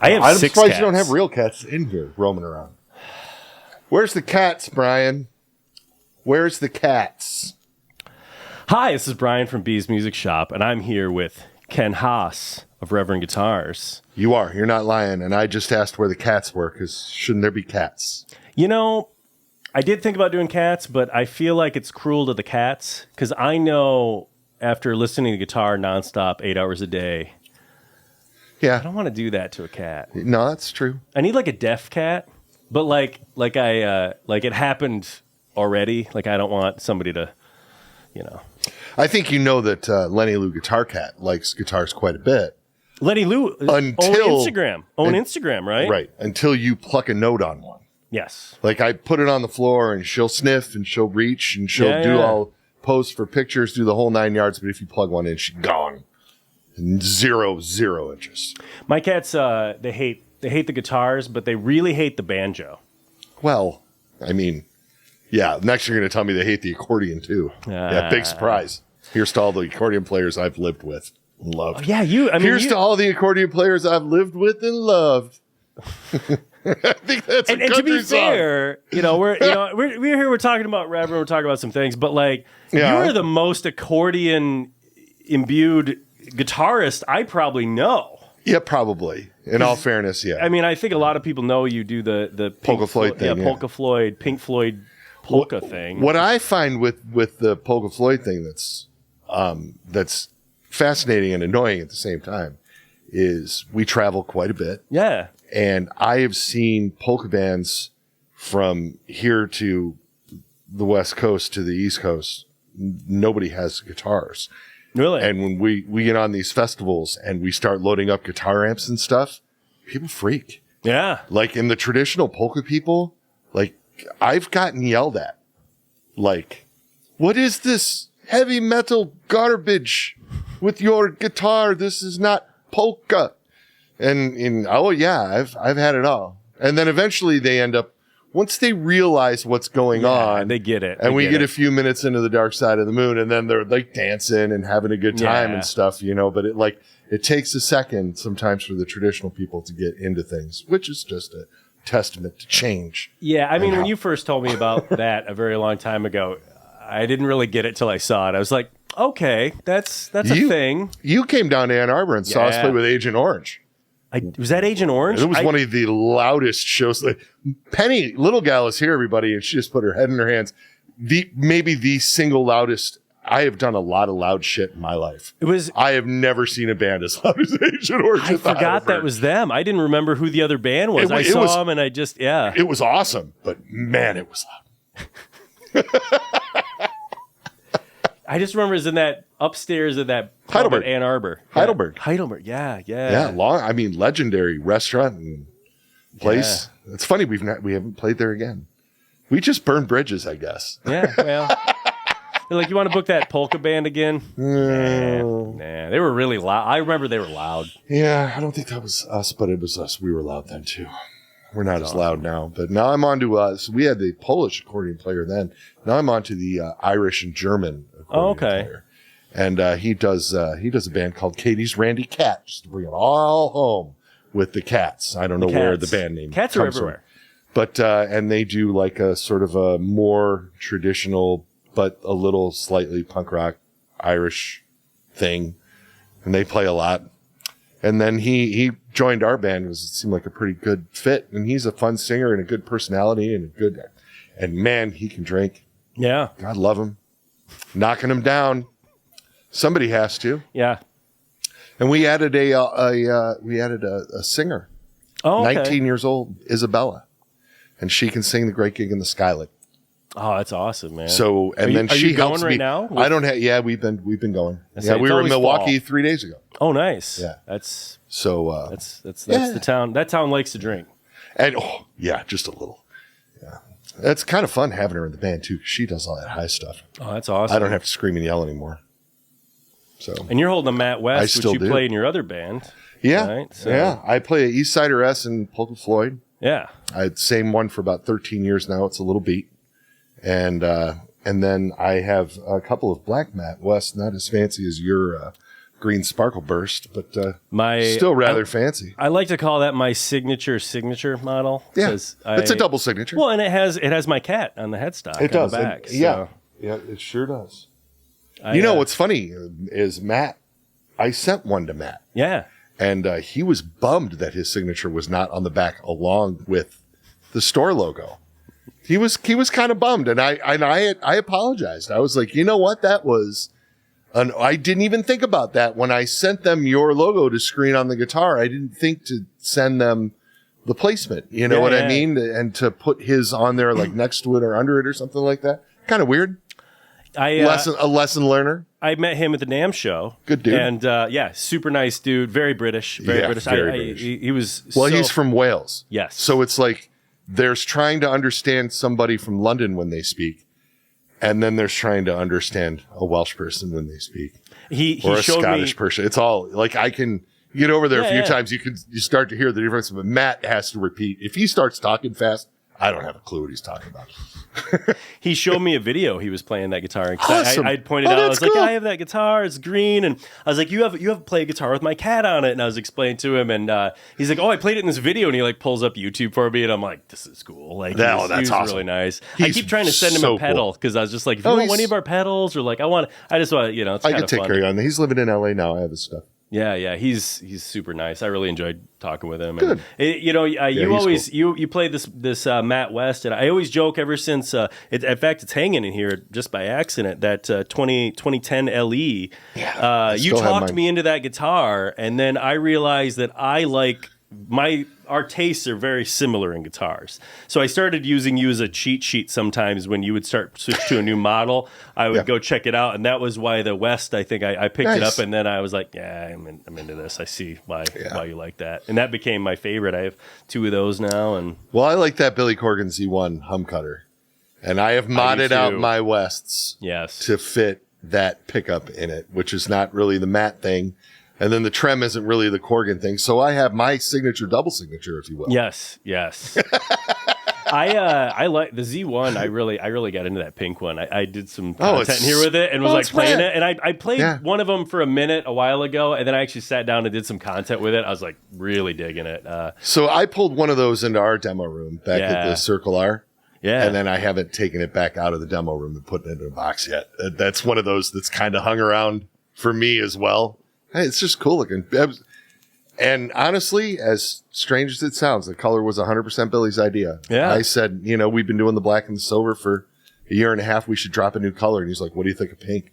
I have I'm 6 surprised cats. you don't have real cats in here roaming around. Where's the cats, Brian? Where's the cats? Hi, this is Brian from B's Music Shop, and I'm here with Ken Haas of Reverend Guitars. You are. You're not lying. And I just asked where the cats were, because shouldn't there be cats? You know, I did think about doing cats, but I feel like it's cruel to the cats, because I know after listening to guitar nonstop 8 hours a day, I Yeah. don't want to do that to a cat. No, that's true. I need like a deaf cat, but like it happened already. Like I don't want somebody to, you know. I think you know that Lenny Lou Guitar Cat likes guitars quite a bit. Lenny Lou own Instagram, right? Right. Until you pluck a note on one. Yes. Like I put it on the floor and she'll sniff and she'll reach and she'll do all pose for pictures, do the whole 9 yards. But if you plug one in, she's gone. And zero interest. My cats, they hate the guitars, but they really hate the banjo. Well, I mean, yeah. Next you're going to tell me they hate the accordion too. Yeah, big surprise. Here's to all the accordion players I've lived with and loved. Yeah, to all the accordion players I've lived with and loved. I think that's a country to be song. fair, we're here. We're talking about Reverend. We're talking about some things, but like you're the most accordion imbued guitarist I probably know. Yeah, probably. In all fairness, yeah. I mean, I think a lot of people know you do the Polka Floyd thing. Yeah, Polka Floyd, Pink Floyd polka thing. What I find with the Polka Floyd thing that's fascinating and annoying at the same time is we travel quite a bit. Yeah. And I have seen polka bands from here to the West Coast to the East Coast. Nobody has guitars. Really? And when we get on these festivals and we start loading up guitar amps and stuff, people freak. Yeah. Like in the traditional polka people, like I've gotten yelled at. Like, what is this heavy metal garbage with your guitar? This is not polka. And oh yeah, I've had it all. And then eventually they end up, once they realize what's going on, they get it. And we get a few minutes into the dark side of the moon, and then they're like dancing and having a good time and stuff, but it takes a second sometimes for the traditional people to get into things, which is just a testament to change. Yeah, I mean, when you first told me about that a very long time ago, I didn't really get it till I saw it. I was like, okay, that's a thing. You came down to Ann Arbor and saw us play with Agent Orange. Was that Agent Orange? It was one of the loudest shows. Penny, little gal, is here, everybody, and she just put her head in her hands. Maybe the single loudest. I have done a lot of loud shit in my life. I have never seen a band as loud as Agent Orange. I forgot that was them. I didn't remember who the other band was. I saw them, and I just It was awesome, but man, it was loud. I just remember it was in that upstairs in that Heidelberg, Ann Arbor, Heidelberg, yeah. Legendary restaurant and place. Yeah. It's funny we haven't played there again. We just burned bridges, I guess. Yeah, well, they're like, you want to book that polka band again? Nah, they were really loud. I remember they were loud. Yeah, I don't think that was us, but it was us. We were loud then too. We're not as loud now, but now I'm on to, so we had the Polish accordion player then. Now I'm on to the Irish and German accordion player. And he does a band called Katie's Randy Cat, just to bring it all home with the cats. I don't know where the band name Cats comes are everywhere. From. But, and they do like a sort of a more traditional, but a little slightly punk rock Irish thing. And they play a lot. And then he joined our band. It seemed like a pretty good fit. And he's a fun singer and a good personality and man, he can drink. Yeah. God love him. Knocking him down. Somebody has to. Yeah. And we added a singer. Oh, okay. 19 years old, Isabella. And she can sing The Great Gig in the Skylight. Oh, that's awesome, man. So, and then she helps me. Right now? I don't have. Yeah, we've been going. Yeah, we were in Milwaukee 3 days ago. Oh, nice. Yeah, that's the town. That town likes to drink. And just a little. Yeah, it's kind of fun having her in the band too. She does all that high stuff. Oh, that's awesome. I don't have to scream and yell anymore. So, and you're holding a Matt West, which you play in your other band. Yeah, right? So. Yeah. I play a East Sider S and Polka Floyd. Yeah, I had the same one for about 13 years now. It's a little beat. And then I have a couple of black Matt West, not as fancy as your green sparkle burst, but My still rather fancy. I like to call that my signature model. Yeah, it's a double signature. Well, and it has my cat on the headstock. It does. On the back, yeah, it sure does. What's funny is Matt. I sent one to Matt. Yeah, and he was bummed that his signature was not on the back along with the store logo. He was kind of bummed, and I apologized. I was like, you know what, that was. I didn't even think about that when I sent them your logo to screen on the guitar. I didn't think to send them the placement. You know what I mean? And to put his on there like next to it or under it or something like that. Kind of weird. A lesson learner. I met him at the NAMM show. Good dude. And super nice dude. Very British. Very British. British. He was. Well, he's from Wales. Yes. So it's like there's trying to understand somebody from London when they speak. And then there's trying to understand a Welsh person when they speak, or a Scottish person. It's all like I can get over there a few times. You start to hear the difference. But Matt has to repeat. If he starts talking fast, I don't have a clue what he's talking about. He showed me a video he was playing that guitar. Awesome. I pointed out, I was like, I have that guitar. It's green. And I was like, you have played guitar with my cat on it. And I was explaining to him. And he's like, I played it in this video. And he like pulls up YouTube for me. And I'm like, this is cool. Like, that's awesome. Really nice. I keep trying to send him a pedal because I was just like, if you want one of our pedals or like, I just want, it's I can take care of him. He's living in LA now. I have his stuff. Yeah, he's super nice. I really enjoyed talking with him. Good. And, you always cool. you play this Matt West, and I always joke ever since. In fact, it's hanging in here just by accident. That 2010 LE. Yeah, you talked me into that guitar, and then I realized that I like our tastes are very similar in guitars. So I started using you as a cheat sheet sometimes when you would switch to a new model. I would go check it out, and that was why the West, I think I picked it up, and then I was like, I'm into this. I see why you like that. And that became my favorite. I have 2 of those now. And well, I like that Billy Corgan Z1 hum cutter. And I have modded out my Wests to fit that pickup in it, which is not really the Matt thing. And then the trem isn't really the Corgan thing. So I have my signature, double signature, if you will. Yes. I like the Z1. I really got into that pink one. I did some content here with it and was like playing it. And I played one of them for a minute a while ago. And then I actually sat down and did some content with it. I was like really digging it. So I pulled one of those into our demo room back at the Circle R. Yeah. And then I haven't taken it back out of the demo room and put it into a box yet. That's one of those that's kind of hung around for me as well. Hey, it's just cool looking. And honestly, as strange as it sounds, the color was 100% Billy's idea. Yeah. I said, we've been doing the black and the silver for a year and a half. We should drop a new color. And he's like, what do you think of pink?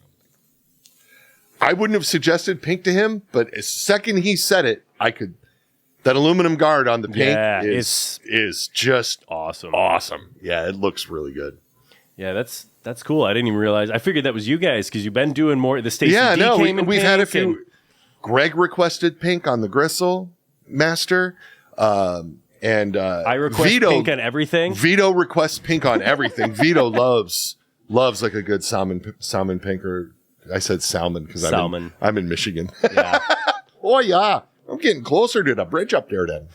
I wouldn't have suggested pink to him, but as second he said it, that aluminum guard on the pink is just awesome. Awesome. Yeah, it looks really good. Yeah, that's cool. I didn't even realize. I figured that was you guys because you've been doing more. The Stacey D came in we've had a few. And Greg requested pink on the Gristle Master, and I request pink on everything. Vito requests pink on everything. Vito loves like a good salmon pink, or I said salmon because I'm in Michigan. Yeah. Oh yeah, I'm getting closer to the bridge up there then.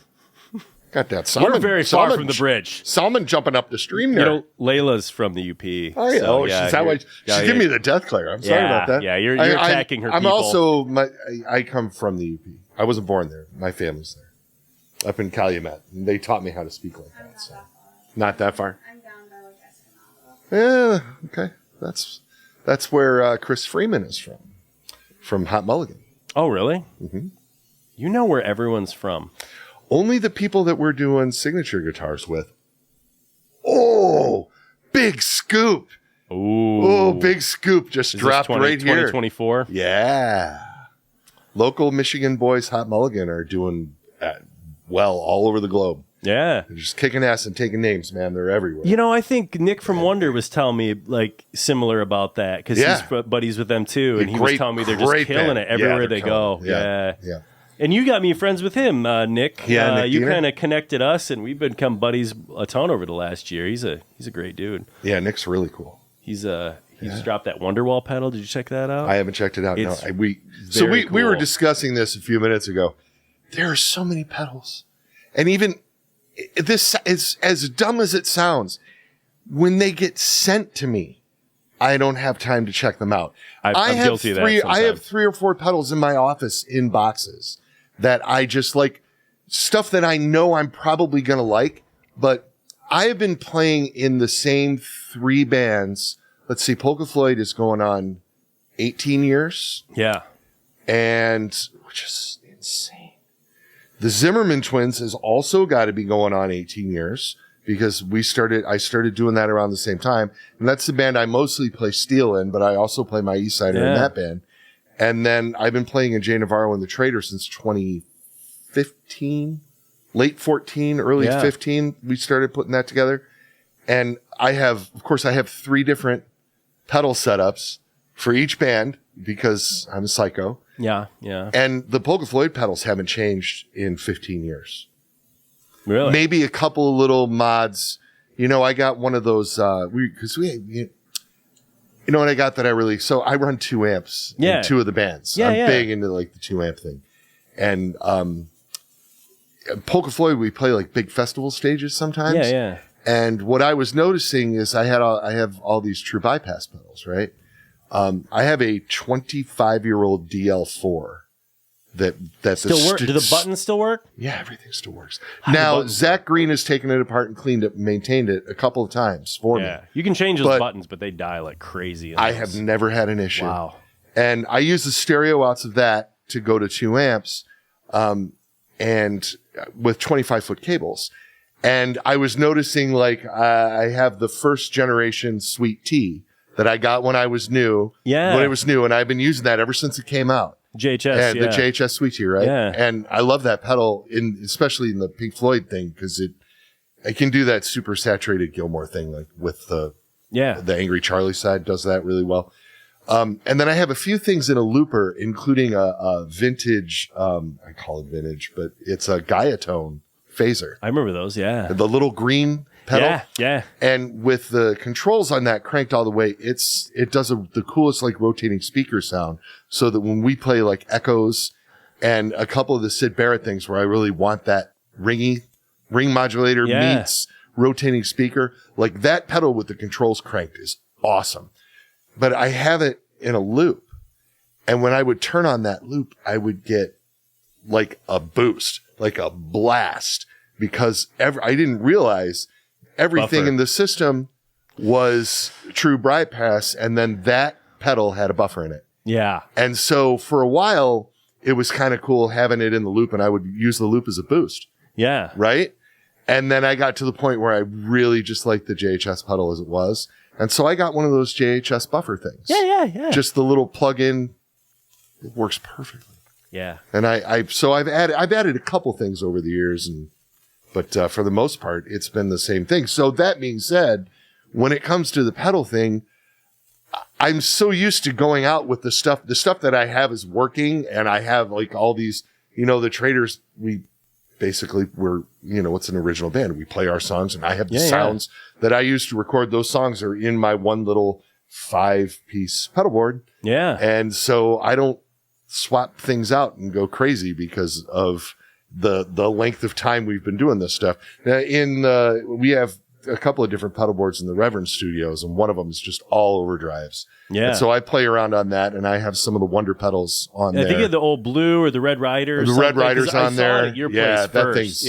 Got that salmon. We're very far from the bridge. Salmon jumping up the stream there. Layla's from the UP. Oh, yeah. So, she's giving me the death glare. I'm sorry about that. Yeah, you're attacking her people. I'm also, I come from the UP. I wasn't born there. My family's there. Up in Calumet. And they taught me how to speak like that. So. Not that far? I'm down by like Escanaba. Yeah, okay. That's where Chris Freeman is from Hot Mulligan. Oh, really? Mm-hmm. You know where everyone's from. Only the people that we're doing signature guitars with. Oh, big scoop. Ooh. Oh, big scoop just dropped right here. 2024? Yeah. Local Michigan boys, Hot Mulligan, are doing well all over the globe. Yeah. They're just kicking ass and taking names, man. They're everywhere. I think Nick from Wonder was telling me like similar about that because he's buddies with them too. And he was telling me they're just killing it everywhere they go. Yeah. And you got me friends with him, Nick. Yeah, Nick you Diener. kind of connected us, and we've become buddies a ton over the last year. He's a great dude. Yeah, Nick's really cool. He's dropped that Wonderwall pedal. Did you check that out? I haven't checked it out. It's we were discussing this a few minutes ago. There are so many pedals, and even this is as dumb as it sounds. When they get sent to me, I don't have time to check them out. I'm guilty of that sometimes. I have 3 or 4 pedals in my office in boxes that I just like, stuff that I know I'm probably going to like, but I have been playing in the same 3 bands. Let's see, Polka Floyd is going on 18 years. Yeah. And which is insane. The Zimmerman Twins has also got to be going on 18 years because I started doing that around the same time. And that's the band I mostly play steel in, but I also play my E-sider in that band. And then I've been playing in Jay Navarro and the Trader since 2015, late 14, early 15. We started putting that together. And I have 3 different pedal setups for each band because I'm a psycho. Yeah, yeah. And the Polka Floyd pedals haven't changed in 15 years. Really? Maybe a couple of little mods. You know, I got one of those, you know what I got that so I run 2 amps in 2 of the bands. I'm big into like the 2 amp thing. And, Polka Floyd, we play like big festival stages sometimes. Yeah, yeah. And what I was noticing is I have all these true bypass pedals, right? I have a 25-year-old DL4 that still work. Do the buttons still work? Yeah, everything still works. Now Zach Green has taken it apart and cleaned it, maintained it a couple of times for me. Yeah, you can change those buttons, but they die like crazy. I have never had an issue. Wow. And I use the stereo outs of that to go to 2 amps, and with 25-foot cables. And I was noticing like I have the first generation Sweet Tea that I got when I was new. Yeah. When it was new, and I've been using that ever since it came out. JHS, the JHS Sweet Tea, right? Yeah. And I love that pedal, especially in the Pink Floyd thing, because it can do that super saturated Gilmore thing, like with the Angry Charlie side does that really well. And then I have a few things in a looper, including a vintage, I call it vintage, but it's a Gaiatone phaser. I remember those, yeah. The little green pedal. Yeah. And with the controls on that cranked all the way, it does the coolest like rotating speaker sound. So that when we play like echoes and a couple of the Sid Barrett things where I really want that ring modulator meets rotating speaker, like that pedal with the controls cranked is awesome. But I have it in a loop. And when I would turn on that loop, I would get like a boost, like a blast, because I didn't realize everything in the system was true bypass, and then that pedal had a buffer in it. Yeah. And so for a while, it was kind of cool having it in the loop, and I would use the loop as a boost. Yeah. Right? And then I got to the point where I really just liked the JHS pedal as it was. And so I got one of those JHS buffer things. Yeah. Just the little plug-in. It works perfectly. Yeah. And I've added a couple things over the years, but for the most part, it's been the same thing. So that being said, when it comes to the pedal thing, I'm so used to going out with the stuff that I have is working, and I have like all these, the Traders, we're, it's an original band. We play our songs, and I have the sounds that I use to record those songs are in my one little 5-piece pedal board. Yeah. And so I don't swap things out and go crazy because of the length of time we've been doing this stuff. We have a couple of different pedal boards in the Reverend studios, and one of them is just all overdrives. Yeah. And so I play around on that, and I have some of the Wonder pedals on there. I think you had the old Blue or the Red Rider. The Red Rider's on there. At your place first.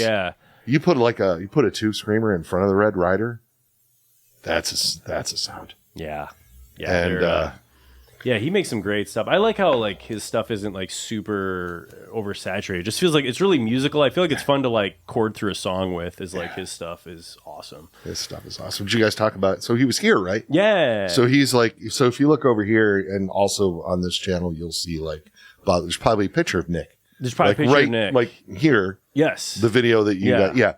You put a tube screamer in front of the Red Rider. That's a sound. Yeah. And he makes some great stuff. I like how like his stuff isn't like super oversaturated. It just feels like it's really musical. I feel like it's fun to like chord through a song with. His stuff is awesome. His stuff is awesome. Did you guys talk about it? So he was here, right? Yeah. So he's like, so if you look over here and also on this channel, you'll see there's probably a picture of Nick. There's probably a picture of Nick. Like here. Yes. The video that you got. Yeah.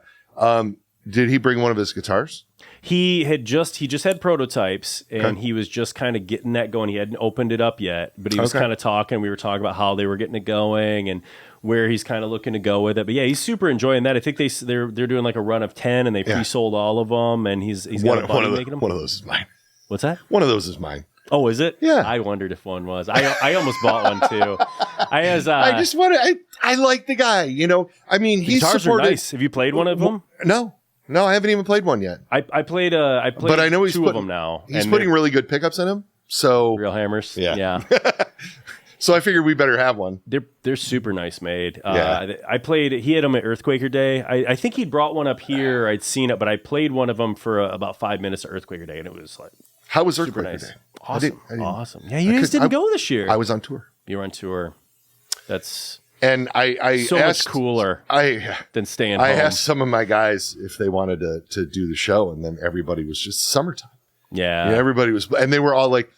Did he bring one of his guitars? He just had prototypes, and he was just kind of getting that going. He hadn't opened it up yet, but he was kind of talking. We were talking about how they were getting it going and where he's kind of looking to go with it. But yeah, he's super enjoying that. I think they're doing like a run of 10, and they pre-sold all of them. And he's got a buddy making them. One of those is mine. What's that? One of those is mine. Oh, is it? Yeah. I wondered if one was. I almost bought one too. I just want to. I like the guy. I mean, he's guitars supported. are nice. Have you played one of them? No. No, I haven't even played one yet. I played but I know he's two of them now. He's putting really good pickups in them. So real hammers. Yeah. So I figured we better have one. They're super nice made. Yeah. I played. He had them at Earthquaker Day. I think he'd brought one up here. I'd seen it, but I played one of them for about 5 minutes at Earthquaker Day, and it was like how was super Earthquaker nice. Day? Awesome, I didn't, awesome. Yeah, you guys didn't go this year. I was on tour. You were on tour. That's and I so asked, much cooler. Than staying. I home. asked some of my guys if they wanted to do the show, and then everybody was just summertime. Yeah, everybody was, and they were all like.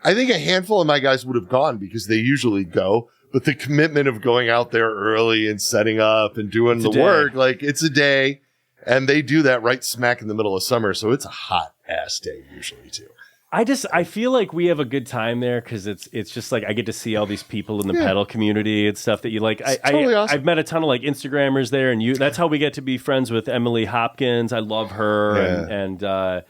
I think a handful of my guys would have gone because they usually go, but the commitment of going out there early and setting up and doing the work, like it's a day, and they do that right smack in the middle of summer, so it's a hot ass day usually too. I feel like we have a good time there because it's just like I get to see all these people in the pedal community and stuff that you like. Totally awesome. I've met a ton of like Instagrammers there, and that's how we get to be friends with Emily Hopkins. I love her, and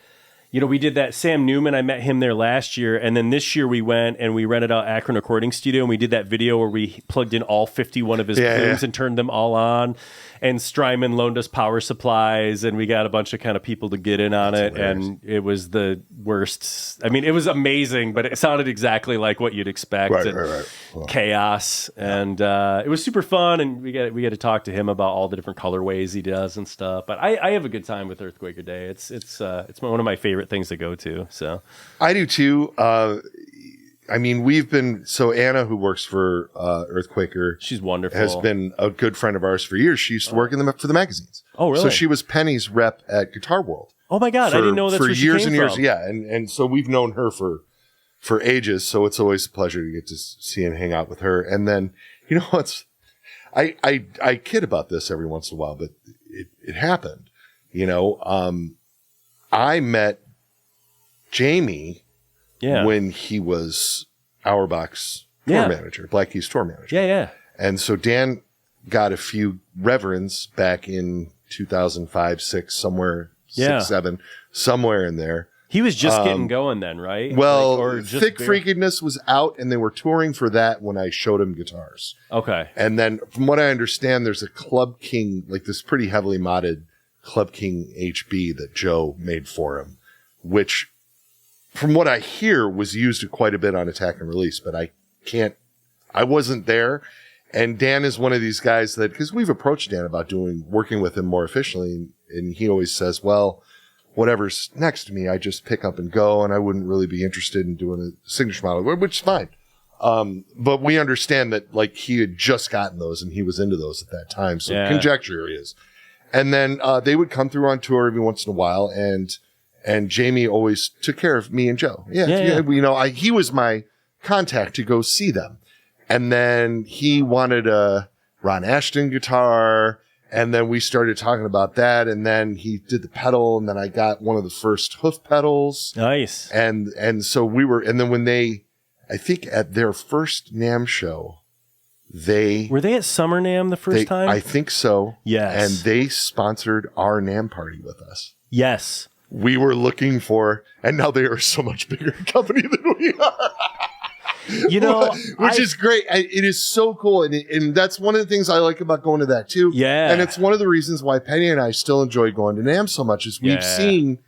you know, we did that. Sam Newman, I met him there last year. And then this year we went and we rented out Akron Recording Studio. And we did that video where we plugged in all 51 of his plumes and turned them all on. And Strymon loaned us power supplies. And we got a bunch of kind of people to get in on it. Hilarious. And it was the worst. I mean, it was amazing, but it sounded exactly like what you'd expect. Right. Well, chaos. And it was super fun. And we got to talk to him about all the different colorways he does and stuff. But I have a good time with Earthquaker Day. It's one of my favorite things to go to. So I do too. I mean, Anna, who works for Earthquaker, she's wonderful, has been a good friend of ours for years. She used to work for the magazines. Oh, really? So she was Penny's rep at Guitar World. Oh my God, I didn't know that's for where she years came and years. from. Yeah, and so we've known her for ages. So it's always a pleasure to get to see and hang out with her. And then you know what's I kid about this every once in a while, but it happened. You know, I met Jamie when he was Auerbach's tour manager, Black Keys tour manager. Yeah. And so Dan got a few reverends back in 2005, 6, somewhere, 6, 7, somewhere in there. He was just getting going then, right? Well, Thick Freakedness was out, and they were touring for that when I showed him guitars. Okay. And then, from what I understand, there's a Club King, like this pretty heavily modded Club King HB that Joe made for him, which, from what I hear, was used quite a bit on Attack and Release, but I wasn't there. And Dan is one of these guys that, because we've approached Dan about working with him more efficiently, and he always says, well, whatever's next to me, I just pick up and go, and I wouldn't really be interested in doing a signature model, which is fine. But we understand that, like, he had just gotten those, and he was into those at that time, so conjecture is. And then they would come through on tour every once in a while, and Jamie always took care of me and Joe. You know, he was my contact to go see them. And then he wanted a Ron Ashton guitar, and then we started talking about that, and then he did the pedal, and then I got one of the first hoof pedals. Nice. And so and then when I think at their first NAMM show, were they at Summer NAMM the first time? I think so. Yes. And they sponsored our NAMM party with us. Yes. We were looking for, and now they are so much bigger company than we are. You know, which is great. It is so cool. And that's one of the things I like about going to that too. Yeah. And it's one of the reasons why Penny and I still enjoy going to NAMM so much is we've seen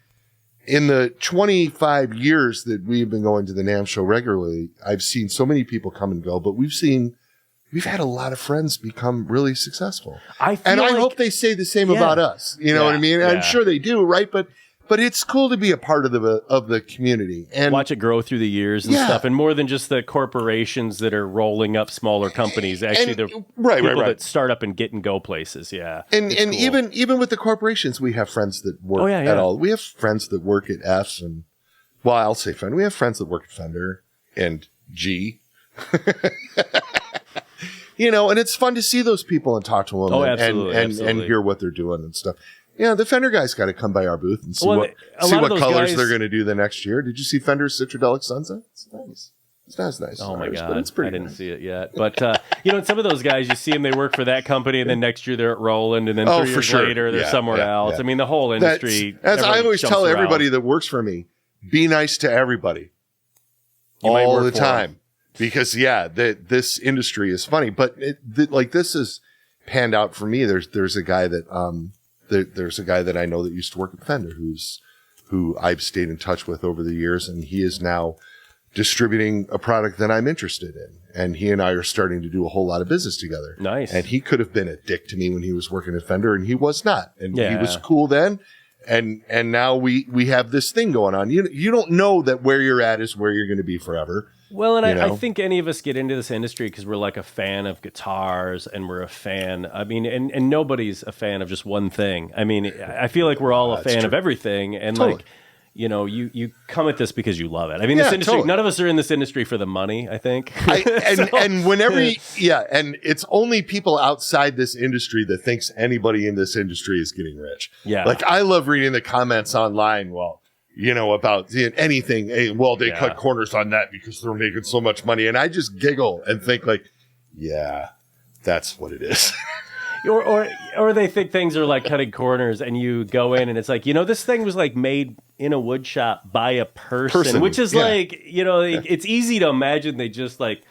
in the 25 years that we've been going to the NAMM show regularly, I've seen so many people come and go, but we've had a lot of friends become really successful. I hope they say the same about us. You know what I mean? I'm sure they do, right? But it's cool to be a part of the community and watch it grow through the years and stuff. And more than just the corporations that are rolling up smaller companies, actually the people that start up and get and go places. Yeah. And cool. even with the corporations, we have friends that work at all. We have friends that work at F and, well, I'll say friend. We have friends that work at Fender and G. You know, and it's fun to see those people and talk to them and hear what they're doing and stuff. Yeah, the Fender guys got to come by our booth and see what colors they're going to do the next year. Did you see Fender's Citradelic Sunset? It's nice. It's not as nice. Oh my God, it's pretty. I didn't see it yet, but you know, some of those guys, you see them, they work for that company, and then next year they're at Roland, and then 3 years later they're somewhere else. Yeah. I mean, the whole industry. As I always tell everybody that works for me, be nice to everybody all the time, because this industry is funny, but like this is panned out for me. There's a guy that there's a guy that I know that used to work at Fender who I've stayed in touch with over the years, and he is now distributing a product that I'm interested in. And he and I are starting to do a whole lot of business together. Nice. And he could have been a dick to me when he was working at Fender, and he was not. And Yeah. he was cool then. And now we have this thing going on. You don't know that where you're at is where you're going to be forever. Well, and You I know? think any of us get into this industry because we're like a fan of guitars, and we're a fan. I mean, and nobody's a fan of just one thing. I mean, I feel like we're all a fan true. of everything, and Totally. like, you know, you come at this because you love it. I mean, Yeah, this industry. totally. None of us are in this industry for the money. I think. And whenever, and it's only people outside this industry that thinks anybody in this industry is getting rich. Yeah. Like, I love reading the comments online. Well, about anything. Hey, well, they Yeah. cut corners on that because they're making so much money. And I just giggle and think like, yeah, that's what it is. Or they think things are like cutting corners, and you go in and it's like, this thing was like made in a wood shop by a person. Which is yeah. like, it's easy to imagine they just like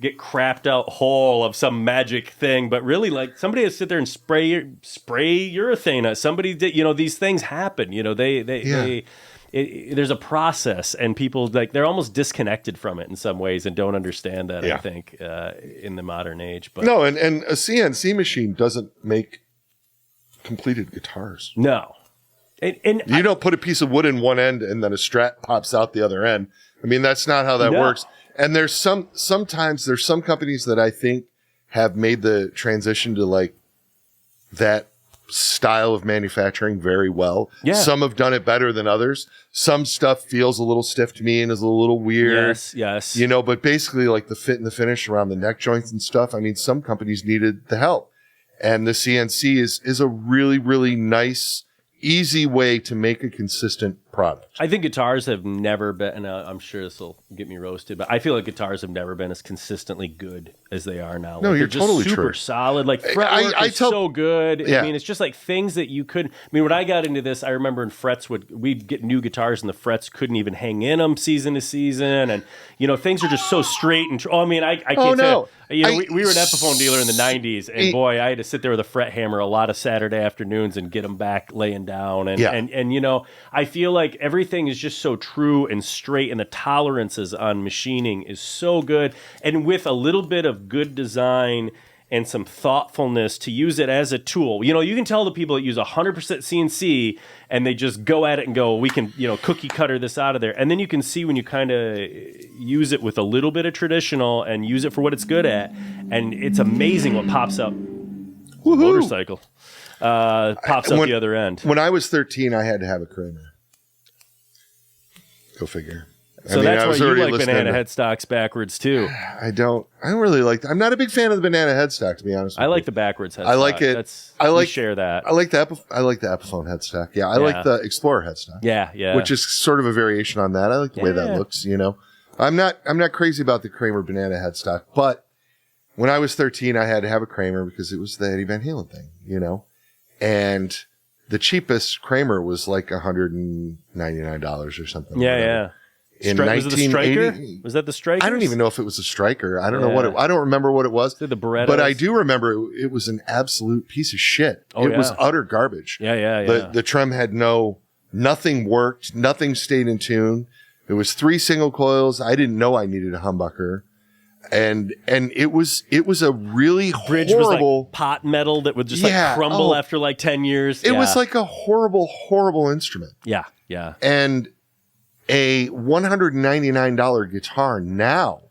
get crapped out whole of some magic thing, but really like somebody has to sit there and spray urethane. Somebody did, these things happen. There's a process, and people they're almost disconnected from it in some ways and don't understand that. Yeah. I think in the modern age, but No, and a CNC machine doesn't make completed guitars. no. And You don't put a piece of wood in one end and then a Strat pops out the other end. I mean, that's not how that No. works. And there's sometimes there's some companies that I think have made the transition to like that style of manufacturing very well. Yeah. Some have done it better than others. Some stuff feels a little stiff to me and is a little weird. yes. But basically like the fit and the finish around the neck joints and stuff. I mean, some companies needed the help. And the CNC is a really, really nice, easy way to make a consistent product. I think guitars have never been, and I'm sure this will get me roasted, but I feel like guitars have never been as consistently good as they are now. No, Like, you're they're just totally super true. solid. Like fretwork is so good. Yeah. I mean, it's just like things that you couldn't. I mean, when I got into this, I remember in frets we'd get new guitars and the frets couldn't even hang in them season to season, and things are just so straight and. I mean, I can't. Oh, no. tell you. We were an Epiphone dealer in the '90s, and boy, I had to sit there with a fret hammer a lot of Saturday afternoons and get them back laying down, and Yeah. and I feel like everything is just so true and straight, and the tolerances on machining is so good, and with a little bit of good design and some thoughtfulness to use it as a tool. You can tell the people that use 100% CNC and they just go at it and go, we can, cookie cutter this out of there. And then you can see when you kind of use it with a little bit of traditional and use it for what it's good at. And it's amazing what pops up. Motorcycle pops up the other end. When I was 13, I had to have a Kramer. Go figure. So that's why you like banana headstocks backwards too. I don't really like. I'm not a big fan of the banana headstock, to be honest. I like the backwards headstock. I like it. We share that. I like the Epiphone headstock. Yeah, I like the Explorer headstock. Yeah. Which is sort of a variation on that. I like the way that looks. I'm not crazy about the Kramer banana headstock, but when I was 13, I had to have a Kramer because it was the Eddie Van Halen thing. And the cheapest Kramer was like $199 or something. Yeah. In was it the Striker? 1980, Was that the Striker? I don't even know if it was a Striker. I don't know what I don't remember what it was. The Berettas? But I do remember it was an absolute piece of shit. It was utter garbage. Yeah. The trem had nothing worked. Nothing stayed in tune. It was 3 single coils. I didn't know I needed a humbucker. And it was a really bridge horrible was like pot metal that would just crumble after like 10 years. It was like a horrible instrument. Yeah. And a $199 guitar now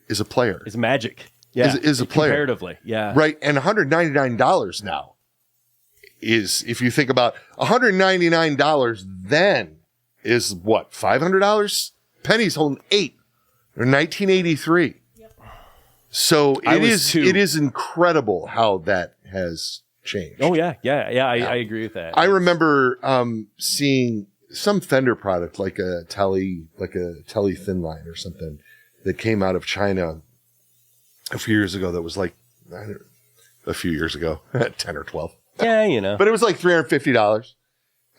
is a player. It's magic. Yeah. Is a player. Comparatively. Yeah. Right. And $199 now is, if you think about $199 then is what? $500? Penny's holding 8 or 1983. Yep. So it is incredible how that has changed. Oh yeah. I agree with that. I remember seeing some Fender product like a Tele thin line or something that came out of China a few years ago that was like, a few years ago, 10 or 12. Yeah, But it was like $350.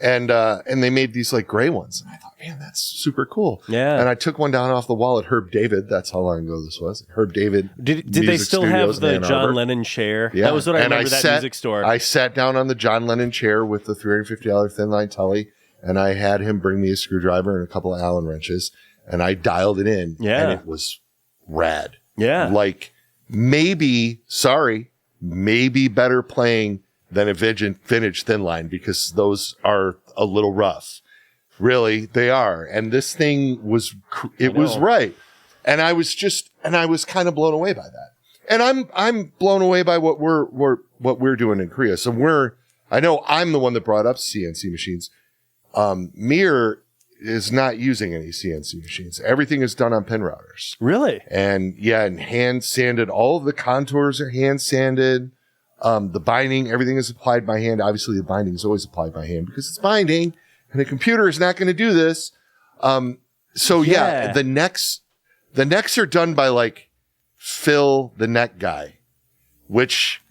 And they made these like gray ones. And I thought, man, that's super cool. Yeah. And I took one down off the wall at Herb David. That's how long ago this was. Herb David. Did they Music still Studios have the in Ann John Arbor. Lennon chair? Yeah. That was what I And remember, that music store. I sat down on the John Lennon chair with the $350 thin line Tully, and I had him bring me a screwdriver and a couple of Allen wrenches, and I dialed it in. Yeah. And it was rad. Yeah. Like maybe better playing than a vintage thin line, because those are a little rough. Really, they are. And this thing was right. And I was kind of blown away by that. And I'm blown away by what we're doing in Korea. So I know I'm the one that brought up CNC machines. Mir is not using any CNC machines. Everything is done on pin routers. Really? And hand sanded. All of the contours are hand sanded. The binding, everything is applied by hand. Obviously, the binding is always applied by hand because it's binding, and a computer is not going to do this. The necks are done by like Phil, the neck guy, which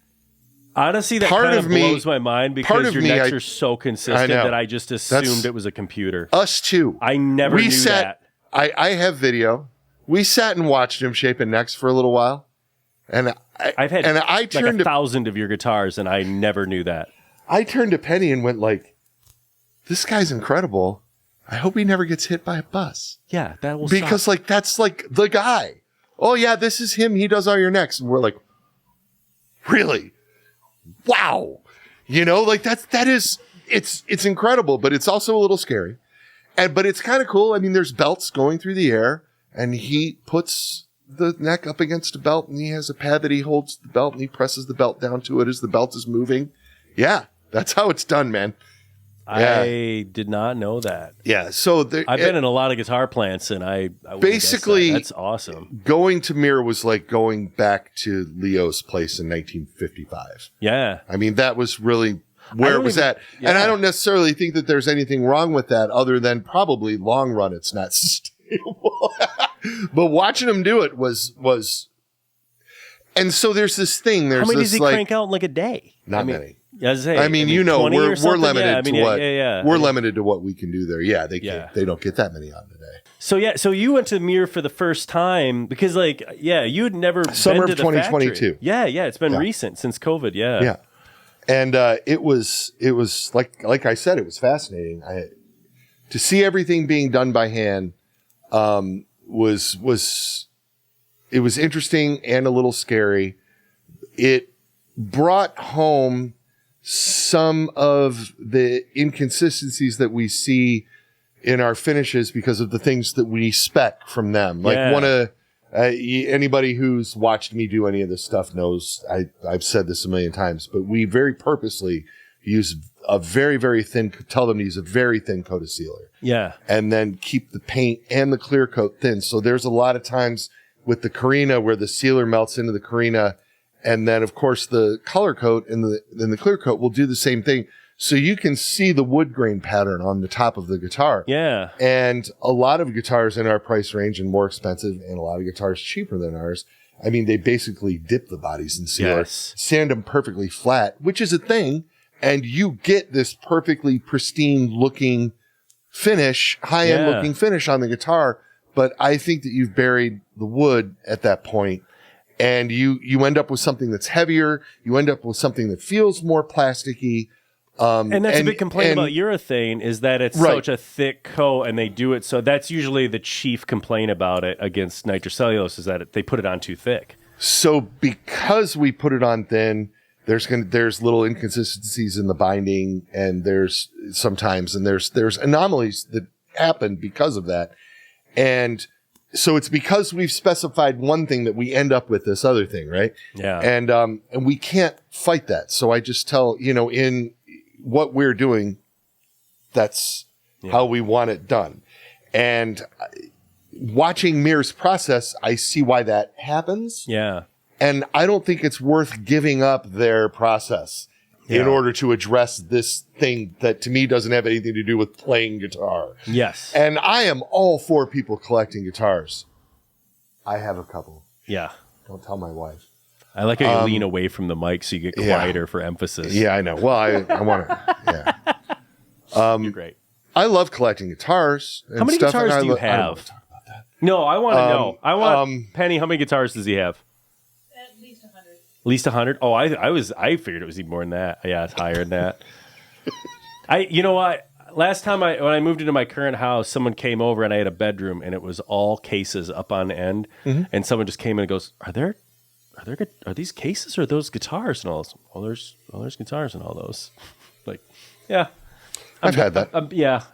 honestly, that part kind of of me- blows my mind part because of your me, necks I- are so consistent I know. that I just assumed it was a computer. us too. I never knew that. I have video. We sat and watched him shaping necks for a little while, and I've had I like turned 1,000 of your guitars, and I never knew that. I turned to Penny and went like, "This guy's incredible. I hope he never gets hit by a bus." Yeah, that will Because suck. like that's like the guy. Oh yeah, this is him. He does all your necks, and we're like, really? Wow. Like it's incredible, but it's also a little scary. But it's kind of cool. I mean, there's belts going through the air, and he puts the neck up against a belt, and he has a pad that he holds the belt, and he presses the belt down to it as the belt is moving. Yeah, that's how it's done, man. I did not know that. Yeah, so I've been in a lot of guitar plants, and I wouldn't Basically- guess that. That's awesome. going to Mir was like going back to Leo's place in 1955. Yeah. I mean, that was really where it was at. yeah. And I don't necessarily think that there's anything wrong with that other than probably long run it's not sustainable. But watching him do it was and so there's this thing. There's How many this does he like crank out in like a day? not many. I was saying, I mean, 20 we're or something? limited Yeah, I mean, to what yeah. we're limited to what we can do there. Yeah, they Yeah. can't, they don't get that many on today. So you went to Mir for the first time because you had never Summer been of to the 2022. factory. Yeah, it's been recent since COVID. Yeah. Yeah. And it was like I said, it was fascinating. To see everything being done by hand was interesting and a little scary. It brought home some of the inconsistencies that we see in our finishes because of the things that we spec from them. Like anybody who's watched me do any of this stuff knows I've said this a million times, but we very purposely use a very, very thin, tell them to use a very thin coat of sealer. Yeah. And then keep the paint and the clear coat thin. So there's a lot of times with the Carina where the sealer melts into the Carina. And then, of course, the color coat and the clear coat will do the same thing. So you can see the wood grain pattern on the top of the guitar. Yeah. And a lot of guitars in our price range and more expensive, and a lot of guitars cheaper than ours, I mean, they basically dip the bodies in sealer, Yes. sand them perfectly flat, which is a thing. And you get this perfectly pristine looking finish, high-end looking finish on the guitar. But I think that you've buried the wood at that point. And you end up with something that's heavier. You end up with something that feels more plasticky. And that's a big complaint about urethane is that it's Right. such a thick coat, and they do it so. That's usually the chief complaint about it against nitrocellulose is that they put it on too thick. So because we put it on thin, there's little inconsistencies in the binding, and there's anomalies that happen because of that. And so it's because we've specified one thing that we end up with this other thing, right? Yeah. And we can't fight that. So I just tell, in what we're doing, that's how we want it done. And watching Mir's process, I see why that happens. Yeah. And I don't think it's worth giving up their process in order to address this thing that to me doesn't have anything to do with playing guitar. Yes. And I am all for people collecting guitars. I have a couple. Yeah. Don't tell my wife. I like how you lean away from the mic so you get quieter for emphasis. Yeah, I know. Well, I want to. Yeah. You're great. I love collecting guitars. And How many stuff, guitars and do you I don't wanna have? talk about that. No, I want to know. I want Penny. How many guitars does he have? At least 100. At least 100. Oh, I figured it was even more than that. Yeah, it's higher than that. You know what? Last time when I moved into my current house, someone came over and I had a bedroom and it was all cases up on end, and someone just came in and goes, "Are these cases or are those guitars and all this?" Well, there's guitars and all those. Like, yeah, I've had that. I've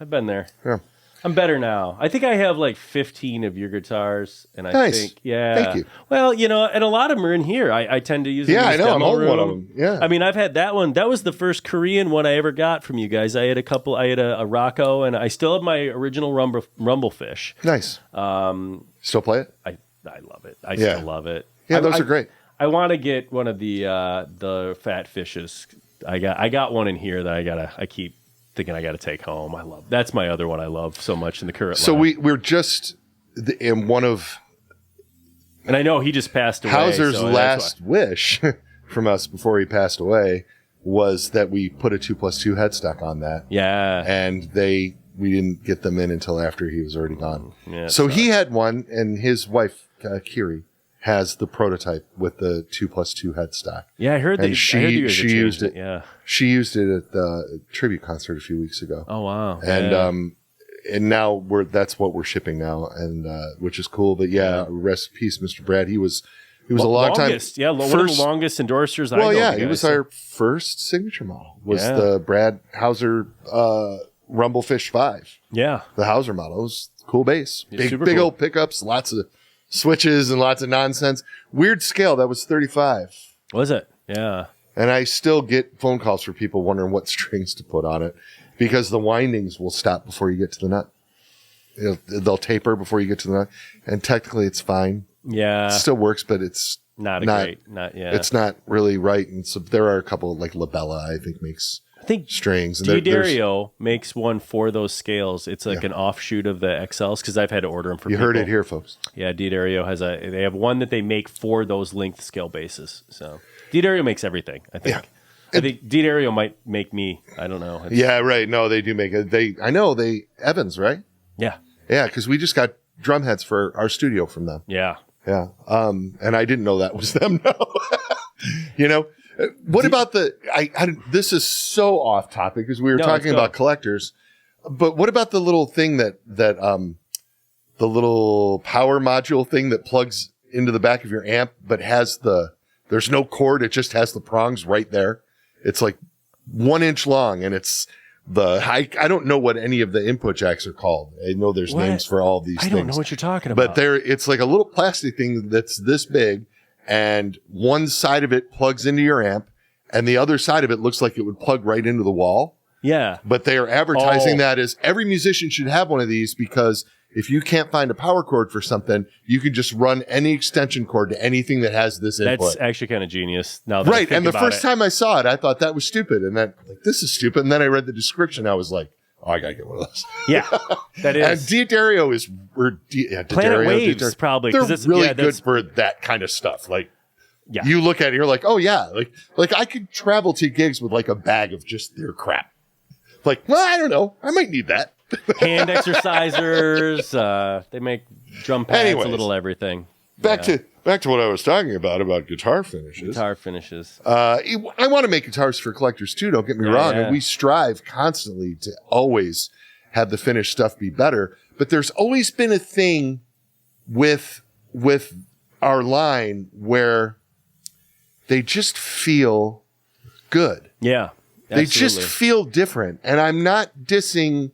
been there. Yeah. I'm better now. I think I have like 15 of your guitars, and I Nice. think, yeah. Thank you. Well, and a lot of them are in here. I tend to use them. Yeah, in I know. I'm demo holding room. one of them. Yeah. I mean, I've had that one. That was the first Korean one I ever got from you guys. I had a couple. I had a Rocco, and I still have my original Rumblefish. Nice. Still play it? I love it. I still love it. Yeah, those are great. I want to get one of the fat fishes. I got one in here that I keep thinking I got to take home. That's my other one I love so much in the current So line. we're just in one of and I know he just passed away. Hauser's so last wish from us before he passed away was that we put a 2+2 headstock on that. Yeah. And we didn't get them in until after he was already gone. Yeah, so he had one, and his wife, Kiri, has the prototype with the 2+2 headstock. Yeah, I heard that. And she used it. Yeah. She used it at the tribute concert a few weeks ago. Oh wow. And yeah. and now that's what we're shipping now, and which is cool. But rest in peace, Mr. Brad. He was a long longest, time. Yeah, one of the longest endorsers I know. Well, yeah, of he you was guys, our first signature model. Was the Brad Hauser Rumblefish 5? Yeah, the Hauser model. It was cool bass, big cool. old pickups, lots of switches and lots of nonsense. Weird scale. That was 35. Was it? Yeah. And I still get phone calls for people wondering what strings to put on it because the windings will stop before you get to the nut. They'll taper before you get to the nut. And technically it's fine. Yeah. It still works, but it's not yeah. It's not really right. And so there are a couple like Labella, I think, makes strings. And D'Addario makes one for those scales. It's like an offshoot of the XLs because I've had to order them for people. You heard it here, folks. Yeah, D'Addario they have one that they make for those length scale bases. So D'Addario makes everything, I think. Yeah. I think D'Addario might make me. I don't know. Yeah, right. No, they do make it. I know Evans, right? Yeah. Yeah, because we just got drum heads for our studio from them. Yeah. Yeah. And I didn't know that was them. No. What about this is so off topic because we were talking about collectors, but what about the little thing that the little power module thing that plugs into the back of your amp, but there's no cord. It just has the prongs right there. It's like 1 inch long and it's I don't know what any of the input jacks are called. I know there's names for all these things. I don't know what you're talking about. But it's like a little plastic thing that's this big, and one side of it plugs into your amp, and the other side of it looks like it would plug right into the wall. Yeah. But they are advertising that as every musician should have one of these because if you can't find a power cord for something, you can just run any extension cord to anything that has this input. That's actually kind of genius. Now that I right. think And the about first time I saw it, I thought that was stupid. And then this is stupid. And then I read the description. I was like, oh, I got to get one of those. Yeah, that is. And D'Addario is Planet Waves, probably. They're really good for that kind of stuff. Like, you look at it, you're like, oh, yeah. Like I could travel to gigs with like a bag of just their crap. Like, well, I don't know. I might need that. Hand exercisers. They make drum pads, Anyways, a little everything. Back to what I was talking about guitar finishes. I want to make guitars for collectors too. Don't get me wrong. Yeah. And we strive constantly to always have the finished stuff be better. But there's always been a thing with our line where they just feel good. Yeah. They just feel different. And I'm not dissing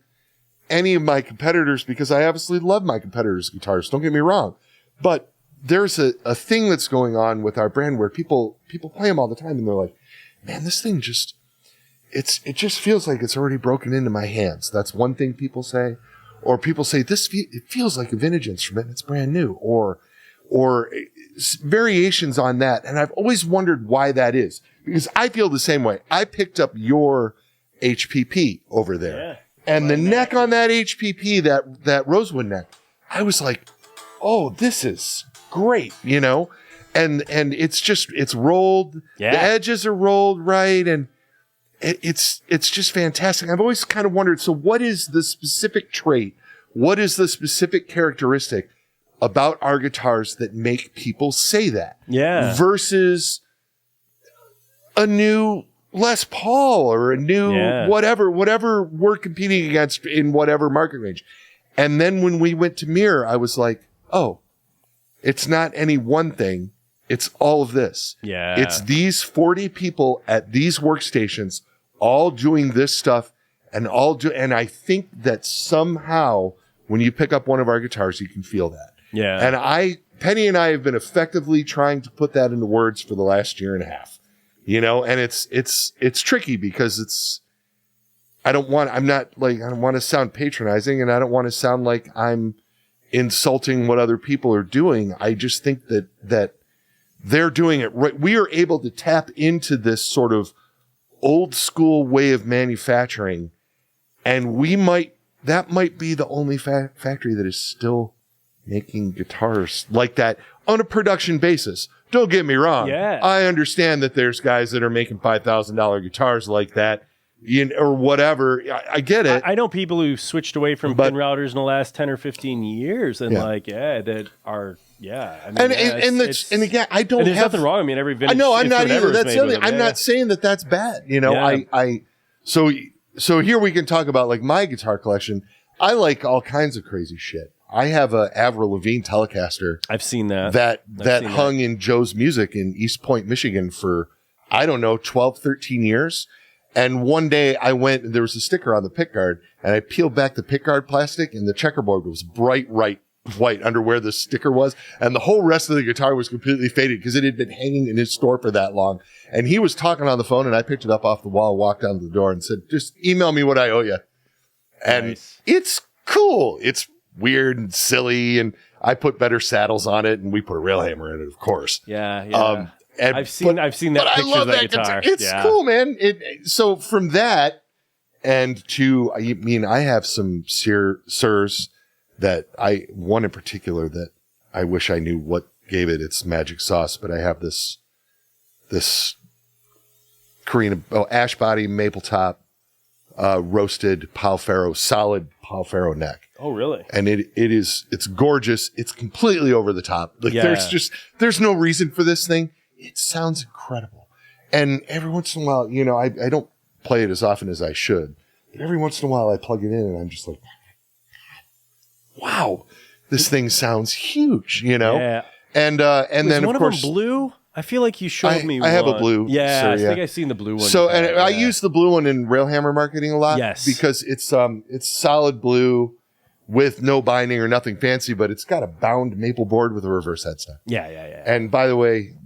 any of my competitors because I obviously love my competitors' guitars. Don't get me wrong. But there's a thing that's going on with our brand where people play them all the time and they're like, man, this thing it just feels like it's already broken into my hands. That's one thing people say. Or people say it feels like a vintage instrument. It's brand new. Or variations on that. And I've always wondered why that is. Because I feel the same way. I picked up your HPP over there. Yeah. And the neck on that HPP, that rosewood neck, I was like, oh, this is great, And it's rolled. Yeah. The edges are rolled right. And it's just fantastic. I've always kind of wondered, so what is the specific trait? What is the specific characteristic about our guitars that make people say that? Yeah. Versus a new Les Paul or a new whatever we're competing against in whatever market range. And then when we went to Mirror, I was like, oh, it's not any one thing. It's all of this. Yeah. It's these 40 people at these workstations all doing this stuff and and I think that somehow when you pick up one of our guitars, you can feel that. Yeah. And Penny and I have been effectively trying to put that into words for the last year and a half, and it's tricky because I don't want to sound patronizing and I don't want to sound like I'm insulting what other people are doing. I just think that they're doing it right. We are able to tap into this sort of old school way of manufacturing, and that might be the only factory that is still making guitars like that on a production basis. Don't get me wrong. Yeah. I understand that there's guys that are making $5,000 guitars like that, or whatever. I get it. I know people who switched away from pin routers in the last 10 or 15 years and that are, I mean, and again, I don't there's have nothing wrong. I mean, every vintage. I know, I'm not either. That's That's the other thing. I'm not saying that that's bad. So here we can talk about like my guitar collection. I like all kinds of crazy shit. I have a Avril Lavigne Telecaster. I've seen that. That hung in Joe's Music in East Point, Michigan for, I don't know, 12, 13 years. And one day I went and there was a sticker on the pickguard and I peeled back the pickguard plastic and the checkerboard was bright white under where the sticker was. And the whole rest of the guitar was completely faded because it had been hanging in his store for that long. And he was talking on the phone and I picked it up off the wall, walked down to the door and said, just email me what I owe you. And It's cool. It's weird and silly. And I put better saddles on it and we put a rail hammer in it, of course. Yeah. I've seen that picture of that guitar. It's cool, man. So from that and to, I have some Sirs that one in particular that I wish I knew what gave it its magic sauce, but I have this Korean ash body maple top, roasted solid Pal Faro neck. Oh, really? And it's gorgeous. It's completely over the top. Like there's no reason for this thing. It sounds incredible. And every once in a while, I don't play it as often as I should, but every once in a while I plug it in and I'm just like, wow, this thing sounds huge, Yeah. And then of course, one of them blue. I feel like you showed me. I have a blue. Yeah, I think I've seen the blue one. So, and I use the blue one in Railhammer marketing a lot. Yes, because it's solid blue with no binding or nothing fancy, but it's got a bound maple board with a reverse headstock. Yeah. And by the way,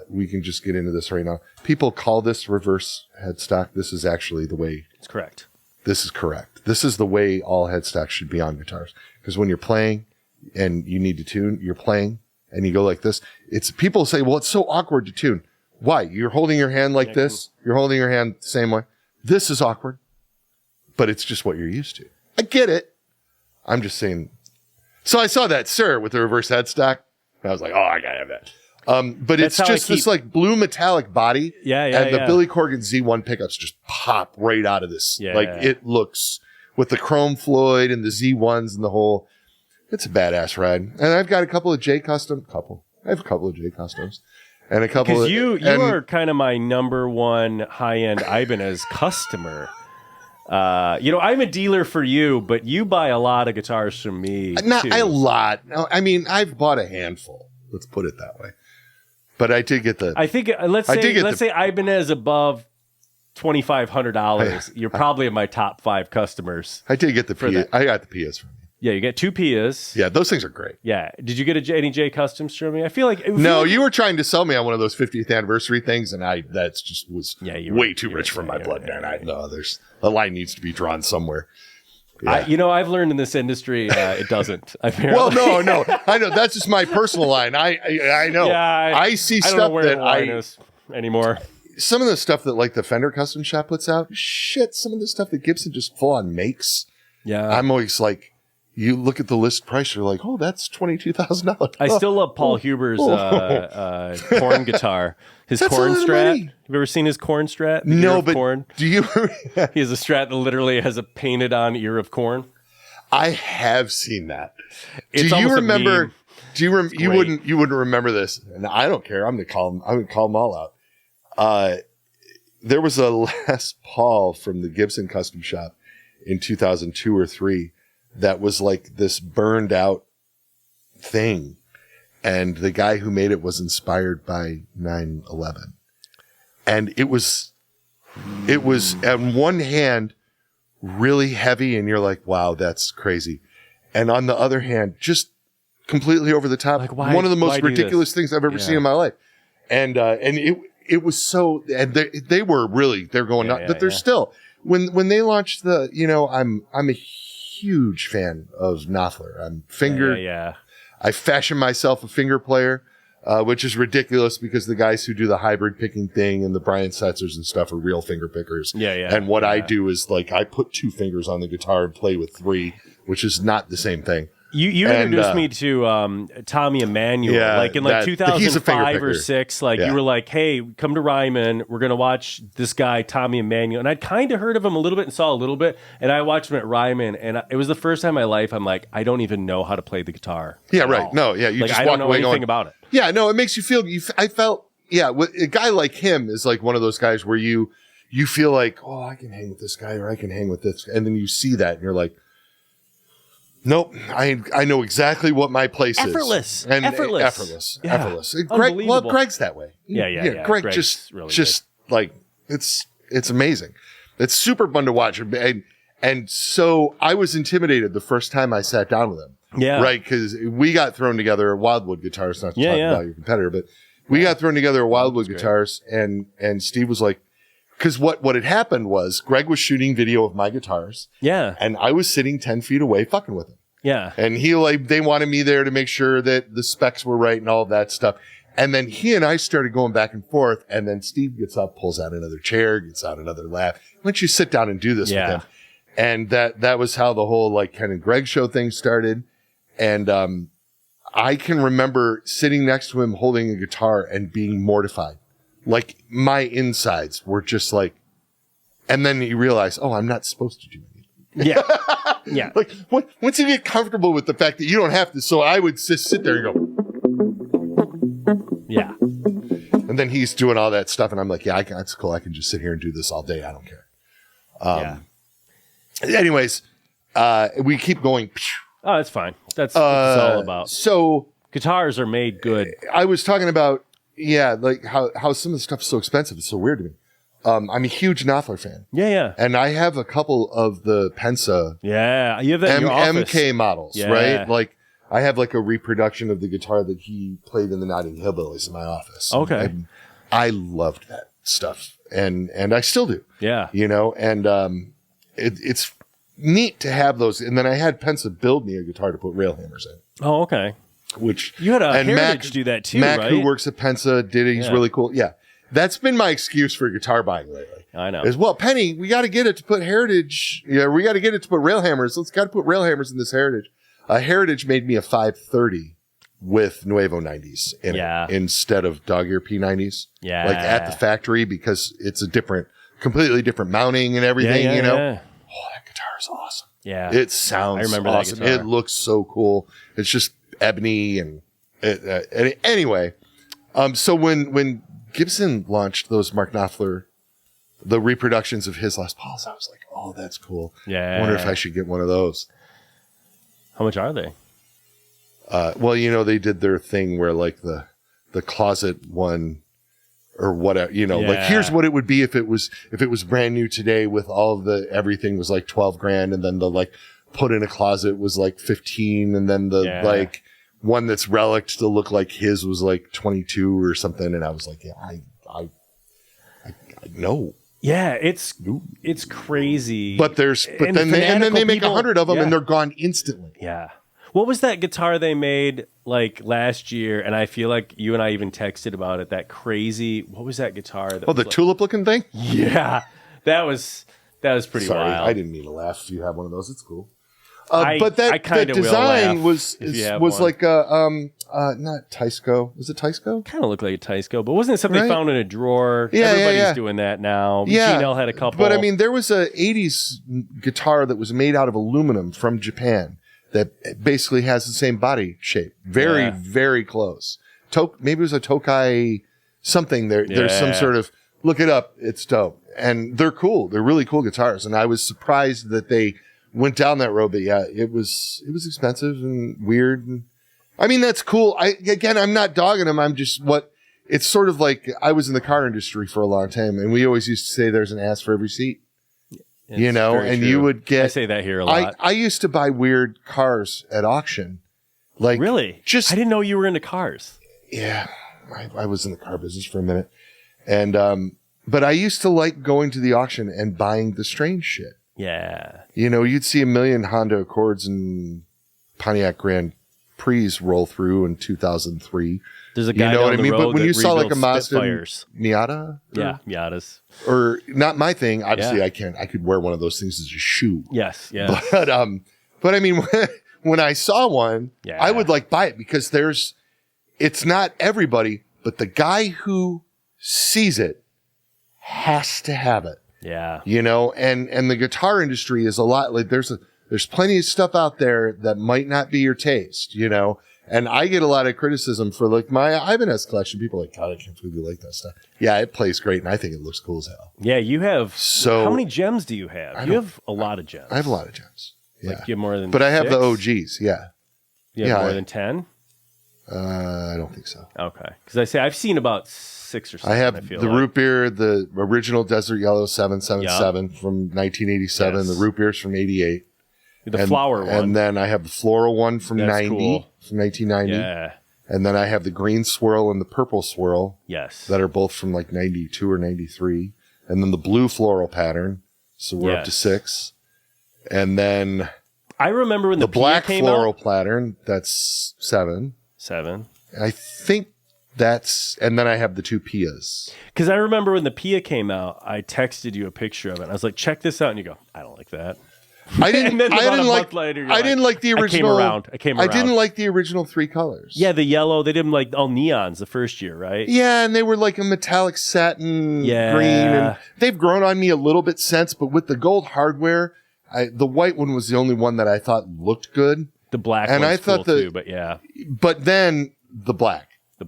we can just get into this right now. People call this reverse headstock. This is actually the way. It's correct. This is correct. This is the way all headstocks should be on guitars. Because when you're playing and you need to tune, you're playing and you go like this. People say, well, it's so awkward to tune. Why? You're holding your hand like this. You're holding your hand the same way. This is awkward, but it's just what you're used to. I get it. I'm just saying. So I saw that Sir with the reverse headstock. And I was like, oh, I gotta have that. But it's just this like blue metallic body. And the Billy Corgan Z1 pickups just pop right out of this. It looks with the Chrome Floyd and the Z1s and the whole, it's a badass ride. And I've got a couple of J Customs and a couple of, you are kind of my number one high-end Ibanez customer. I'm a dealer for you, but you buy a lot of guitars from me. Not a lot. No, I mean, I've bought a handful. Let's put it that way. But I did get I think let's say Ibanez above $2,500. You're probably in my top 5 customers. I did get the Pia. I got the Pias from you. Yeah, you get 2 Pias. Yeah, those things are great. Yeah. Did you get any J Customs from me? I feel like you were trying to sell me on one of those 50th anniversary things, and that's just was way too rich for my blood. There's a line needs to be drawn somewhere. Yeah. I've learned in this industry it doesn't. Apparently. Well, no, I know that's just my personal line. I know. Yeah, I see I stuff don't know where that the line is anymore. Some of the stuff that like the Fender Custom Shop puts out, some of the stuff that Gibson just full on makes. Yeah, I'm always like, you look at the list price, you're like, oh, that's $22,000. I still love Paul Huber's corn guitar. His That's corn a lot of Strat. money. Have you ever seen his corn Strat? The ear No, of but corn? do you? He has a Strat that literally has a painted on ear of corn. I have seen that. It's do you almost a remember? meme. Do you? You great. wouldn't remember this, and I don't care. I'm gonna call them all out. There was a Les Paul from the Gibson Custom Shop in 2002 or 3 that was like this burned out thing, and the guy who made it was inspired by 9/11, and it was on one hand really heavy, and you're like, wow, that's crazy, and on the other hand, just completely over the top. Like, why- one of the why most do ridiculous this? things I've ever seen in my life, and it was so, and they were really, they're going nuts, but they're still, when they launched the, I'm a huge fan of Knopfler. I'm I fashion myself a finger player, which is ridiculous because the guys who do the hybrid picking thing and the Brian Setzers and stuff are real finger pickers. And what I do is like, I put 2 fingers on the guitar and play with 3, which is not the same thing. You introduced me to Tommy Emmanuel, like in like 2005 or 6. Like you were like, "Hey, come to Ryman. We're gonna watch this guy Tommy Emmanuel." And I'd kind of heard of him a little bit and saw a little bit. And I watched him at Ryman, and it was the first time in my life I'm like, I don't even know how to play the guitar. Yeah, right. No, yeah, you like, just I walk don't know away anything going, about it. Yeah, no, it makes you feel. I felt, a guy like him is like one of those guys where you feel like, oh, I can hang with this guy or I can hang with this, and then you see that and you're like, nope, I know exactly what my place is. Effortless. Greg's that way. Yeah. Greg Greg's really like it's amazing. It's super fun to watch, and so I was intimidated the first time I sat down with him. Yeah, right, because we got thrown together at Wildwood Guitars. Not to talk about your competitor, but we got thrown together at Wildwood Guitars, and Steve was like, because what had happened was Greg was shooting video of my guitars. Yeah. And I was sitting 10 feet away fucking with him. Yeah. And they wanted me there to make sure that the specs were right and all of that stuff. And then he and I started going back and forth. And then Steve gets up, pulls out another chair, gets out another lap. Why don't you sit down and do this with him? And that was how the whole like Ken and Greg show thing started. And, I can remember sitting next to him holding a guitar and being mortified. Like my insides were just like, and then you realize, oh, I'm not supposed to do anything. Yeah. Yeah. Like once you get comfortable with the fact that you don't have to, so I would just sit there and go, yeah. And then he's doing all that stuff, and I'm like, yeah, that's cool. I can just sit here and do this all day. I don't care. Anyways, we keep going. Oh, that's fine. That's what it's all about. So guitars are made good. I was talking about, like how some of the stuff is so expensive. It's so weird to me. I'm a huge Knopfler fan. Yeah. And I have a couple of the Pensa you have that in your office. MK models, right? Like I have like a reproduction of the guitar that he played in the Notting Hillbillies in my office. Okay. And I loved that stuff. And I still do. Yeah. And it's neat to have those. And then I had Pensa build me a guitar to put rail hammers in. Oh, okay. Which you had and Heritage do that too, Mac, right? who works at Pensa, did it. He's really cool. Yeah. That's been my excuse for guitar buying lately. I know. Is, well, Penny, we got to get it to put Heritage. Yeah, we got to get it to put rail hammers. Let's got to put rail hammers in this Heritage. Heritage made me a 530 with Nuevo 90s in it instead of dog ear P90s. Yeah. Like at the factory because it's a completely different mounting and everything, you know? Yeah. Oh, that guitar is awesome. Yeah. It sounds awesome. It looks so cool. It's just ebony and anyway. So when Gibson launched those Mark Knopfler, the reproductions of his Les Pauls, I was like, oh, that's cool. Yeah. I wonder if I should get one of those. How much are they? Well, they did their thing where like the closet one or whatever, like here's what it would be if it was brand new today with all of everything was like 12 grand. And then the like put in a closet was like 15. And then the like one that's relic to look like his was like 22 or something. And I was like, yeah, I know. Yeah, it's crazy. But then they make 100 of them and they're gone instantly. Yeah. What was that guitar they made like last year? And I feel like you and I even texted about it. That crazy. What was that guitar? The tulip looking thing? Yeah, that was pretty wild. I didn't mean to laugh. If you have one of those, it's cool. But that kinda will design laugh if you have one. like not Teisco. Was it Teisco? Kind of looked like a Teisco, but wasn't it something they Right? found in a drawer? Yeah, Everybody's doing that now. Yeah, G&L had a couple. But I mean, there was a 80s guitar that was made out of aluminum from Japan that basically has the same body shape. Very, very close. Maybe it was a Tokai something. There's some sort of, look it up. It's dope. And they're cool. They're really cool guitars. And I was surprised that they went down that road. But yeah, it was expensive and weird. And I mean, that's cool. I'm not dogging them. It's sort of like I was in the car industry for a long time, and we always used to say there's an ass for every seat. It's and true. you would get. I say that here a lot. I used to buy weird cars at auction. Like really? I didn't know you were into cars. Yeah, I was in the car business for a minute, and but I used to like going to the auction and buying the strange shit. Yeah. You'd see a million Honda Accords and Pontiac Grand Prix roll through in 2003. There's a guy down the road But when that you saw like a Mazda Spitfires. Miata, Miatas, or not my thing. Obviously, I can't. I could wear one of those things as a shoe. Yes. But I mean, when I saw one, I would like buy it because it's not everybody, but the guy who sees it has to have it. Yeah. And the guitar industry is a lot like there's plenty of stuff out there that might not be your taste, and I get a lot of criticism for like my Ibanez collection. People are like, God, I can't believe you like that stuff. Yeah, it plays great. And I think it looks cool as hell. Yeah. You have, so how many gems do you have? You have a lot of gems. I have a lot of gems. Yeah. Like you have more than but I have 6? the OGs. Yeah. You have more than 10? I don't think so. Okay. Because I've seen about 6 or 7. I have the root beer, the original Desert Yellow 777 from 1987. Yes. The root beers from 88. The flower one. And then I have the floral one from That's 90, cool. from 1990. Yeah. And then I have the green swirl and the purple swirl. Yes. That are both from like 92 or 93. And then the blue floral pattern. So we're up to 6. And then I remember when the black came floral out. pattern, that's 7. 7. I think and then I have the 2 Pias. Because I remember when the Pia came out, I texted you a picture of it. And I was like, check this out. And you go, I don't like that. I didn't like the original. I came around. I didn't like the original 3 colors. Yeah, the yellow. They did them like all neons the first year, right? Yeah, and they were like a metallic satin green. And they've grown on me a little bit since, but with the gold hardware, the white one was the only one that I thought looked good. The black and one's I thought cool too, but yeah. But then the black. The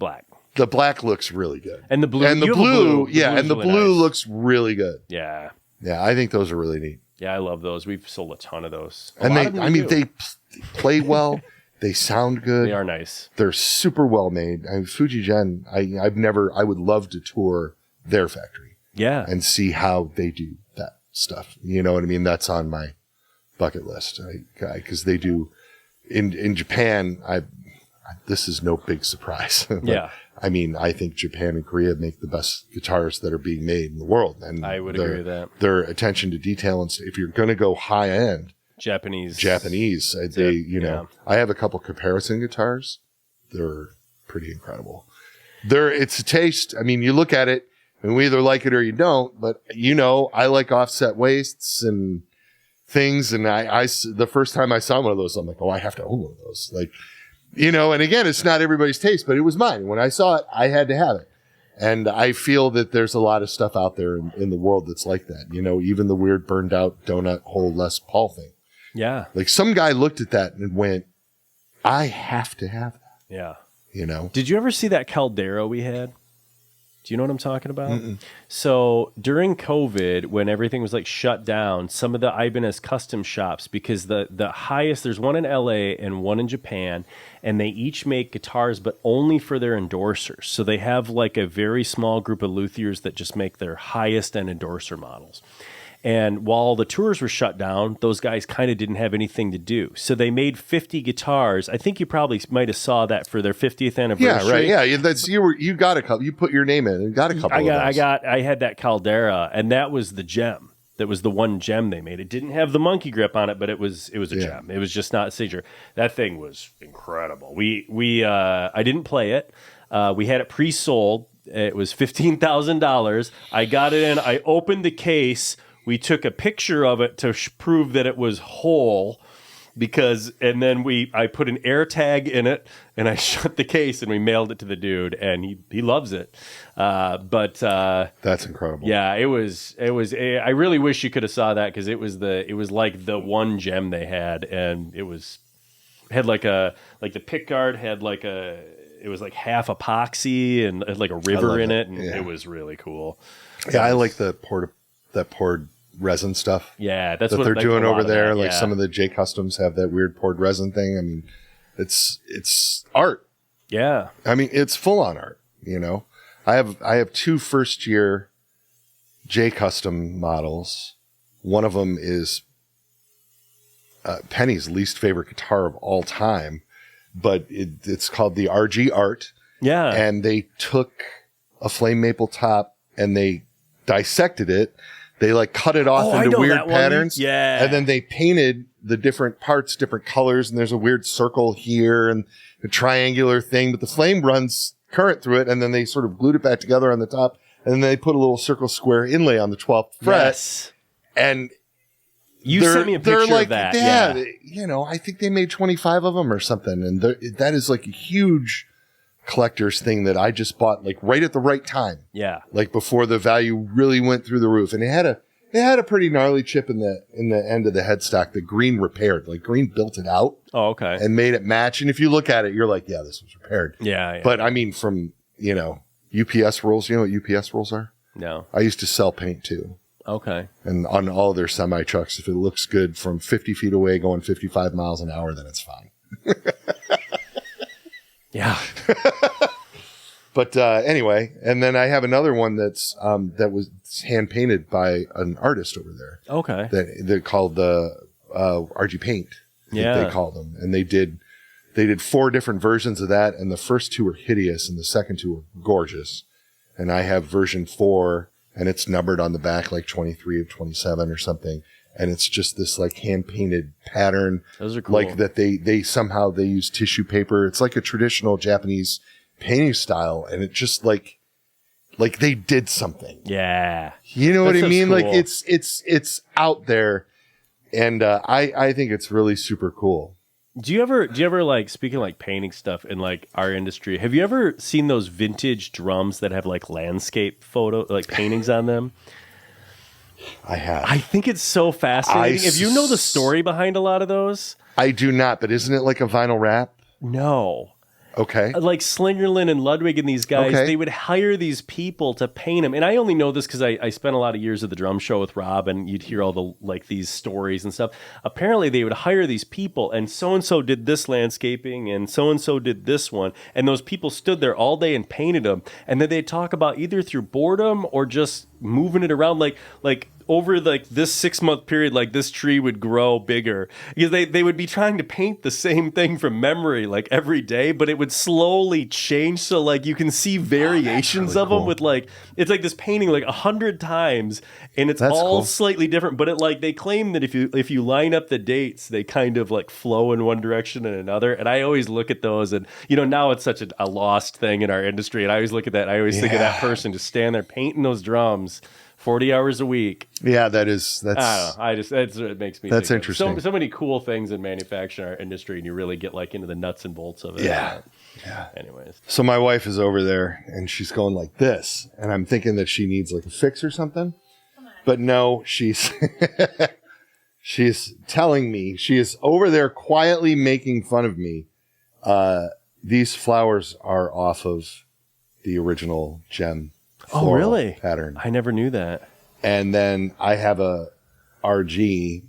black looks really good. And the blue. And the blue looks really good. Yeah. Yeah, I think those are really neat. Yeah, I love those. We've sold a ton of those. And they play well. They sound good. They are nice. They're super well made. Fujigen, I would love to tour their factory. Yeah. And see how they do that stuff. You know what I mean? That's on my bucket list. Because they do in Japan, this is no big surprise. Yeah. I mean, I think Japan and Korea make the best guitars that are being made in the world. And I would agree with that. Their attention to detail, and if you're going to go high end, Japanese, I have a couple comparison guitars. They're pretty incredible. It's a taste. I mean, you look at it and we either like it or you don't, but I like offset waists and things. And the first time I saw one of those, I'm like, oh, I have to own one of those. Like, and again, it's not everybody's taste, but it was mine. When I saw it, I had to have it. And I feel that there's a lot of stuff out there in the world that's like that. Even the weird burned out donut hole Les Paul thing. Yeah. Like some guy looked at that and went, I have to have that. Yeah. Did you ever see that Caldera we had? Do you know what I'm talking about? Mm-mm. So during COVID, when everything was like shut down, some of the Ibanez custom shops, because the highest, there's one in LA and one in Japan, and they each make guitars, but only for their endorsers. So they have like a very small group of luthiers that just make their highest end endorser models. And while the tours were shut down, those guys kind of didn't have anything to do. So they made 50 guitars. I think you probably might have saw that for their 50th anniversary. Yeah, right. Yeah, you got a couple. You put your name in and got a couple. I had that Caldera, and that was the gem. That was the one gem they made. It didn't have the monkey grip on it, but it was a gem. It was just not a signature. That thing was incredible. I didn't play it. We had it pre-sold. It was $15,000. I got it in. I opened the case. We took a picture of it to prove that it was whole. and then I put an air tag in it and I shut the case and we mailed it to the dude and he loves it. That's incredible. Yeah, it was, I really wish you could have saw that because it was like the one gem they had, and had like the pick guard had like it was like half epoxy and had like a river in it, and it was really cool. Yeah, I like that poured resin stuff. Yeah, that's what they're doing over there. Like some of the J Customs have that weird poured resin thing. I mean, it's art. Yeah, I mean, it's full on art. You know, I have 2 first year J Custom models. One of them is Penny's least favorite guitar of all time, but it's called the RG Art. Yeah, and they took a flame maple top and they dissected it. They like cut it off into weird patterns. Yeah. And then they painted the different parts, different colors. And there's a weird circle here and a triangular thing, but the flame runs current through it. And then they sort of glued it back together on the top. And then they put a little circle square inlay on the 12th fret. Yes. And you sent me a picture of that. Yeah. You know, I think they made 25 of them or something. And that is like a huge collector's thing that I just bought like right at the right time. Yeah. Like before the value really went through the roof. And it had a pretty gnarly chip in the end of the headstock that Green repaired. Like Green built it out. Oh, okay. And made it match. And if you look at it, you're like, yeah, this was repaired. Yeah. But I mean, from, you know, UPS rolls, you know what UPS rolls are? No. I used to sell paint too. Okay. And on all their semi trucks, if it looks good from 50 feet away going 55 miles an hour, then it's fine. Yeah. But anyway, and then I have another one that's that was hand painted by an artist over there. Okay. They're called the RG Paint. Yeah. They called them, and they did 4 different versions of that, and the first 2 were hideous, and the second 2 were gorgeous. And I have version 4, and it's numbered on the back like 23 of 27 or something. And it's just this like hand painted pattern. Those are cool. Like that they somehow they use tissue paper. It's like a traditional Japanese painting style. And it just like they did something. Yeah. You know what I mean? Cool. Like it's out there. And I think it's really super cool. Do you ever like, speaking of like painting stuff in like our industry, have you ever seen those vintage drums that have like landscape photo, like paintings on them? I have. I think it's so fascinating. If you know the story behind a lot of those. I do not, but isn't it like a vinyl wrap? No. Okay. Like Slingerland and Ludwig and these guys, they would hire these people to paint them. And I only know this because I spent a lot of years at the drum show with Rob, and you'd hear all the like these stories and stuff. Apparently they would hire these people, and so did this landscaping, and so did this one. And those people stood there all day and painted them. And then they'd talk about either through boredom or just moving it around, like over like this 6-month period, like this tree would grow bigger because they would be trying to paint the same thing from memory like every day, but it would slowly change. So like you can see variations of them with like, it's like this painting like 100 times and it's all slightly different, but it like, they claim that if you line up the dates, they kind of like flow in one direction and another. And I always look at those and, you know, now it's such a lost thing in our industry. And I always look at that. I always think of that person just stand there painting those drums 40 hours a week. Yeah, that's. I don't know. It makes me. That's think interesting. So many cool things in manufacturing our industry, and you really get like into the nuts and bolts of it. Yeah. Anyways, so my wife is over there, and she's going like this, and I'm thinking that she needs like a fix or something, but no, she's telling me she is over there quietly making fun of me. These flowers are off of the original gem. Oh, really? Pattern. I never knew that. And then I have a RG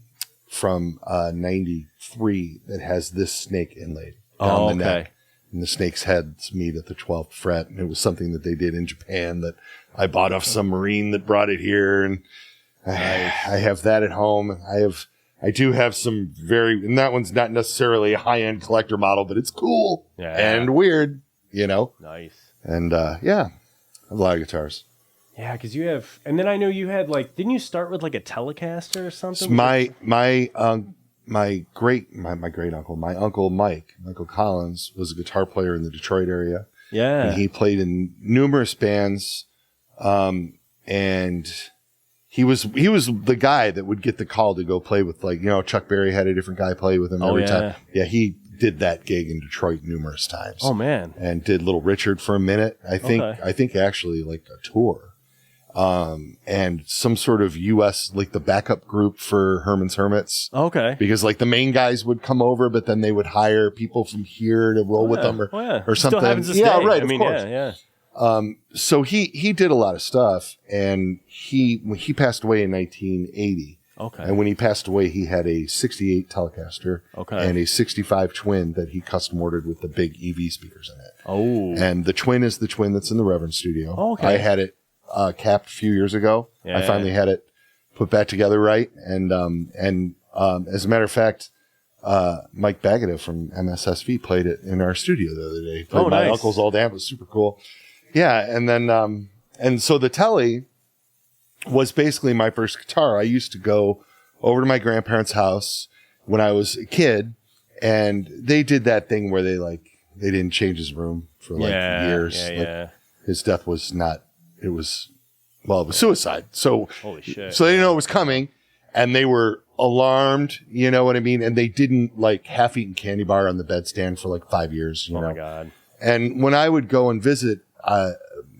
from 93 that has this snake inlaid down the neck. And the snake's heads meet at the 12th fret. And it was something that they did in Japan that I bought off some Marine that brought it here. And I have that at home. I do have some and that one's not necessarily a high-end collector model, but it's cool and weird, you know? Nice. And a lot of guitars. Yeah, because you have, and then I know you had like, didn't you start with like a Telecaster or something? So my great uncle, Michael Collins, was a guitar player in the Detroit area. Yeah, and he played in numerous bands, and he was the guy that would get the call to go play with, like, Chuck Berry had a different guy play with him every time. Yeah, he did that gig in Detroit numerous times. Oh man. And did Little Richard for a minute. I think actually like a tour. And some sort of US, like the backup group for Herman's Hermits. Okay. Because like the main guys would come over, but then they would hire people from here to roll with them or something. Still happens to yeah, stay. right. I mean, of course. yeah. So he did a lot of stuff, and he passed away in 1980. Okay. And when he passed away, he had a 68 Telecaster and a 65 Twin that he custom ordered with the big EV speakers in it. Oh. And the Twin is the Twin that's in the Reverend studio. Oh, okay. I had it capped a few years ago. Yeah. I finally had it put back together right. And as a matter of fact, Mike Bagata from MSSV played it in our studio the other day. Played my uncle's old amp. It was super cool. Yeah. And then, and so the Tele was basically my first guitar. I used to go over to my grandparents' house when I was a kid, and they did that thing where they didn't change his room for years. Yeah. His death was not, it was suicide. So, holy shit. So they didn't know it was coming, and they were alarmed, you know what I mean? And they didn't half-eaten candy bar on the bedstand for 5 years, you know? Oh my God. And when I would go and visit,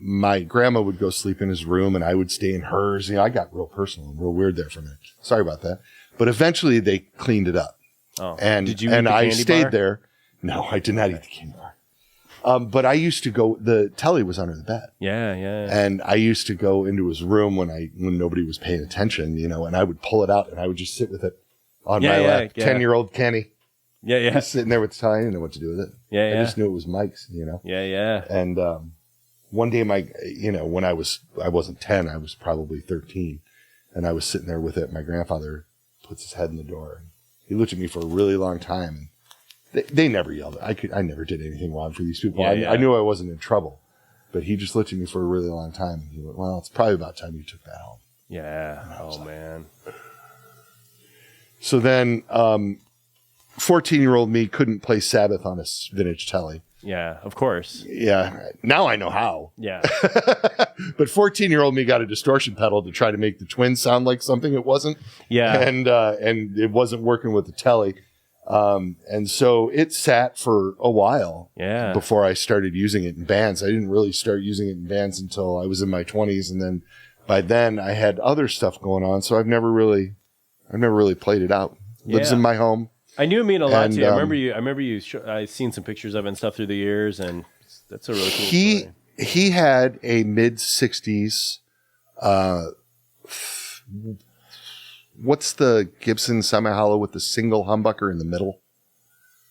my grandma would go sleep in his room and I would stay in hers. I got real personal and real weird there for a minute. Sorry about that. But eventually they cleaned it up. Oh. And, did you eat the I candy stayed bar? there. No, I did not eat the candy bar. But I used to go, the Tele was under the bed. Yeah. And I used to go into his room when nobody was paying attention, and I would pull it out and I would just sit with it on my lap. 10-year-old Kenny. Yeah. Just sitting there with the Tele. I didn't know what to do with it. Yeah. I just knew it was Mike's, Yeah. And, one day when I wasn't 10, I was probably 13, and I was sitting there with it. My grandfather puts his head in the door, and he looked at me for a really long time, and they never yelled. I never did anything wrong for these people. I knew I wasn't in trouble, but he just looked at me for a really long time, and he went, "Well, it's probably about time you took that home." Yeah. Oh man. So then, 14-year-old me couldn't play Sabbath on a vintage Tele. Yeah, of course. Yeah. Now I know how. Yeah. But 14-year-old me got a distortion pedal to try to make the Twin sound like something it wasn't. Yeah. And it wasn't working with the Tele. And so it sat for a while. Yeah. Before I started using it in bands. I didn't really start using it in bands until I was in my 20s. And then by then I had other stuff going on. So I've never really played it out. Lives in my home. I knew it mean a lot And, to you. I remember you. I've seen some pictures of it and stuff through the years, and that's a really cool story. He had a mid-60s. What's the Gibson semi-hollow with the single humbucker in the middle?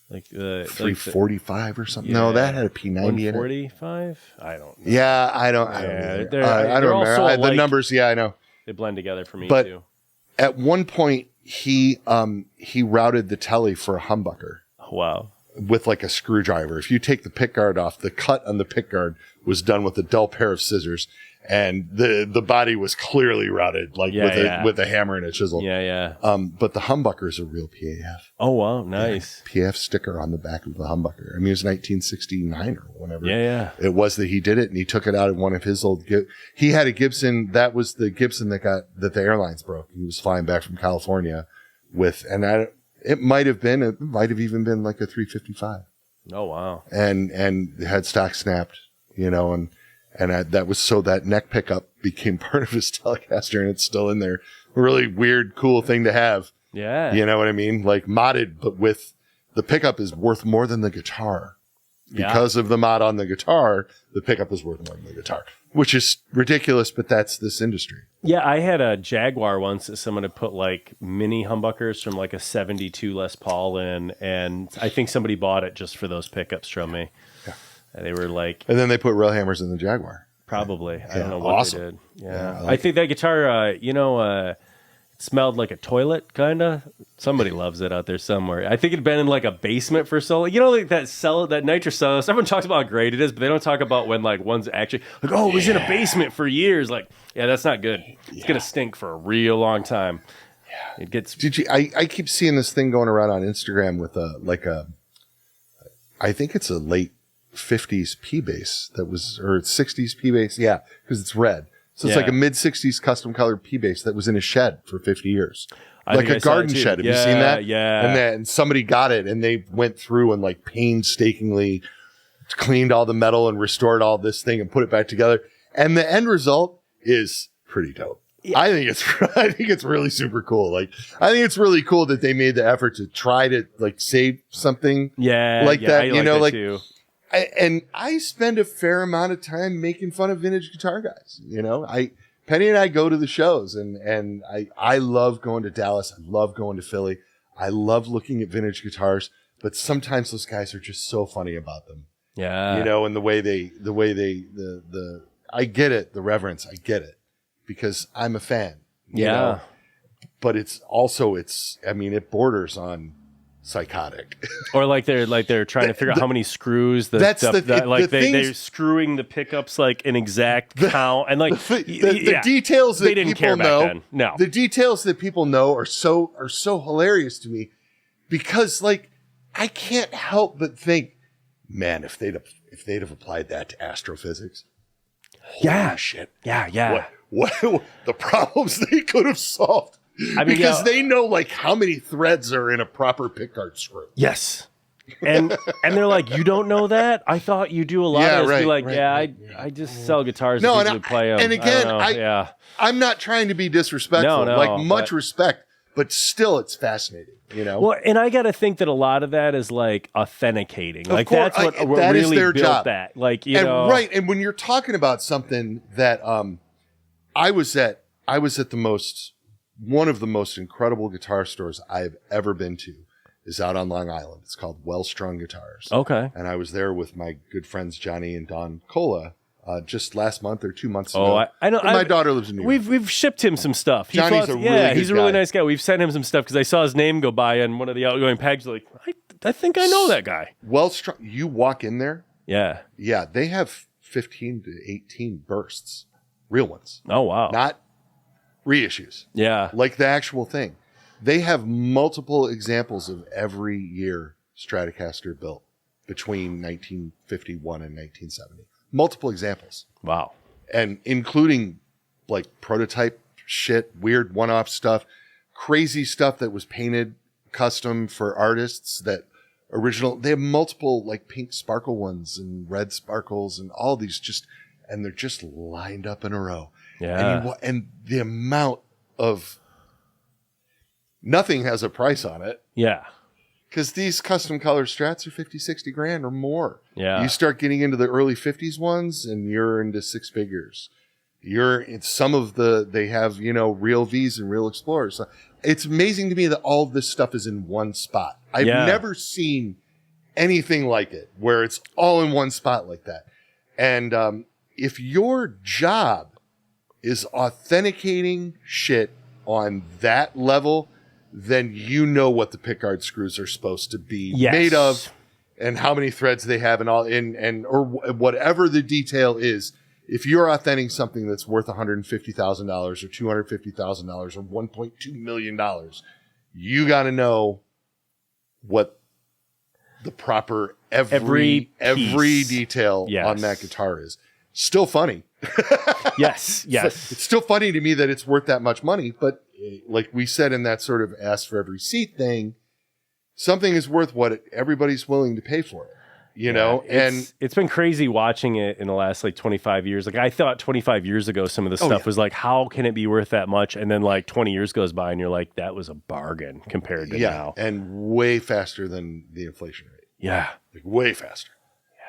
Like 345 or something. No, that had a P90 in it. 145? I don't know. Yeah, I don't. Yeah, I don't remember the numbers. Yeah, I know. They blend together for me But too. At one point, he routed the Tele for a humbucker. Wow. With a screwdriver. If you take the pickguard off, the cut on the pickguard was done with a dull pair of scissors, and the body was clearly routed with a hammer and a chisel. Yeah. But the humbucker is a real PAF. Oh wow, nice. PAF sticker on the back of the humbucker. I mean, it was 1969 or whenever. Yeah. It was that he did it, and he took it out of one of his old. He had a Gibson. That was the Gibson that the airlines broke. He was flying back from California with, and it might have even been like a 355. Oh wow. And the headstock snapped, and that was so that neck pickup became part of his Telecaster, and it's still in there. Really weird, cool thing to have. Yeah. You know what I mean? Modded, but with the pickup is worth more than the guitar. Because of the mod on the guitar, the pickup is worth more than the guitar, which is ridiculous, but that's this industry. Yeah, I had a Jaguar once that someone had put mini humbuckers from a 72 Les Paul in, and I think somebody bought it just for those pickups from me. Yeah. And they were and then they put rail hammers in the Jaguar. Probably. I don't know what they did. Yeah. I think that guitar, it smelled like a toilet, kind of. Somebody loves it out there somewhere. I think it'd been in a basement for so long. That nitrocellulose. Everyone talks about how great it is, but they don't talk about when one's actually it was in a basement for years. That's not good. It's gonna stink for a real long time. Yeah. It gets. Did you? I keep seeing this thing going around on Instagram with I think it's a late 50s P bass that was, or it's 60s P bass. Yeah, because it's red. So it's like a mid-60s custom colored P bass that was in a shed for 50 years. Like a garden shed. Have you seen that? Yeah. And then somebody got it and they went through and like painstakingly cleaned all the metal and restored all this thing and put it back together. And the end result is pretty dope. Yeah. I think it's really super cool. Like, I think it's really cool that they made the effort to try to like save something like that. You know, like, too. And I spend a fair amount of time making fun of vintage guitar guys. You know, Penny and I go to the shows and I love going to Dallas. I love going to Philly. I love looking at vintage guitars, but sometimes those guys are just so funny about them. Yeah. You know, and the way they, I get it. The reverence. I get it because I'm a fan. You know? But it borders on psychotic. Or like they're trying to figure out how many screws they're screwing the pickups like an exact count and like the details that they didn't people care know. Back then. No, the details that people know are so hilarious to me because like I can't help but think, man, if they'd have applied that to astrophysics, holy shit, what the problems they could have solved. I mean, because they know like how many threads are in a proper pickguard screw. Yes. And they're like, you don't know that? I thought you do a lot of this. I just sell guitars and people play them. And again, I'm not trying to be disrespectful. Much respect, but still it's fascinating, you know? Well, and I got to think that a lot of that is like authenticating. Of like course, that's what that really is their built job. That. Like, you and know. Right. And when you're talking about something that I was at one of the most incredible guitar stores I've ever been to is out on Long Island. It's called Well Strung Guitars. Okay. And I was there with my good friends Johnny and Don Cola just last month or 2 months ago. I know. My daughter lives in New York. We've shipped him some stuff. Johnny's he's a really nice guy. We've sent him some stuff because I saw his name go by on one of the outgoing packages. Like, I think I know that guy. Well Strung. You walk in there. Yeah. Yeah. They have 15 to 18 bursts. Real ones. Oh, wow. Not reissues. Yeah. Like the actual thing. They have multiple examples of every year Stratocaster built between 1951 and 1970. Multiple examples. Wow. And including like prototype shit, weird one-off stuff, crazy stuff that was painted custom for artists that they have multiple like pink sparkle ones and red sparkles and all these and they're just lined up in a row. Yeah. And the amount of nothing has a price on it. Yeah. Because these custom color strats are 50, 60 grand or more. Yeah. You start getting into the early 50s ones and you're into six figures. They have, real Vs and real Explorers. So it's amazing to me that all of this stuff is in one spot. I've never seen anything like it where it's all in one spot like that. And if your job is authenticating shit on that level, then you know what the pickguard screws are supposed to be made of and how many threads they have and all or whatever the detail is. If you're authenticating something that's worth $150,000 or $250,000 or $1.2 million, you got to know what the proper every detail on that guitar is. Still funny. Yes. It's still funny to me that it's worth that much money, but like we said in that sort of ask for every seat thing, something is worth what everybody's willing to pay for it, you know? And it's been crazy watching it in the last like 25 years. Like I thought 25 years ago, some of the stuff was like, how can it be worth that much? And then like 20 years goes by and you're like, that was a bargain compared to now. And way faster than the inflation rate. Yeah. Like way faster.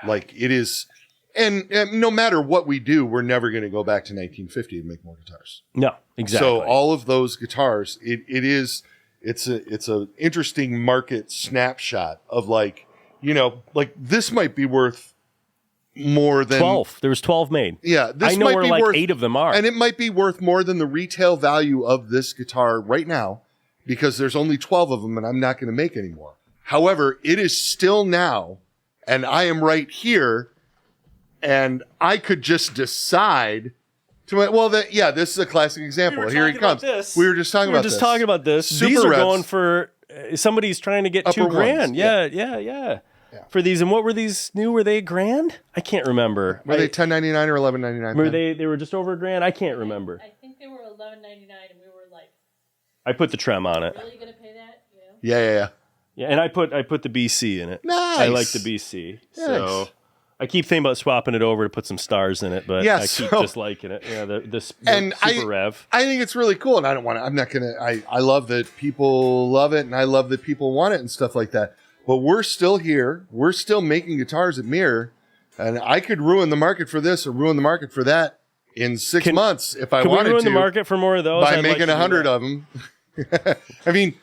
Yeah. Like it is. And no matter what we do, we're never going to go back to 1950 and make more guitars. No, exactly. So all of those guitars, it's a interesting market snapshot of like this might be worth more than 12. There was 12 made. Yeah, I know where like 8 of them are, and it might be worth more than the retail value of this guitar right now because there's only 12 of them, and I'm not going to make any more. However, it is still now, and I am right here. And I could just decide this is a classic example. Here he comes. We were just talking about this. Super These are reps, going for somebody's trying to get $2,000. Ones. Yeah. for these. And what were these new? Were they $1,000? I can't remember. Were they $10.99 or $11.99? Were they were just over $1,000? I can't remember. I think they were $11.99, and we were like, I put the trem on it. "Really gonna pay that?" You know? Yeah. Yeah, and I put the BC in it. Nice. I like the BC. Nice. So I keep thinking about swapping it over to put some stars in it, but I keep just liking it. Yeah, the Super Rev. I think it's really cool, and I love that people love it, and I love that people want it and stuff like that. But we're still here. We're still making guitars at Mirror, and I could ruin the market for this or ruin the market for that in 6 months if I wanted to. Could we ruin the market for more of those? By making 100 of them. I mean,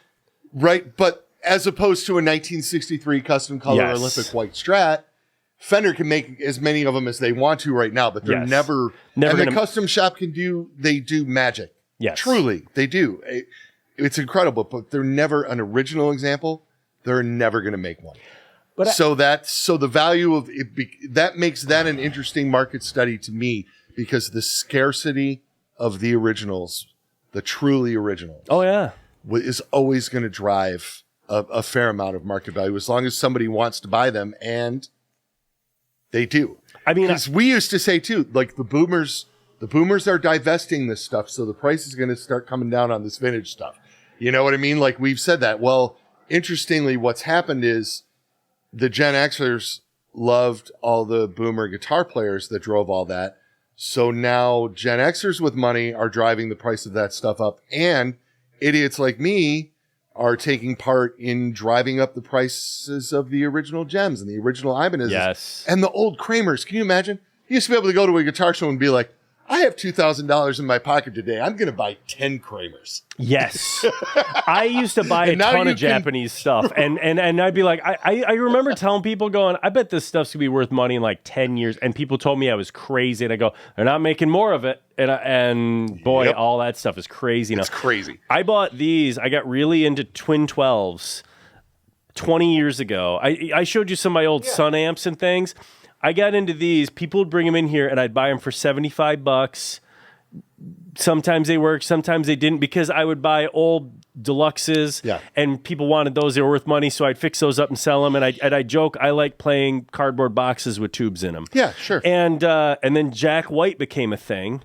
right, but as opposed to a 1963 custom color Olympic white Strat, Fender can make as many of them as they want to right now, but they're never and the custom shop they do magic. Yes. Truly, they do. It's incredible, but they're never an original example. They're never going to make one. But so the value of it, that makes that an interesting market study to me, because the scarcity of the originals, the truly original. Oh, yeah. Is always going to drive a fair amount of market value, as long as somebody wants to buy them, and they do. I mean, because we used to say too, like the boomers are divesting this stuff, so the price is going to start coming down on this vintage stuff. You know what I mean? Like we've said that. Well, interestingly, what's happened is the Gen Xers loved all the boomer guitar players that drove all that. So now Gen Xers with money are driving the price of that stuff up, and idiots like me are taking part in driving up the prices of the original gems and the original Ibanez. Yes. And the old Kramers. Can you imagine? You used to be able to go to a guitar show and be like, I have $2,000 in my pocket today. I'm going to buy 10 Kramers. Yes. I used to buy a ton of Japanese stuff. And I'd be like, I remember telling people going, I bet this stuff's going to be worth money in like 10 years. And people told me I was crazy. And I go, they're not making more of it. And boy, all that stuff is crazy now. It's crazy. I bought these. I got really into Twin 12s 20 years ago. I showed you some of my old Sun amps and things. I got into these. People would bring them in here, and I'd buy them for $75. Sometimes they worked, sometimes they didn't, because I would buy old deluxes, and people wanted those. They were worth money, so I'd fix those up and sell them. And I joke, I like playing cardboard boxes with tubes in them. Yeah, sure. And then Jack White became a thing,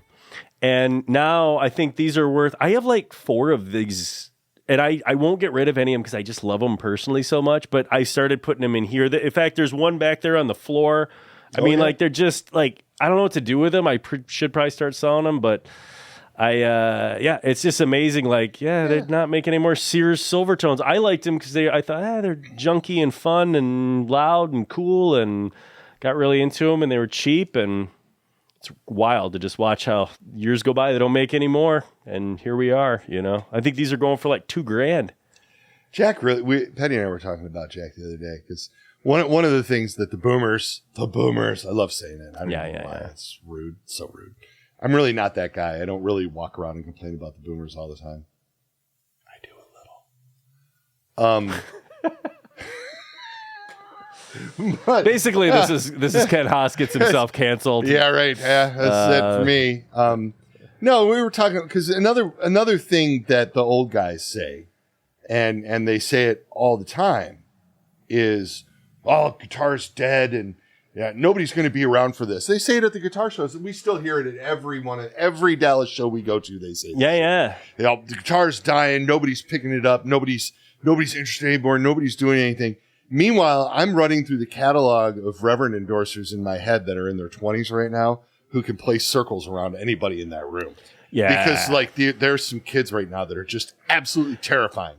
and now I think these are worth. I have like 4 of these. And I won't get rid of any of them because I just love them personally so much. But I started putting them in here. In fact, there's one back there on the floor. I mean, like, they're just, like, I don't know what to do with them. I should probably start selling them. But it's just amazing. Like, they're not making any more Sears Silvertones. I liked them because I thought, they're junky and fun and loud and cool, and got really into them. And they were cheap, and it's wild to just watch how years go by. They don't make any more, and here we are. You know, I think these are going for like $2,000. Jack Petty and I were talking about Jack the other day, because one of the things that the boomers, I love saying it. I don't know why. It's rude, so rude. I'm really not that guy. I don't really walk around and complain about the boomers all the time. I do a little. But, basically, this is Ken Haas gets himself canceled. Yeah, right. Yeah, that's it for me. No, we were talking because another thing that the old guys say, and they say it all the time, is, "Oh, guitar's dead, and nobody's going to be around for this." They say it at the guitar shows, and we still hear it at every Dallas show we go to. They say, "Yeah, the guitar's dying. Nobody's picking it up. Nobody's interested anymore. Nobody's doing anything." Meanwhile, I'm running through the catalog of Reverend endorsers in my head that are in their 20s right now who can play circles around anybody in that room. Yeah. Because there's some kids right now that are just absolutely terrifying.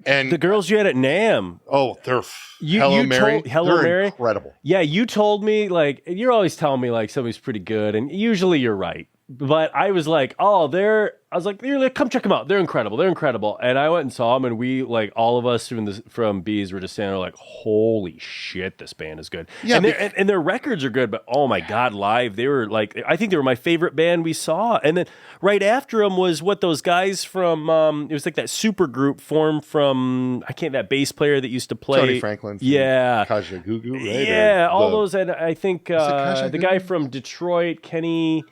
And the girls you had at NAMM. Oh, they're Hello Mary. They're incredible. Yeah, you told me, like, you're always telling me like somebody's pretty good, and usually you're right. But I was like, come check them out. They're incredible. And I went and saw them, and we, like, all of us from Bees were just saying, like, holy shit, this band is good. Yeah, and their records are good, but oh my God, live, they were like, I think they were my favorite band we saw. And then right after them was those guys from, it was like that super group formed from, that bass player that used to play. Tony Franklin. Yeah. Kaja Gugu, right? Yeah, all those, and I think the guy from Detroit, Kenny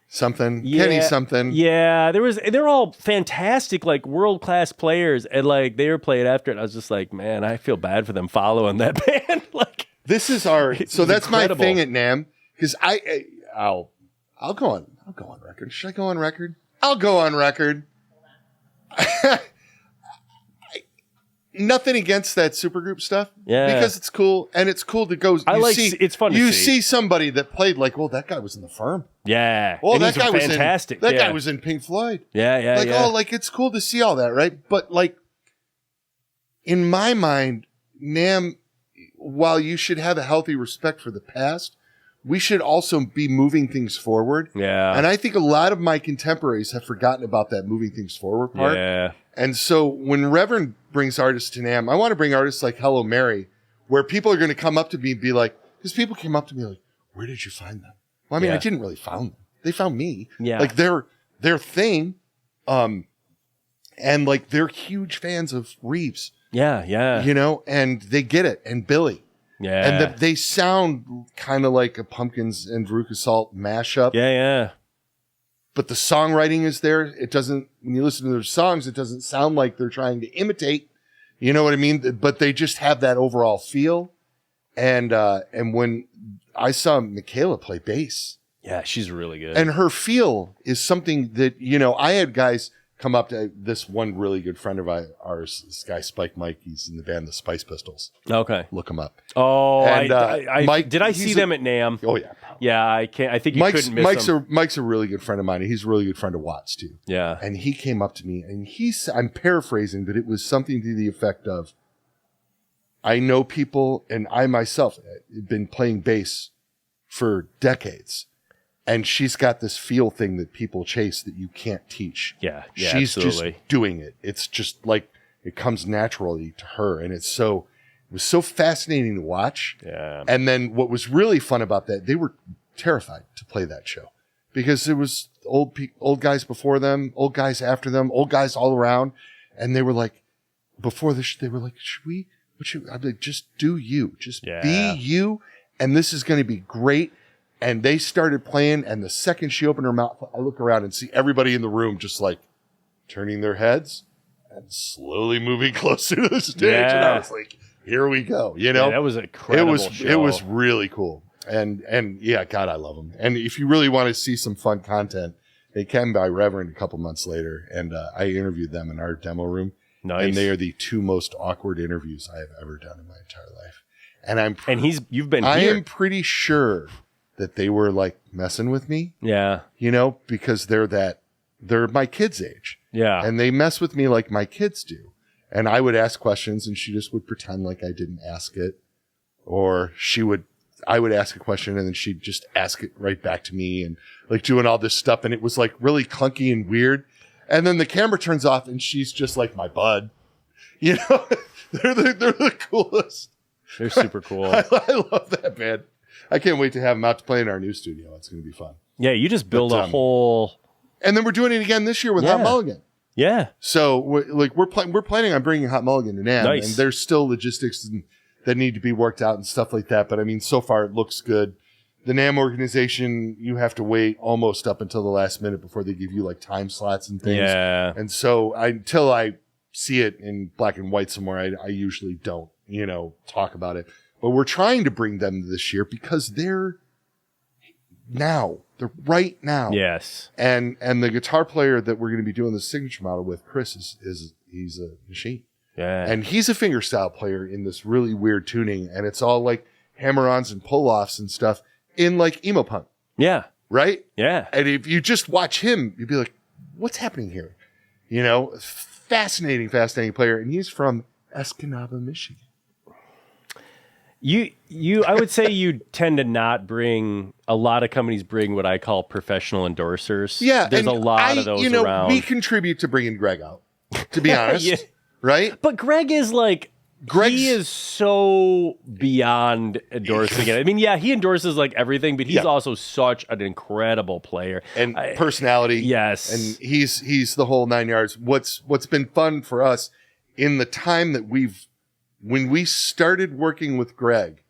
something. Yeah, they're all fantastic, like world-class players, and like they were playing after it. I was just like, man, I feel bad for them following that band. Like, This is our. So that's incredible. my thing at NAMM because I'll go on record. Should I go on record? I'll go on record. Nothing against that supergroup stuff. Yeah. Because it's cool. And it's cool to go. It's fun to You see. see somebody that played like, well, that guy was in the Firm. Yeah. Oh, and that he's guy was fantastic. That guy was in Pink Floyd. Yeah. Like, oh, like it's cool to see all that, right? But like, in my mind, NAMM, while you should have a healthy respect for the past, we should also be moving things forward. Yeah. And I think a lot of my contemporaries have forgotten about that moving things forward part. Yeah. And so when Reverend brings artists to NAMM, I want to bring artists like Hello Mary, where people are going to come up to me and be like, because people came up to me like, where did you find them? Well, I mean, I didn't really find them. They found me. Yeah. Like their thing. And like they're huge fans of Reeves. Yeah. You know, and they get it. And Billy. Yeah. And they sound kind of like a Pumpkins and Veruca Salt mashup. Yeah. But the songwriting is there. It doesn't, when you listen to their songs, it doesn't sound like they're trying to imitate. You know what I mean? But they just have that overall feel. And when I saw Michaela play bass. Yeah, she's really good. And her feel is something that, you know, I had guys come up to this one really good friend of ours, this guy Spike Mike. He's in the band The Spice Pistols. Okay. Look him up. Oh, And, Mike, did I see them at NAMM? Oh yeah. Yeah, I think you couldn't miss them. Mike's a really good friend of mine. He's a really good friend of Watt's too. Yeah. And he came up to me and I'm paraphrasing, but it was something to the effect of, I know people and I myself have been playing bass for decades. And she's got this feel thing that people chase that you can't teach. Yeah, she's absolutely. just doing it. It's just like it comes naturally to her, and it was so fascinating to watch. Yeah. And then what was really fun about that, they were terrified to play that show because it was old guys before them, old guys after them, old guys all around, and they were like, before this, they were like, I'm like, just do you, just be you, and this is going to be great. And they started playing, and the second she opened her mouth, I look around and see everybody in the room just like turning their heads and slowly moving closer to the stage. Yeah. And I was like, here we go. You know, that was an incredible show. It was really cool. And yeah, God, I love them. And if you really want to see some fun content, they came by Reverend a couple months later, and I interviewed them in our demo room. Nice. And they are the two most awkward interviews I have ever done in my entire life. And you've been I here. am pretty sure that they were like messing with me, Yeah. you know, because they're my kids' age. Yeah. And they mess with me like my kids do. And I would ask questions and she just would pretend like I didn't ask it. Or I would ask a question and then she'd just ask it right back to me and like doing all this stuff. And it was like really clunky and weird. And then the camera turns off and she's just like my bud. You know, they're the coolest. They're super cool. I love that band. I can't wait to have them out to play in our new studio. It's going to be fun. Yeah, you just build a whole. And then we're doing it again this year with Hot Mulligan. Yeah. So we're planning on bringing Hot Mulligan to NAMM. Nice. And there's still logistics that need to be worked out and stuff like that. But I mean, so far it looks good. The NAMM organization, you have to wait almost up until the last minute before they give you like time slots and things. Yeah. And so until I see it in black and white somewhere, I usually don't, talk about it. But we're trying to bring them this year because they're right now. Yes. And the guitar player that we're going to be doing the signature model with, Chris, he's a machine. Yeah. And he's a fingerstyle player in this really weird tuning. And it's all like hammer-ons and pull-offs and stuff in like emo punk. Yeah. Right? Yeah. And if you just watch him, you'd be like, what's happening here? Fascinating player. And he's from Escanaba, Michigan. I would say you tend to not bring, a lot of companies bring what I call professional endorsers. Yeah. There's a lot of those around. We contribute to bringing Greg out, to be honest. Yeah. Right? But Greg is like, he is so beyond endorsing it. I mean, yeah, he endorses like everything, but he's also such an incredible player. And personality. Yes. And he's the whole 9 yards. What's been fun for us in the time that when we started working with Greg,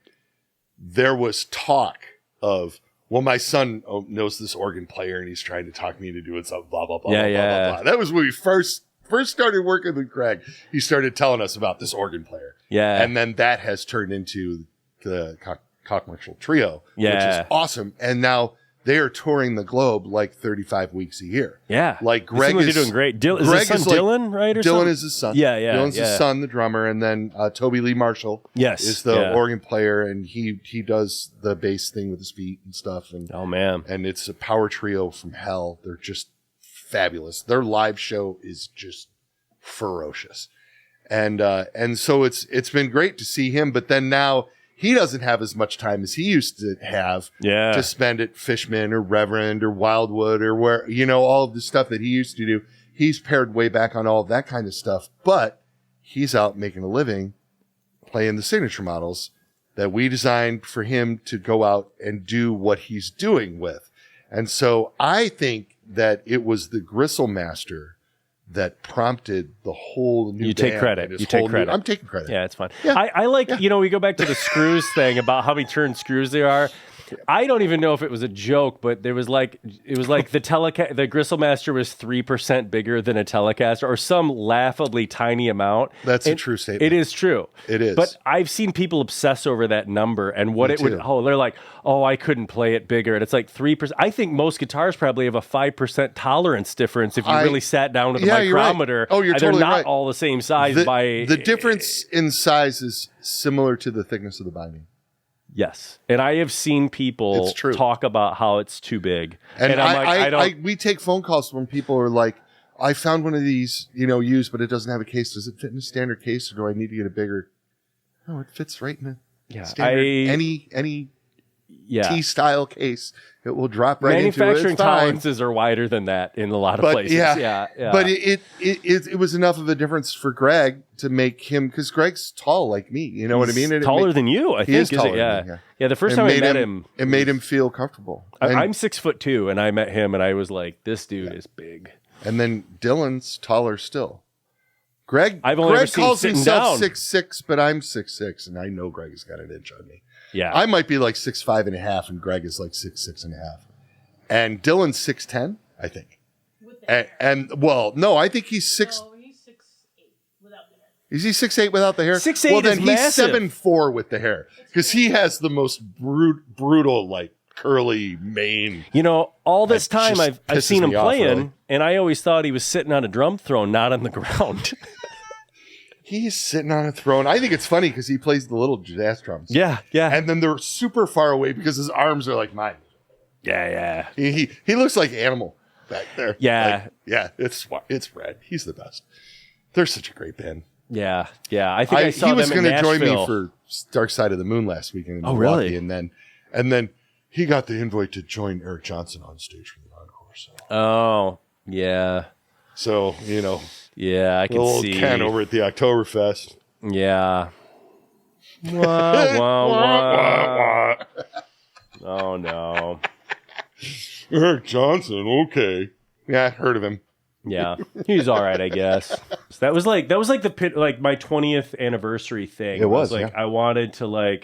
there was talk of, well, my son knows this organ player and he's trying to talk me into doing something, blah, blah, blah, blah, blah, blah. That was when we first started working with Greg. He started telling us about this organ player. Yeah. And then that has turned into the Cock Marshall Trio, which Yeah. is awesome. And now they are touring the globe like 35 weeks a year. Yeah. Like They Greg seem like is they're doing great. Is Greg his son is like- Dylan, right? Or Dylan something? is his son. Yeah, yeah. Dylan's yeah. his son, the drummer, and then Toby Lee Marshall Yes. is the yeah. organ player, and he does the bass thing with his feet and stuff. And Oh, man. and it's a power trio from hell. They're just fabulous. Their live show is just ferocious, and so it's been great to see him. But then now he doesn't have as much time as he used to have Yeah. to spend at Fishman or Reverend or Wildwood or where, all of the stuff that he used to do. He's pared way back on all of that kind of stuff, but he's out making a living playing the signature models that we designed for him to go out and do what he's doing with. And so I think that it was the Gristle Master that prompted the whole new You take band credit. and this You take whole new- credit. I'm taking credit. Yeah, it's fun. Yeah. I like, we go back to the screws thing about how many turn screws there are. I don't even know if it was a joke, but it was like the Gristle Master was 3% bigger than a Telecaster, or some laughably tiny amount. That's a And true statement. It is true. It is. But I've seen people obsess over that number and what Me it would. too. Oh, they're like, I couldn't play it bigger, and it's like 3%. I think most guitars probably have a 5% tolerance difference if you really sat down to the you're right. micrometer. Oh, you're they're totally not right. all the same size The difference in size is similar to the thickness of the binding. Yes, and I have seen people It's true. talk about how it's too big, And I'm like, I don't. we take phone calls when people are like, I found one of these, used, but it doesn't have a case. Does it fit in a standard case, or do I need to get a bigger? No, it fits right in a standard. Any T-style case, it will drop right into it. Manufacturing It's fine. tolerances are wider than that in a lot of But places. yeah. yeah. But it was enough of a difference for Greg to make him, because Greg's tall like me. You know what I mean? And it taller made- than you, I He think. is taller yeah. than me, Yeah, the first it time I made met him, it made him feel comfortable. I'm 6'2", and I met him, and I was like, "This dude is big." And then Dylan's taller still. Greg I've only ever Greg seen calls sitting himself down. 6'6", but I'm 6'6", and I know Greg has got an inch on me. Yeah, I might be like 6'5.5", and Greg is like 6'6.5". And Dylan's 6'10", I think. With the hair. No, I think he's 6. No, he's 6'8" without the hair. Is he 6'8" without the hair? 6'8" Well, then is he's massive. 7'4" with the hair, because he has the most brutal, like curly mane. all this That time just I've pisses seen him me off, playing, really. and I always thought he was sitting on a drum throne, not on the ground. He's sitting on a throne. I think it's funny because he plays the little jazz drums. yeah. And then they're super far away because his arms are like mine. Yeah. He looks like Animal back there. Yeah. It's rad. He's the best. They're such a great band. Yeah. I think I saw he them was in going to join me Nashville. for Dark Side of the Moon last weekend in Oh, Milwaukee, really? and then he got the invite to join Eric Johnson on stage for the encore. Oh, yeah. So Yeah, I the can old see. Ken over at the Oktoberfest. Yeah. Wah. Oh, no. Eric Johnson, okay. Yeah, heard of him. Yeah, he was all right, I guess. So that was like the pit, like my 20th anniversary thing. It was, like yeah. I wanted to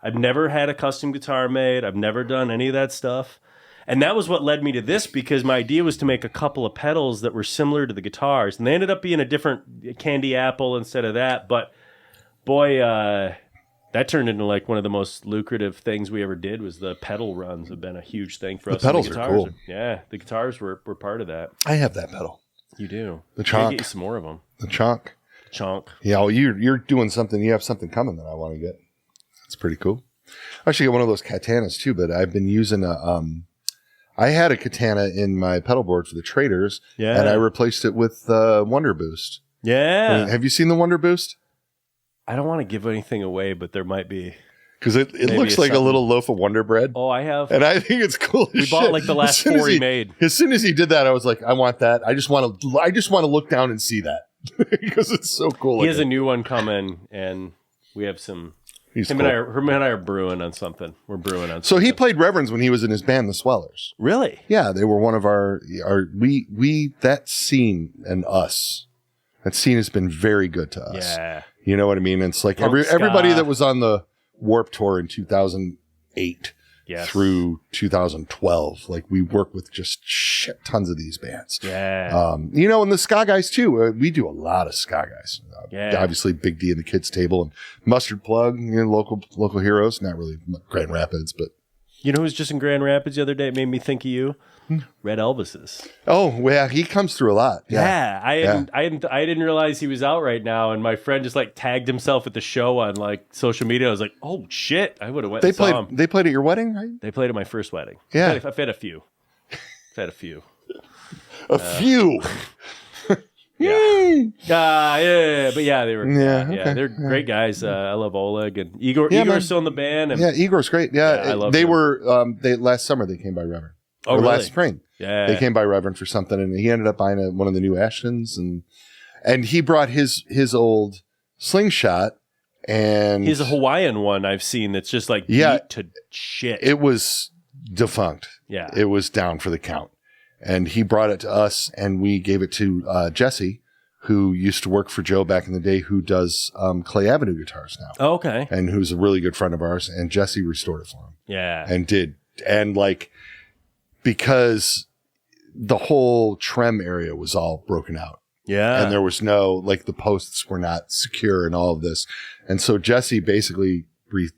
I've never had a custom guitar made. I've never done any of that stuff. And that was what led me to this, because my idea was to make a couple of pedals that were similar to the guitars. And they ended up being a different candy apple instead of that. But boy, that turned into like one of the most lucrative things we ever did. Was the pedal runs have been a huge thing for us. pedals And are guitars cool. Yeah, the guitars were part of that. I have that pedal. You do. The Gotta chonk. get you some more of them. The chonk. Chonk. Yeah, well, you're doing something. You have something coming that I want to get. That's pretty cool. I actually got one of those katanas too, but I've been using I had a katana in my pedal board for the Traders, Yeah. and I replaced it with Wonder Boost. Yeah. Have you seen the Wonder Boost? I don't want to give anything away, but there might be. Because it looks it's like a something. little loaf of Wonder Bread. Oh, I have. And I think it's cool. We bought like the last 4 he made. As soon as he did that, I was like, I want that. I just want to look down and see that because it's so cool. He has a new one coming, and we have some. He's Him cool. and I are brewing on something. We're brewing on. So something. he played Reverends when he was in his band, the Swellers. Really? Yeah, they were one of our we that scene and us. That scene has been very good to us. Yeah. You know what I mean? It's like Punk ska. everybody that was on the Warp Tour in 2008 through 2012. Like we work with just shit tons of these bands. Yeah. And the ska guys too. We do a lot of ska guys. Obviously Big D and the Kids Table and Mustard Plug, local heroes. Not really Grand Rapids, but You know who's just in Grand Rapids the other day? It made me think of you. Red Elvis's. Oh, yeah, he comes through a lot. Yeah, I didn't realize he was out right now, and my friend just like tagged himself at the show on like social media. I was like, oh shit, I would have went. They played at your wedding, right? They played at my first wedding. Yeah, I've had a few. A few. Yeah, but yeah, they were. Okay. They're great guys. I love Oleg and Igor. Igor's still in the band. And, Igor's great. I love they him. were. Last summer they came by Reverend. Oh, really? Last spring. Yeah, they came by Reverend for something, and he ended up buying one of the new Ashtons, and he brought his old slingshot, and he's a Hawaiian one I've seen that's just like beat to shit. It was defunct. Yeah, it was down for the count, and he brought it to us, and we gave it to Jesse, who used to work for Joe back in the day, who does Clay Avenue guitars now. Oh, okay, and who's a really good friend of ours, and Jesse restored it for him. Yeah, and like. Because the whole trem area was all broken out. Yeah. And there was the posts were not secure and all of this. And so Jesse basically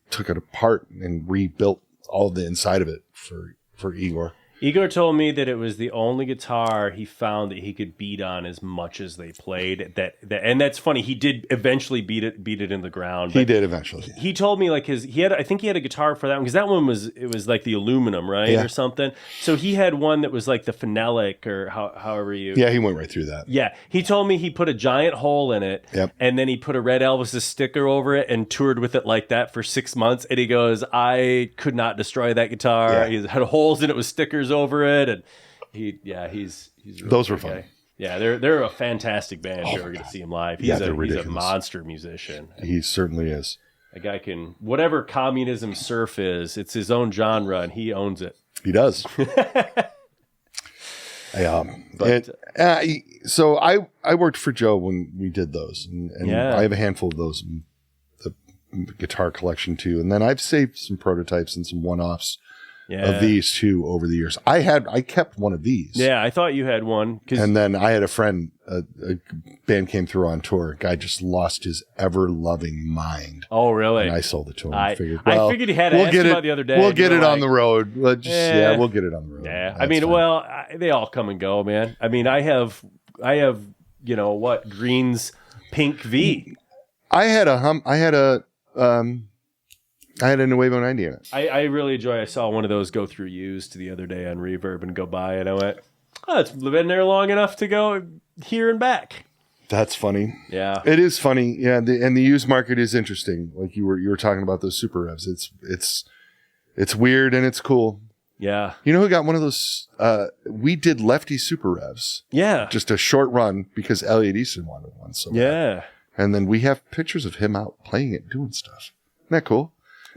took it apart and rebuilt all the inside of it for Igor. Igor told me that it was the only guitar he found that he could beat on as much as they played. And that's funny. He did eventually beat it in the ground. He did eventually. He told me like I think he had a guitar for that one because that one was like the aluminum, right, or something. So he had one that was like the phenolic or however you. Yeah, he went right through that. Yeah, he told me he put a giant hole in it, and then he put a Red Elvis sticker over it and toured with it like that for 6 months. And he goes, I could not destroy that guitar. Yeah. He had holes in it with stickers over it, and he's really those were fun. Guy. Yeah, they're a fantastic band. If you're ever going to see him live, he's a monster musician. He certainly is. A guy can whatever communism surf is, it's his own genre, and he owns it. He does. So I worked for Joe when we did those, and I have a handful of those in the guitar collection too, and then I've saved some prototypes and some one-offs. Of these too over the years. I kept one of these. Yeah, I thought you had one. And then I had a friend, a band came through on tour. A guy just lost his ever-loving mind. Oh, really? And I sold it to him. I figured he had asked about the other day. We'll get it on the road. We'll get it on the road. Yeah, I mean, they all come and go, man. I mean, I have Green's Pink V. I had a Nuevo 90 in it. I really enjoy. I saw one of those go through used the other day on Reverb and go by, and I went, "Oh, it's been there long enough to go here and back." That's funny. Yeah, it is funny. Yeah, and the used market is interesting. Like you were talking about those Super Revs. It's weird and it's cool. Yeah. You know who got one of those? We did Lefty Super Revs. Yeah. Just a short run because Elliot Easton wanted one. So yeah. And then we have pictures of him out playing it, doing stuff. Isn't that cool?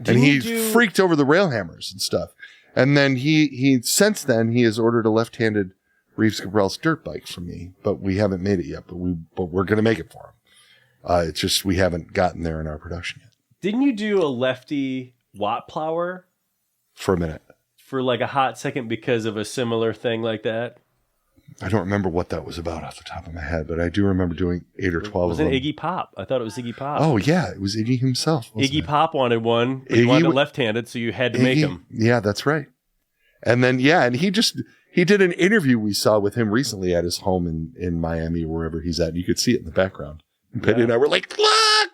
And he freaked over the rail hammers and stuff. And then he since then he has ordered a left-handed Reeves Cabril's dirt bike from me, but we haven't made it yet. But we're going to make it for him. It's just we haven't gotten there in our production yet. Didn't you do a lefty WattPlower for a minute? For like a hot second because of a similar thing like that? I don't remember what that was about off the top of my head, but I do remember doing 8 or 12 of them. Was it Iggy Pop? I thought it was Iggy Pop. Oh, yeah. It was Iggy himself. Iggy Pop wanted one, but he wanted it left-handed, so you had to make him. Yeah, that's right. And then, and he did an interview we saw with him recently at his home in Miami, wherever he's at. You could see it in the background. And Penny and I were like, look!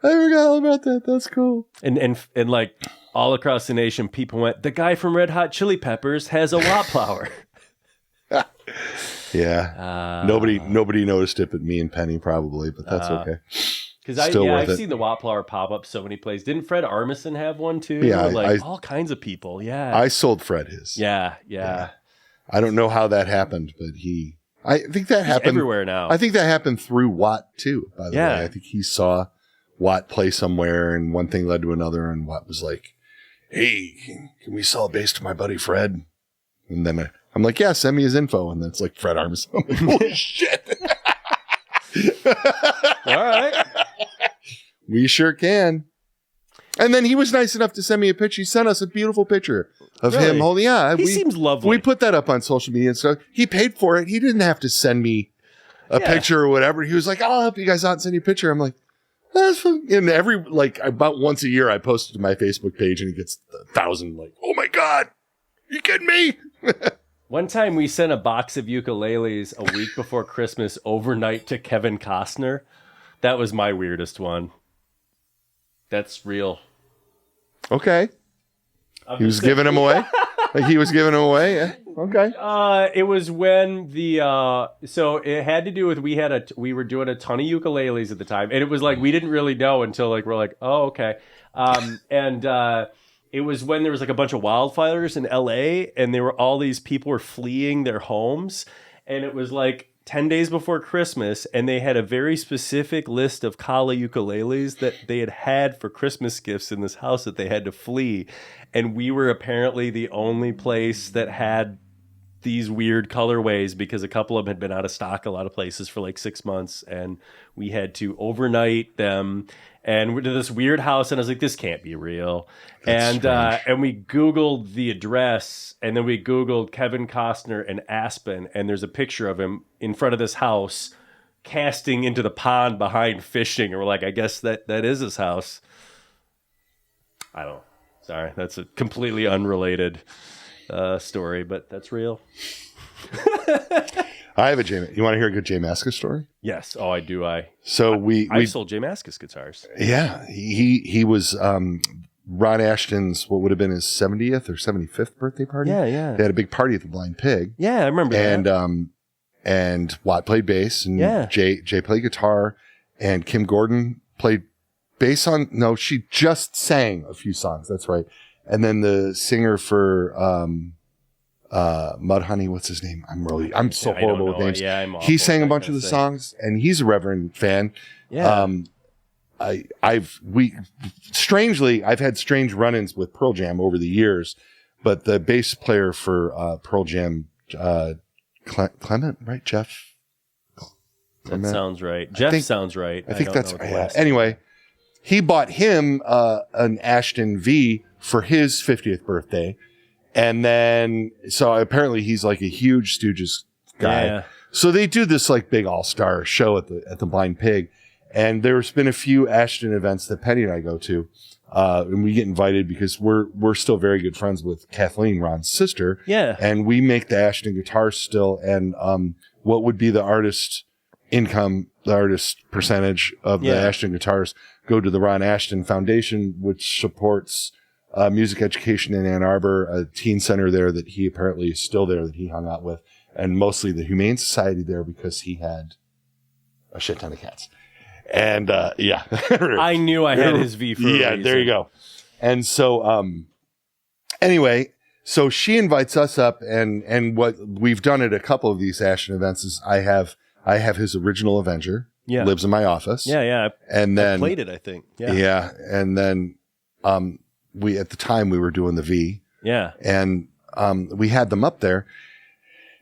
I forgot all about that. That's cool. And like all across the nation, people went, the guy from Red Hot Chili Peppers has a WattPlower. Yeah. Nobody noticed it but me and Penny probably, but that's okay. Because I've seen the WattPlower pop up so many places. Didn't Fred Armisen have one too? Yeah, all kinds of people. Yeah, I sold Fred his. Yeah. I don't know how that happened, but I think that happened everywhere now. I think that happened through Watt too. By the way, I think he saw Watt play somewhere, and one thing led to another, and Watt was like, "Hey, can we sell a bass to my buddy Fred?" And then I'm like, yeah, send me his info. And then it's like Fred Armisen. I'm like, holy shit. All right. We sure can. And then he was nice enough to send me a picture. He sent us a beautiful picture of Really? him holding. Yeah, He seems lovely. We put that up on social media and stuff. He paid for it. He didn't have to send me a picture or whatever. He was like, "I'll help you guys out and send you a picture." I'm like, "That's fun." And about once a year, I post it to my Facebook page, and he gets 1,000. Like, oh my god, you kidding me? One time we sent a box of ukuleles a week before Christmas overnight to Kevin Costner. That was my weirdest one. That's real. Okay. He was giving them away? Like he was giving them away? Yeah. Okay. It was when so it had to do with we were doing a ton of ukuleles at the time, and it was like we didn't really know until like we're like, oh, okay. It was when there was like a bunch of wildfires in LA, and all these people were fleeing their homes, and it was like 10 days before Christmas, and they had a very specific list of Kala ukuleles that they had for Christmas gifts in this house that they had to flee. And we were apparently the only place that had these weird colorways because a couple of them had been out of stock a lot of places for like 6 months, and we had to overnight them. And we're to this weird house, and I was like, this can't be real. And we Googled the address, and then we Googled Kevin Costner and Aspen, and there's a picture of him in front of this house casting into the pond behind fishing. And we're like, I guess that is his house. I don't know. Sorry, that's a completely unrelated story, but that's real. I have a J. You want to hear a good J. Mascis story? Yes. Oh, I do. So we sold J. Mascis guitars. Yeah, he was Ron Ashton's what would have been his 70th or 75th birthday party. Yeah. They had a big party at the Blind Pig. Yeah, I remember that. And Watt played bass, and Yeah. Jay played guitar, and Kim Gordon played bass on. No, she just sang a few songs. That's right. And then the singer for Mudhoney, what's his name? I'm so horrible with names. Yeah, I'm awful. He sang a bunch of the songs, and he's a Reverend fan. Yeah. I've had strange run-ins with Pearl Jam over the years, but the bass player for Pearl Jam, Clement, right? Jeff? That sounds right. Jeff sounds right. I think that's right. Yeah. Anyway, he bought him an Ashton V for his 50th birthday. And then, so apparently he's like a huge Stooges guy. Yeah. So they do this like big all-star show at the Blind Pig. And there's been a few Ashton events that Penny and I go to. And we get invited because we're still very good friends with Kathleen, Ron's sister. Yeah. And we make the Ashton guitars still. And, what would be the artist income, the artist percentage of the Ashton guitars go to the Ron Ashton Foundation, which supports music education in Ann Arbor, a teen center there that he apparently is still there that he hung out with, and mostly the Humane Society there because he had a shit ton of cats. And yeah, I knew I had his V for a reason. There you go. And so anyway, so she invites us up, and what we've done at a couple of these Ashton events is I have his original Avenger, lives in my office. Yeah. And then I played it, I think. Yeah. And then we at the time we were doing the V. Yeah. And we had them up there,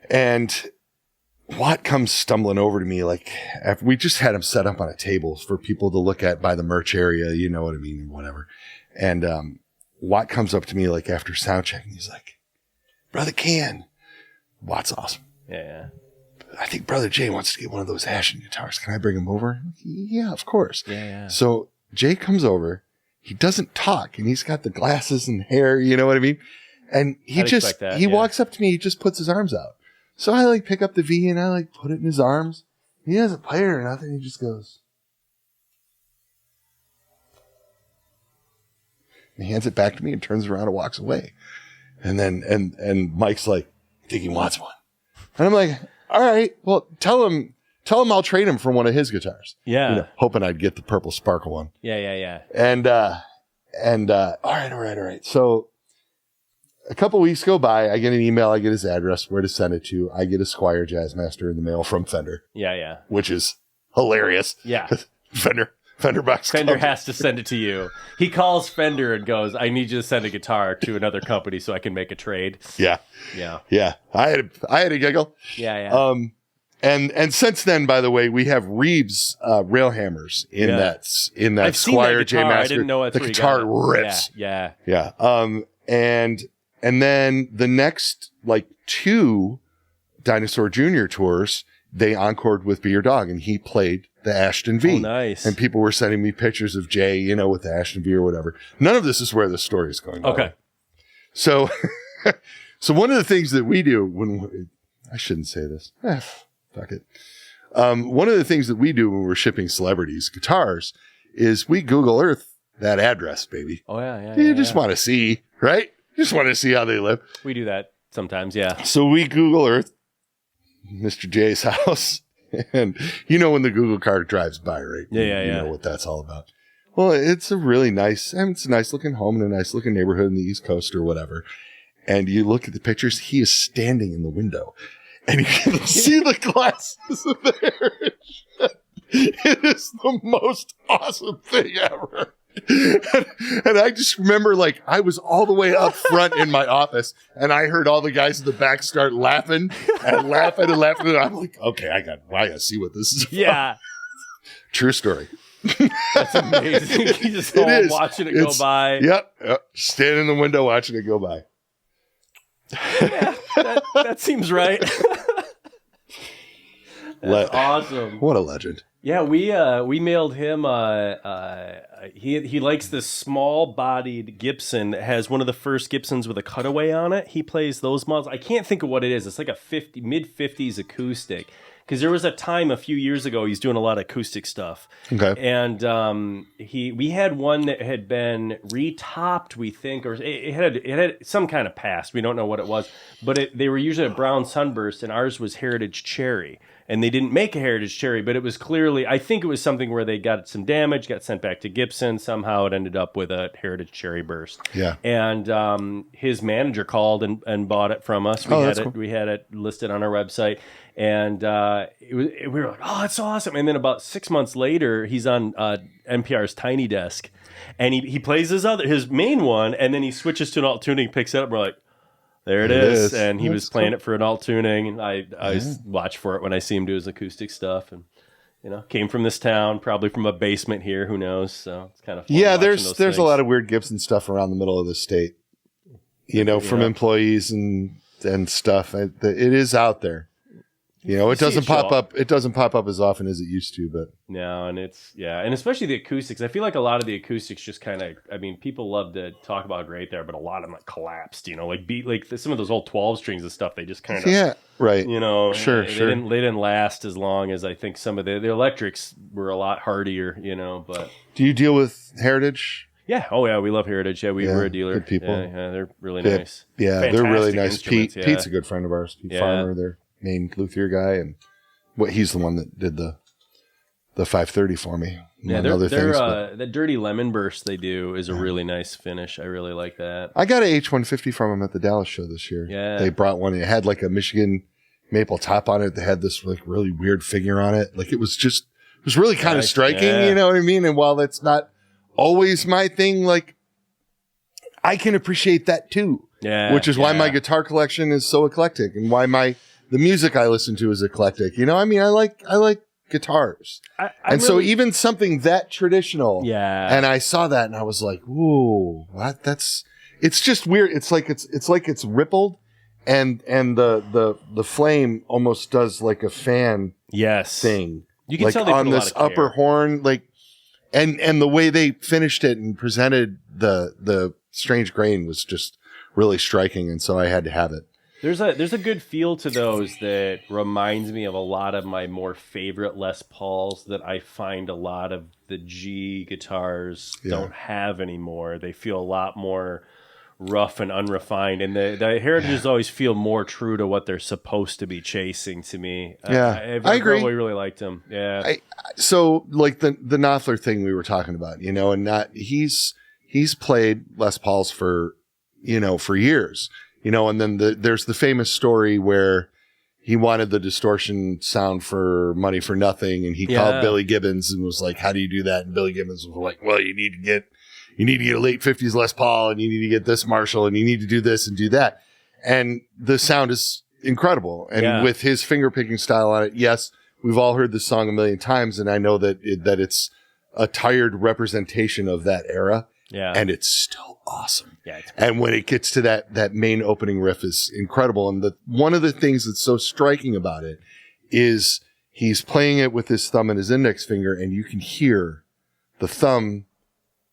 and Watt comes stumbling over to me like after we just had him set up on a table for people to look at by the merch area, you know what I mean, and whatever. And Watt comes up to me like after sound check, and he's like, "Brother Ken, Watt's awesome. Yeah. I think Brother Jay wants to get one of those Ashton guitars. Can I bring him over?" I'm like, "Yeah, of course." Yeah. So Jay comes over. He doesn't talk, and he's got the glasses and hair, you know what I mean? And he walks up to me, he just puts his arms out. So I like pick up the V and I like put it in his arms. He doesn't play it or nothing. He just goes. And he hands it back to me and turns around and walks away. And then, and Mike's like, "I think he wants one." And I'm like, "All right, well, tell him I'll trade him for one of his guitars." Yeah. You know, hoping I'd get the purple sparkle one. Yeah. And all right. So a couple weeks go by, I get an email, I get his address, where to send it to. I get a Squire Jazzmaster in the mail from Fender. Yeah. Which is hilarious. Yeah. Fender box. Fender has to send it to you. He calls Fender and goes, "I need you to send a guitar to another company so I can make a trade." Yeah. I had a giggle. Yeah. And since then, by the way, we have Reeves rail hammers in that I've seen Squire that J guitar. Master. I didn't know that's the where you guitar got it. rips. Yeah. And then the next like 2 Dinosaur Jr. tours, they encored with Be Your Dog, and he played the Ashton V. Oh, nice. And people were sending me pictures of Jay, you know, with the Ashton V or whatever. None of this is where the story is going. Okay. So, so one of the things that we do I shouldn't say this. Fuck it. One of the things that we do when we're shipping celebrities guitars is we Google Earth that address, baby. Oh, yeah. You just want to see, right? You just want to see how they live. We do that sometimes, yeah. So we Google Earth Mr. J's house. And you know when the Google car drives by, right? Yeah. You know what that's all about. Well, it's a really nice, it's a nice looking home in a nice looking neighborhood in the East Coast or whatever. And you look at the pictures, he is standing in the window. And you can see the glasses there. It is the most awesome thing ever. And I just remember, like, I was all the way up front in my office, and I heard all the guys in the back start laughing and laughing and laughing. And I'm like, okay, I gotta see what this is about. Yeah. True story. That's amazing. You just all watching it go by. Yep. Standing in the window watching it go by. Yeah, that seems right. That's awesome. What a legend. Yeah, we mailed him. He likes this small-bodied Gibson that has one of the first Gibsons with a cutaway on it. He plays those models. I can't think of what it is. It's like a mid-50s acoustic. Because there was a time a few years ago he's doing a lot of acoustic stuff. Okay. And we had one that had been retopped, we think, or it had some kind of past. We don't know what it was, but they were usually a brown sunburst, and ours was Heritage Cherry. And they didn't make a Heritage Cherry, but it was clearly, I think it was something where they got some damage, got sent back to Gibson. Somehow it ended up with a Heritage Cherry burst. Yeah. And his manager called and bought it from us. We had it listed on our website. And we were like, oh, that's so awesome. And then about 6 months later, he's on NPR's Tiny Desk. And he plays his main one, and then he switches to an alt tuning, picks it up, and we're like, there it is. And he was playing it for an alt tuning, and I watch for it when I see him do his acoustic stuff. And came from this town, probably from a basement here, who knows? So it's kind of fun. Yeah, there's a lot of weird Gibson stuff around the middle of the state. From employees and stuff. It is out there. It doesn't pop up. It doesn't pop up as often as it used to, but no, and and especially the acoustics. I feel like a lot of the acoustics just kind of. I mean, people love to talk about how great they are, but a lot of them collapsed. Some of those old 12 strings and stuff. They just kind of right. Sure. They didn't last as long as I think some of the electrics were a lot hardier. But do you deal with Heritage? Yeah. Oh, yeah. We love Heritage. Yeah, we're a dealer. Good people. Yeah, they're really nice. Yeah, Fantastic they're really nice. Pete's a good friend of ours. Pete Farmer, their main luthier guy, and he's the one that did the 530 for me. Yeah, the Dirty Lemon Burst they do is a really nice finish. I really like that. I got a H150 from them at the Dallas show this year. Yeah. They brought one. It had like a Michigan maple top on it. They had this like really weird figure on it. Like it was really kind of striking, you know what I mean? And while that's not always my thing, like I can appreciate that too. Yeah. Which is why my guitar collection is so eclectic, and why the music I listen to is eclectic. I mean, I like guitars. So even something that traditional. Yeah. And I saw that and I was like, ooh, what? It's just weird. It's like it's rippled and the flame almost does like a fan thing. You can tell they on put a this lot of upper care. horn, like, and the way they finished it and presented the strange grain was just really striking. And so I had to have it. There's a good feel to those that reminds me of a lot of my more favorite Les Pauls that I find a lot of the G guitars don't have anymore. They feel a lot more rough and unrefined, and the Heritages always feel more true to what they're supposed to be chasing to me. I agree. I really liked them. Yeah. So like the Knopfler thing we were talking about, and not he's played Les Pauls for years. And then there's the famous story where he wanted the distortion sound for money for nothing, and he called Billy Gibbons and was like, "How do you do that?" And Billy Gibbons was like, "Well, you need to get a late 50s Les Paul, and you need to get this Marshall, and you need to do this and do that." And the sound is incredible. And with his finger picking style on it, yes, we've all heard the song a million times, and I know that it's a tired representation of that era. Yeah. And it's still awesome. Yeah. And when it gets to that main opening riff is incredible. And one of the things that's so striking about it is he's playing it with his thumb and his index finger, and you can hear the thumb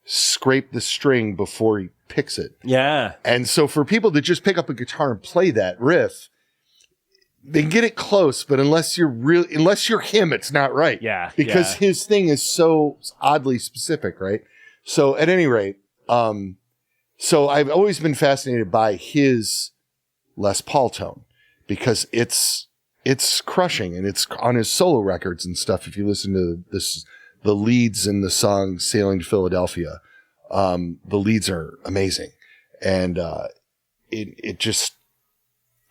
scrape the string before he picks it. Yeah. And so for people that just pick up a guitar and play that riff, they get it close, but unless you're him, it's not right. Yeah. Because his thing is so oddly specific, right? So at any rate, so I've always been fascinated by his Les Paul tone because it's crushing, and it's on his solo records and stuff. If you listen to the leads in the song Sailing to Philadelphia, the leads are amazing. And,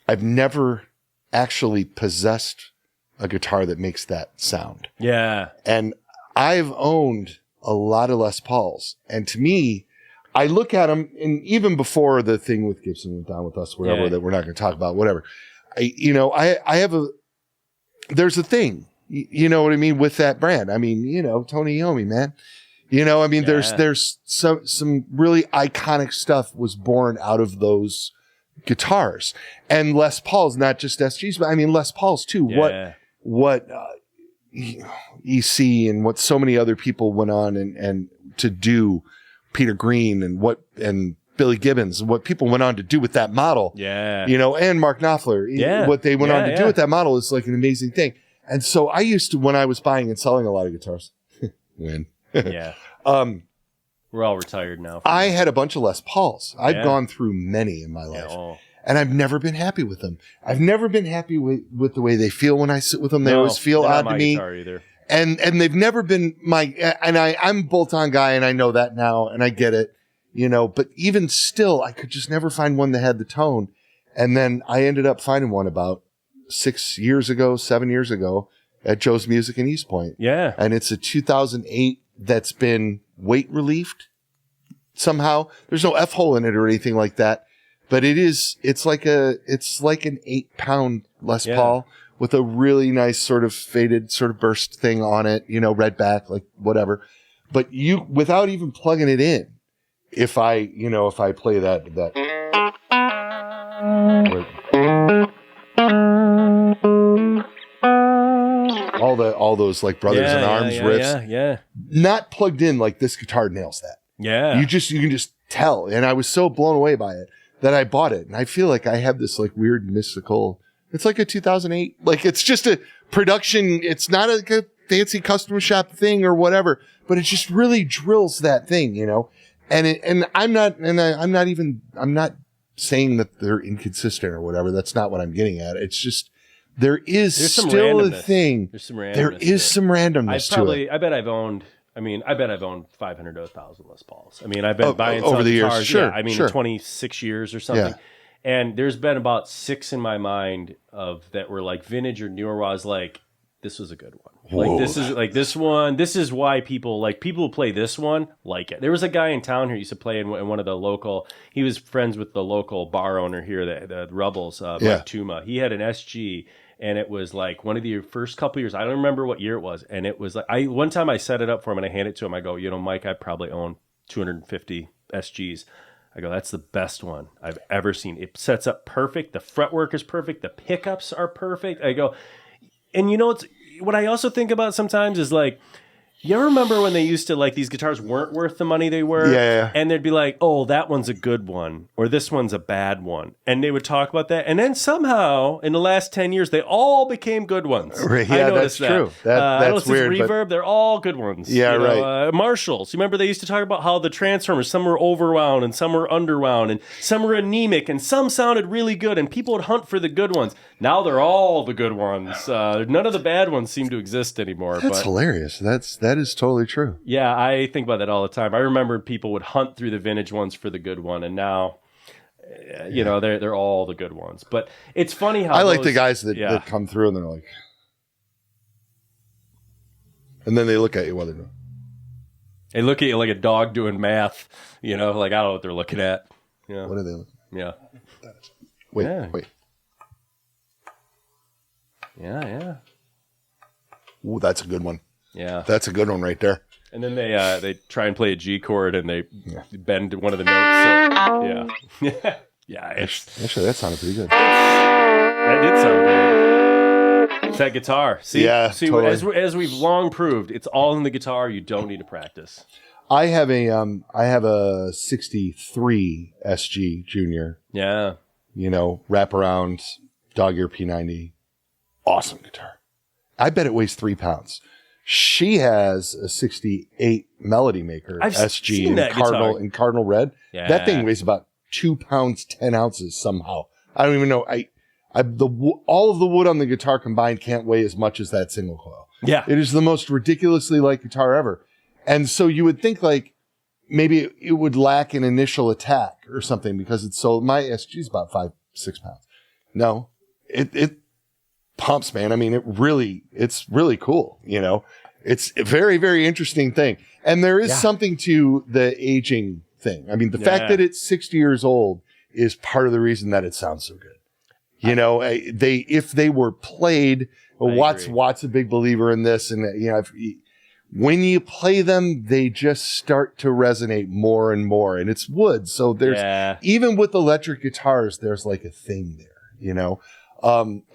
I've never actually possessed a guitar that makes that sound. Yeah. And I've owned a lot of Les Pauls. And to me, I look at them, and even before the thing with Gibson went down with us, whatever, that we're not going to talk about, whatever. There's a thing, you know what I mean, with that brand. I mean, Tony Iommi, man. There's some really iconic stuff was born out of those guitars. And Les Paul's, not just SGs, but I mean Les Paul's too. Yeah. What EC and what so many other people went on and to do, Peter Green and Billy Gibbons, what people went on to do with that model. Yeah. And Mark Knopfler, what they went on to do with that model is like an amazing thing. And so I used to, when I was buying and selling a lot of guitars, yeah. We're all retired now. I had a bunch of Les Pauls. I've gone through many in my life. And I've never been happy with them. I've never been happy with the way they feel when I sit with them. They always feel odd to me. Either. And they've never been I'm a bolt-on guy, and I know that now, and I get it, but even still, I could just never find one that had the tone. And then I ended up finding one about 7 years ago at Joe's Music in East Point. Yeah. And it's a 2008 that's been weight relieved somehow. There's no F-hole in it or anything like that. But it's like an 8-pound Les Paul with a really nice sort of faded sort of burst thing on it, red back, like whatever. But without even plugging it in, if I play that, all those like Brothers in Arms riffs, not plugged in, like this guitar nails that. Yeah. You can just tell. And I was so blown away by it that I bought it. And I feel like I have this like weird mystical, it's like a 2008, like it's just a production. It's not a fancy custom shop thing or whatever, but it just really drills that thing, and I'm not saying that they're inconsistent or whatever. That's not what I'm getting at. It's just, there's still a thing. There's some randomness. There is some randomness to it. I bet I've owned 500 to 1,000 Les Pauls. I mean, I've been buying over the guitars, years. Sure. 26 years or something. Yeah. And there's been about 6 in my mind that were like vintage or newer, where I was like, this was a good one. Like, this is like this one. This is why people who play this one like it. There was a guy in town here who used to play in one of the local. He was friends with the local bar owner here, the Rebels, Mike Tuma. He had an SG, and it was like one of the first couple years. I don't remember what year it was, and it was like one time I set it up for him and I handed it to him. I go, Mike, I probably own 250 SGs. I go, that's the best one I've ever seen. It sets up perfect. The fretwork is perfect. The pickups are perfect. I go, and it's what I also think about sometimes is like, you ever remember when they used to, like, these guitars weren't worth the money they were? Yeah. And they'd be like, oh, that one's a good one, or this one's a bad one. And they would talk about that. And then somehow, in the last 10 years, they all became good ones. Right. Yeah, that's true. That's weird. Reverb, they're all good ones. Yeah, right. Marshalls. You remember they used to talk about how the transformers, some were overwound and some were underwound and some were anemic and some sounded really good, and people would hunt for the good ones. Now they're all the good ones. None of the bad ones seem to exist anymore. That's hilarious. That is totally true. Yeah, I think about that all the time. I remember people would hunt through the vintage ones for the good one, and now, they're all the good ones. But it's funny how I like the guys that come through and they're like, and then they look at you while they're doing. They look at you like a dog doing math. Like I don't know what they're looking at. What are they looking at? Yeah. Wait. Yeah. Ooh, that's a good one. Yeah. That's a good one right there. And then they try and play a G chord and they bend one of the notes. So, yeah. Yeah. Actually, that sounded pretty good. That did sound good. It's that guitar. See, totally. as we've long proved, it's all in the guitar. You don't need to practice. I have a 63 SG Junior. Yeah. Wraparound dog ear P90. Awesome guitar. I bet it weighs 3 pounds. She has a 68 Melody Maker I've SG seen that guitar. in Cardinal Red. Yeah. That thing weighs about 2 pounds 10 ounces somehow. I don't even know. All of the wood on the guitar combined can't weigh as much as that single coil. Yeah. It is the most ridiculously light guitar ever. And so you would think like maybe it would lack an initial attack or something because my SG is about 5-6 pounds. No, it pumps, man. I mean, it's really cool. It's a very, very interesting thing. And there is something to the aging thing. I mean, the fact that it's 60 years old is part of the reason that it sounds so good. If they were played, Watt's a big believer in this. And, when you play them, they just start to resonate more and more. And it's wood. So there's, even with electric guitars, there's like a thing there,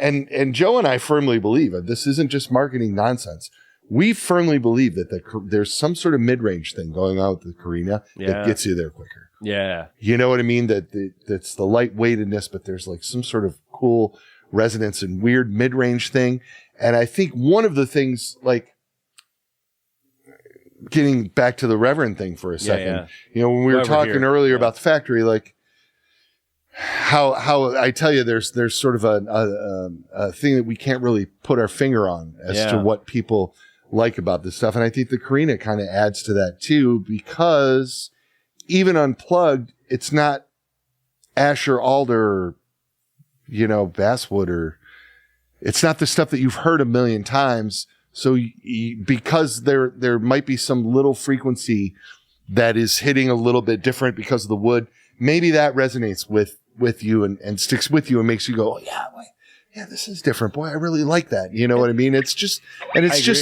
and Joe and I firmly believe that this isn't just marketing nonsense. We firmly believe that there's some sort of mid-range thing going on with the Carina that gets you there quicker. Yeah. You know what I mean? That's the lightweightedness, but there's like some sort of cool resonance and weird mid-range thing. And I think one of the things, like, getting back to the Reverend thing for a second, when we were talking earlier about the factory, like, how I tell you, there's sort of a thing that we can't really put our finger on as to what people like about this stuff. And I think the Carina kind of adds to that too, because even unplugged, it's not Asher Alder, basswood, or it's not the stuff that you've heard a million times. So because there might be some little frequency that is hitting a little bit different because of the wood, maybe that resonates with you and sticks with you and makes you go, this is different. Boy, I really like that. You know what I mean? It's just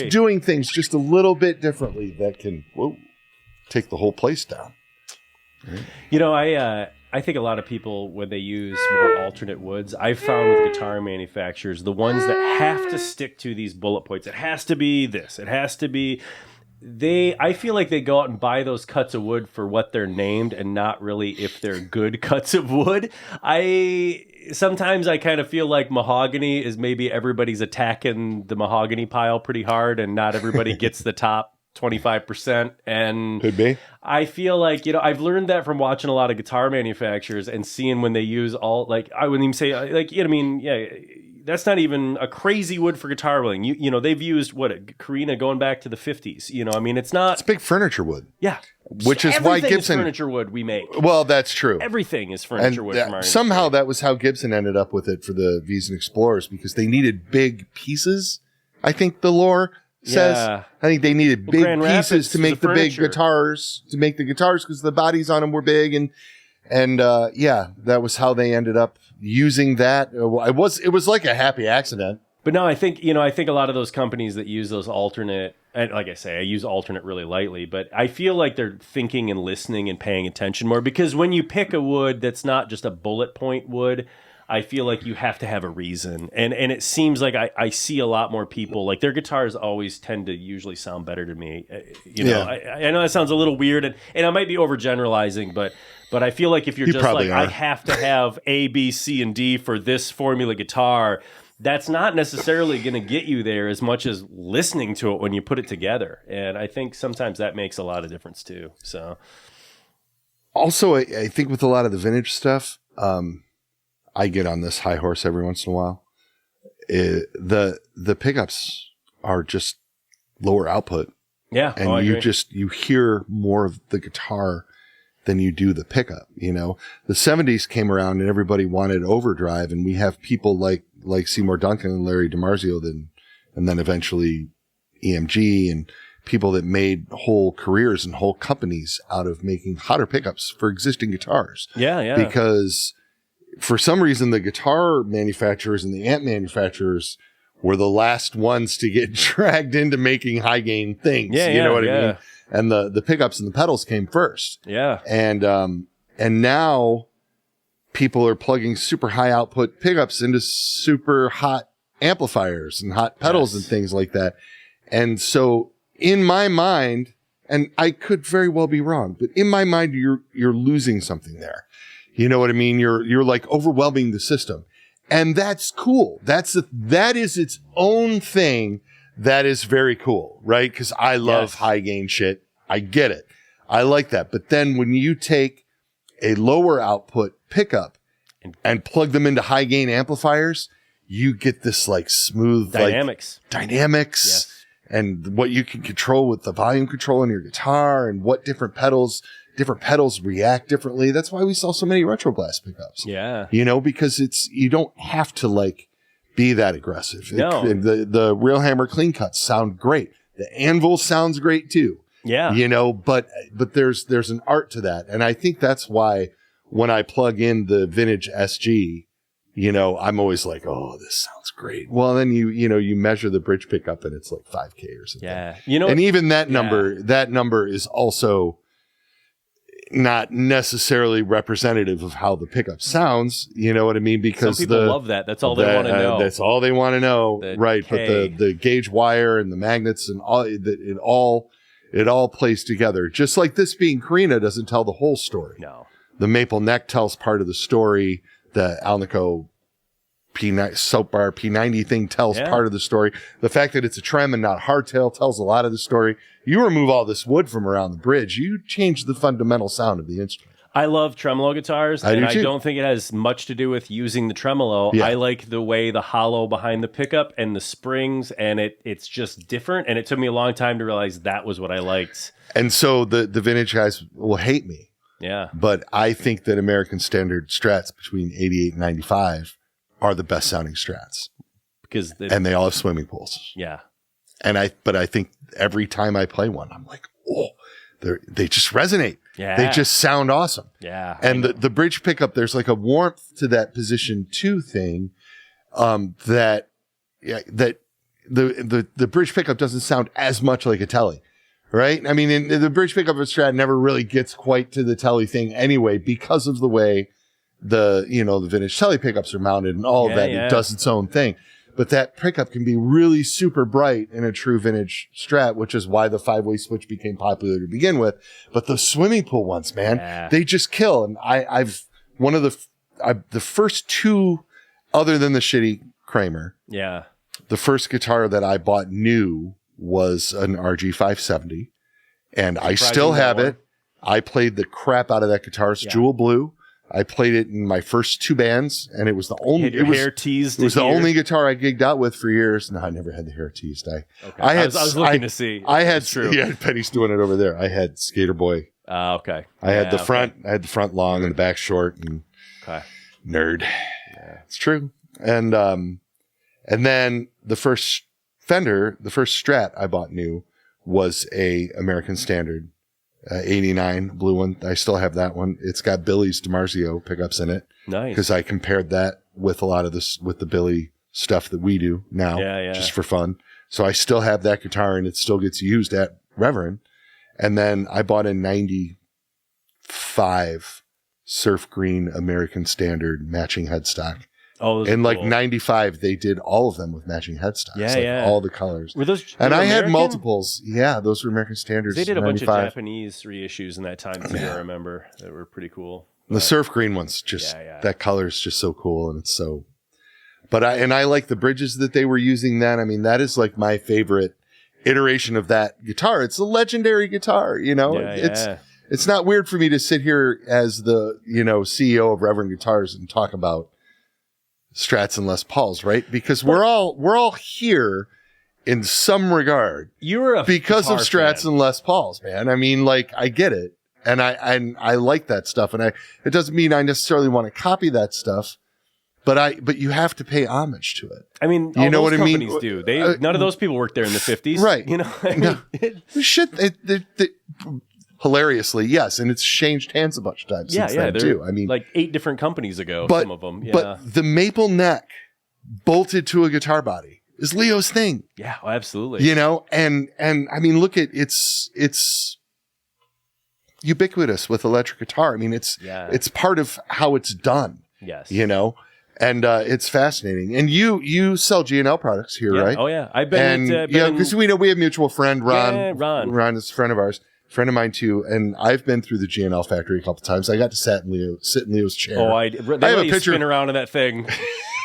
doing things just a little bit differently that can take the whole place down. I think a lot of people, when they use more alternate woods, I've found with guitar manufacturers, the ones that have to stick to these bullet points, it has to be this, it has to be... I feel like they go out and buy those cuts of wood for what they're named and not really if they're good cuts of wood. Sometimes I kind of feel like mahogany is maybe everybody's attacking the mahogany pile pretty hard and not everybody gets the top 25%. And could be. I feel like, I've learned that from watching a lot of guitar manufacturers and seeing when they use all, like, I wouldn't even say, like, that's not even a crazy wood for guitar wielding. They've used Carina going back to the 50s. It's not. It's big furniture wood. Yeah. Which is why Gibson. Is furniture wood we make. Well, that's true. Everything is furniture wood from our somehow that was how Gibson ended up with it for the V's and Explorers, because they needed big pieces. I think the lore says. Yeah. I think they needed big Grand pieces Rapids to make the big guitars, because the bodies on them were big, and that was how they ended up using that. It was like a happy accident. But no, I think a lot of those companies that use those alternate, and like I say, I use alternate really lightly, but I feel like they're thinking and listening and paying attention more, because when you pick a wood that's not just a bullet point wood, I feel like you have to have a reason. And it seems like I see a lot more people, like, their guitars always tend to usually sound better to me. I know that sounds a little weird, and I might be overgeneralizing, but I feel like if you're just like, I have to have A, B, C, and D for this formula guitar, that's not necessarily going to get you there as much as listening to it when you put it together. And I think sometimes that makes a lot of difference too. So, also, I think with a lot of the vintage stuff, I get on this high horse every once in a while. The pickups are just lower output. Yeah. And you hear more of the guitar than you do the pickup. The 70s came around and everybody wanted overdrive, and we have people like Seymour Duncan and Larry DiMarzio, and then eventually EMG, and people that made whole careers and whole companies out of making hotter pickups for existing guitars. Yeah. Because for some reason, the guitar manufacturers and the amp manufacturers were the last ones to get dragged into making high gain things. You know what I mean? And the pickups and the pedals came first. Yeah. And now people are plugging super high output pickups into super hot amplifiers and hot pedals and things like that. And so in my mind, and I could very well be wrong, but in my mind, you're losing something there. You know what I mean? You're like overwhelming the system. And that's cool. That is its own thing. That is very cool, right? Because I love high gain shit. I get it. I like that. But then when you take a lower output pickup and plug them into high gain amplifiers, you get this like smooth dynamics. Yes. And what you can control with the volume control in your guitar and what different pedals react differently. That's why we saw so many retro blast pickups. Yeah. You know, because you don't have to like be that aggressive. No. The real hammer clean cuts sound great. The anvil sounds great too. Yeah. You know, but there's an art to that. And I think that's why when I plug in the vintage SG, you know, I'm always like, oh, this sounds great. Well, then you measure the bridge pickup and it's like 5K or something. Yeah. You know, and even that number is also not necessarily representative of how the pickup sounds. You know what I mean? Because some people love that. That's all they want to know. That's all they want to know. Right. K. But the gauge wire and the magnets and all, it all plays together. Just like this being Karina doesn't tell the whole story. No. The maple neck tells part of the story. The Alnico soap bar P90 thing tells part of the story. The fact that it's a trem and not hardtail tells a lot of the story. You remove all this wood from around the bridge, you change the fundamental sound of the instrument. I love tremolo guitars, I don't think it has much to do with using the tremolo. Yeah. I like the way the hollow behind the pickup and the springs, and it's just different. And it took me a long time to realize that was what I liked. And so the vintage guys will hate me. Yeah. But I think that American Standard Strats between 88 and 95 are the best sounding Strats. And they all have swimming pools. Yeah. But I think every time I play one, I'm like, oh, they just resonate. Yeah. They just sound awesome. Yeah. And the bridge pickup, there's like a warmth to that position 2 thing, that the bridge pickup doesn't sound as much like a Telly. Right? I mean, the bridge pickup of Strat never really gets quite to the Telly thing anyway, because of the way the vintage Telly pickups are mounted and all of that. Yeah. It does its own thing. But that pickup can be really super bright in a true vintage Strat, which is why the 5-way switch became popular to begin with. But the swimming pool ones, man, they just kill. And I've one of the first 2, other than the shitty Kramer. Yeah. The first guitar that I bought new was an RG 570, and I still have it. I played the crap out of that guitar. It's jewel blue. I played it in my first 2 bands, and it was the only. Hair teased. It was the only guitar I gigged out with for years. No, I never had the hair teased. I was looking to see. I had true. Yeah, Penny's doing it over there. I had Skater Boy. Okay. I had the front. I had the front long and the back short. And nerd. Yeah, it's true. And then the first Fender, the first Strat I bought new was a American Standard 89 blue one. I still have that one. It's got Billy's DiMarzio pickups in it. Nice. Because I compared that with a lot of this, with the Billy stuff that we do now, just for fun. So I still have that guitar and it still gets used at Reverend. And then I bought a 95 surf green American Standard matching headstock. Oh, in like 95, they did all of them with matching headstocks. Yeah, all the colors. Were those? And I American? had multiples. Yeah, those were American Standards. They did a 95. bunch of Japanese reissues in that time too. I remember that were pretty cool. The surf green ones, just that color is just so cool, and it's so. But I like the bridges that they were using then. I mean, that is like my favorite iteration of that guitar. It's a legendary guitar, you know. It's not weird for me to sit here as the CEO of Reverend Guitars and talk about Strats and Les Pauls, right? Because we're all here in some regard. You're because of Strats and Les Pauls, man. I mean, like, I get it, and I like that stuff, and it doesn't mean I necessarily want to copy that stuff, but you have to pay homage to it. I mean, you know what I mean? Companies do. None of those people worked there in the 50s, right? You know, I mean, hilariously, yes, and it's changed hands a bunch of times since then too. I mean, like 8 different companies ago, some of them. Yeah. But the maple neck bolted to a guitar body is Leo's thing. Yeah, absolutely. You know, and I mean, look at it's ubiquitous with electric guitar. I mean, it's part of how it's done. Yes. You know, and it's fascinating. And you sell G&L products here, right? Oh yeah, I've been. And because we know we have a mutual friend, Ron. Yeah, Ron. Ron is a friend of ours, friend of mine too. And I've been through the G&L factory a couple times. I got to sit in Leo's chair. Oh, I have a picture. Spin around in that thing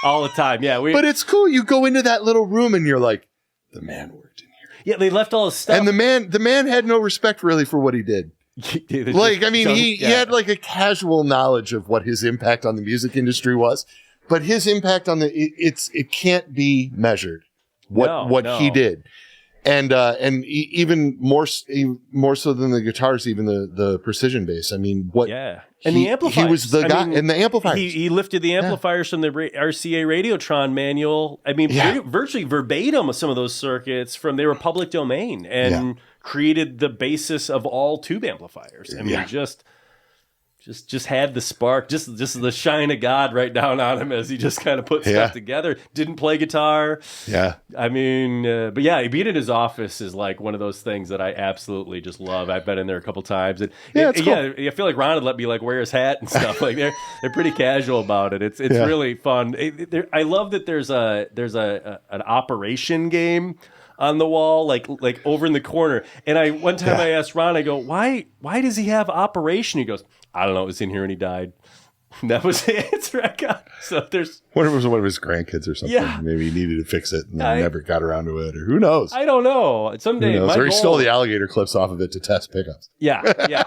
all the time. Yeah, but it's cool. You go into that little room and you're like, the man worked in here. Yeah, they left all his stuff. And the man had no respect really for what he did. Like, I mean, he had like a casual knowledge of what his impact on the music industry was, but his impact on it can't be measured. What he did, and even more so than the guitars, even the precision bass. I mean, and the amplifiers. He was the guy, and the amplifiers. He lifted the amplifiers from the RCA Radiotron manual. I mean, virtually verbatim of some of those circuits they were public domain and created the basis of all tube amplifiers. I mean, just had the spark, just the shine of God right down on him as he just kind of put stuff together. Didn't play guitar. Yeah. I mean, but yeah, being in his office is like one of those things that I absolutely just love. I've been in there a couple times. And cool. I feel like Ron would let me like wear his hat and stuff. Like they're pretty casual about it. It's really fun. I love that there's an operation game on the wall, like over in the corner. And one time I asked Ron, I go, why does he have operation? He goes, I don't know. It was in here and he died. And that was the answer I got. So there's. What if it was one of his grandkids or something? Yeah. Maybe he needed to fix it and never got around to it, or who knows? I don't know. Someday. Or he stole the alligator clips off of it to test pickups. Yeah.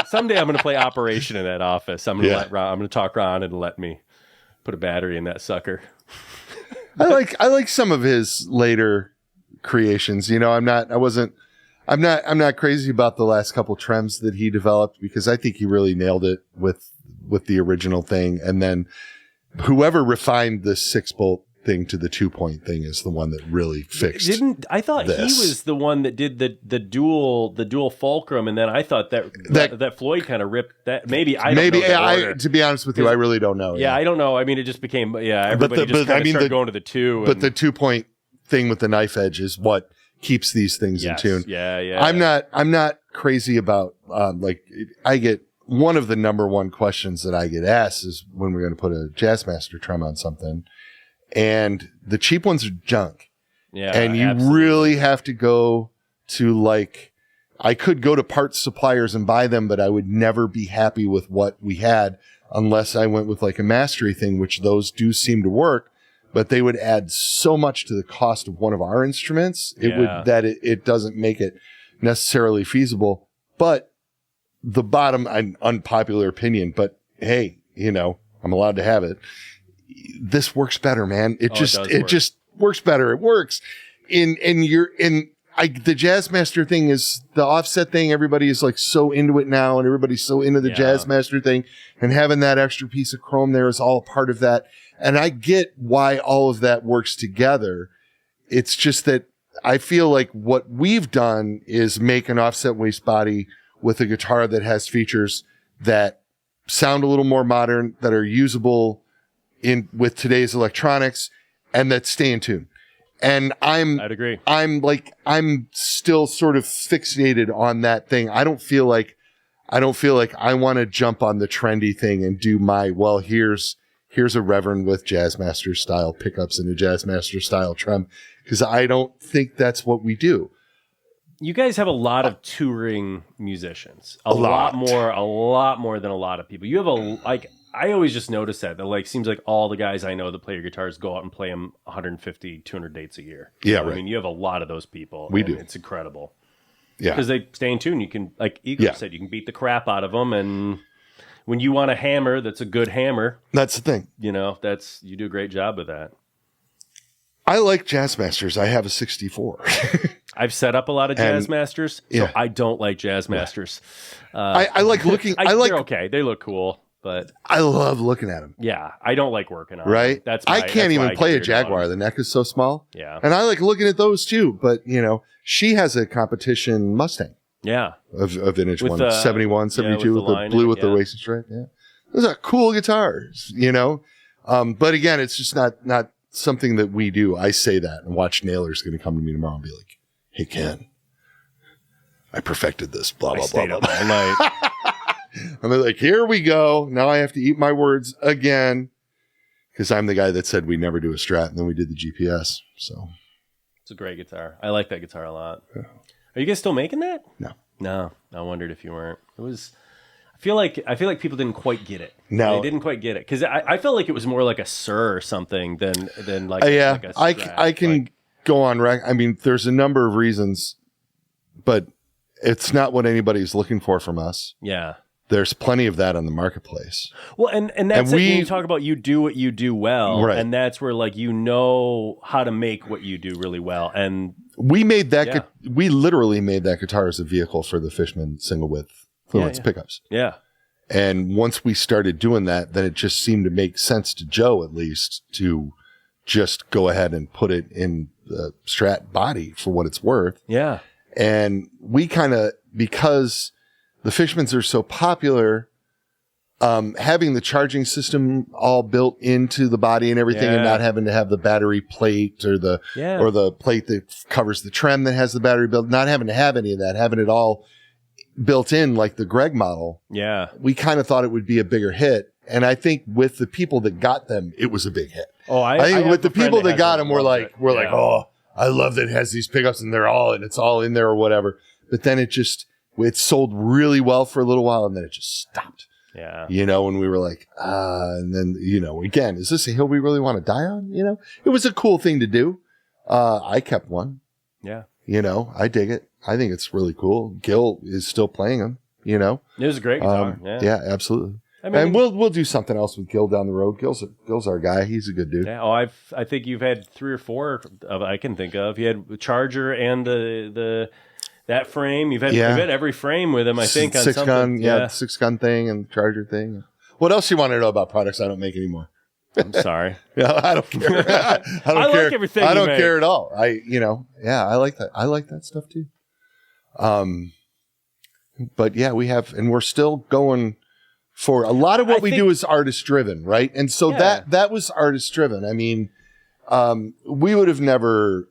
Someday I'm going to play operation in that office. I'm going to talk Ron and let me put a battery in that sucker. I like some of his later creations. You know, I'm not crazy about the last couple trems that he developed, because I think he really nailed it with the original thing. And then whoever refined the 6-bolt thing to the 2-point thing is the one that really fixed. I thought he was the one that did the dual fulcrum, and then I thought that Floyd kind of ripped that. Maybe to be honest with you, I really don't know. Yeah, I don't know. I mean, it just became everybody started going to the 2. But the 2-point thing with the knife edge is what keeps these things in tune. Yeah. I'm not crazy about I get one of the number one questions that I get asked is when we're going to put a Jazzmaster trem on something, and the cheap ones are junk. Yeah, and you really have to go to I could go to parts suppliers and buy them, but I would never be happy with what we had unless I went with a mastery thing, which those do seem to work. But they would add so much to the cost of one of our instruments, it doesn't make it necessarily feasible. But the bottom, an unpopular opinion, but hey, I'm allowed to have it. This works better, man. It just works better. It works. The Jazzmaster thing is the offset thing. Everybody is so into it now, and everybody's so into the Jazzmaster thing, and having that extra piece of chrome there is all a part of that. And I get why all of that works together. It's just that I feel like what we've done is make an offset waist body with a guitar that has features that sound a little more modern, that are usable with today's electronics, and that stay in tune. And I'd agree. I'm still sort of fixated on that thing. I don't feel like I want to jump on the trendy thing and do here's a Reverend with Jazzmaster style pickups and a Jazzmaster style trem, because I don't think that's what we do. You guys have a lot of touring musicians, a lot more than a lot of people. You have I always just notice that seems like all the guys I know that play your guitars go out and play them 150, 200 dates a year. Yeah, right. I mean, you have a lot of those people. We do. It's incredible. Yeah, because they stay in tune. You can, like Igor said, you can beat the crap out of them, and when you want a hammer that's a good hammer, that's the thing. You do a great job with that. I like Jazzmasters. I have a 64. I've set up a lot of Jazzmasters, so I don't like Jazzmasters. I like looking. They're okay. They look cool, but I love looking at them. Yeah, I don't like working on them. Right? I can't even play a Jaguar. The neck is so small. Yeah, and I like looking at those too. But she has a competition Mustang. Yeah, a vintage one, 71, 72 with the blue with the racing stripe. Yeah, those are cool guitars. But again, it's just not something that we do. I say that, and Watch Nailer's going to come to me tomorrow and be like, "Hey Ken, I perfected this." Blah blah blah blah. All night. And they're like, "Here we go. Now I have to eat my words again." Because I'm the guy that said we never do a Strat, and then we did the GPS. So it's a great guitar. I like that guitar a lot. Yeah. Are you guys still making that? No. I wondered if you weren't. It was. I feel like people didn't quite get it. No, they didn't quite get it because I felt like it was more like a Sir or something than like yeah. Like a Strat. I can go on rec. I mean, there's a number of reasons, but it's not what anybody's looking for from us. Yeah. There's plenty of that on the marketplace. Well, and that's when you talk about you do what you do well, right. And that's where like you know how to make what you do really well. And we made that. We literally made that guitar as a vehicle for the Fishman single width Fluence pickups. Yeah. And once we started doing that, then it just seemed to make sense to Joe, at least, to just go ahead and put it in the Strat body for what it's worth. Yeah. And we kind of, because the Fishmans are so popular, having the charging system all built into the body and everything, and not having to have the battery plate or the plate that covers the trem that has the battery built, not having to have any of that, having it all built in like the Greg model. Yeah. We kind of thought it would be a bigger hit. And I think with the people that got them, it was a big hit. Oh, I think with the people that got them, we're like, oh, I love that it has these pickups and it's all in there or whatever. But then it sold really well for a little while and then it just stopped. Yeah. And we were like, and then, again, is this a hill we really want to die on? It was a cool thing to do. I kept one. Yeah. I dig it. I think it's really cool. Gil is still playing them, It was a great guitar. Yeah, absolutely. I mean, and we'll do something else with Gil down the road. Gil's our guy. He's a good dude. Yeah. Oh, I think you've had 3 or 4 I can think of. You had the Charger and that frame. You've had every frame with him. I think on 6-gun, 6-gun thing and Charger thing. What else you want to know about products I don't make anymore? I'm sorry. I don't care. I care. Like everything. I don't care at all. I like that. I like that stuff too. But yeah, we have, and we're still going for a lot of what we do is artist driven, right? And so that was artist driven. I mean, we would have never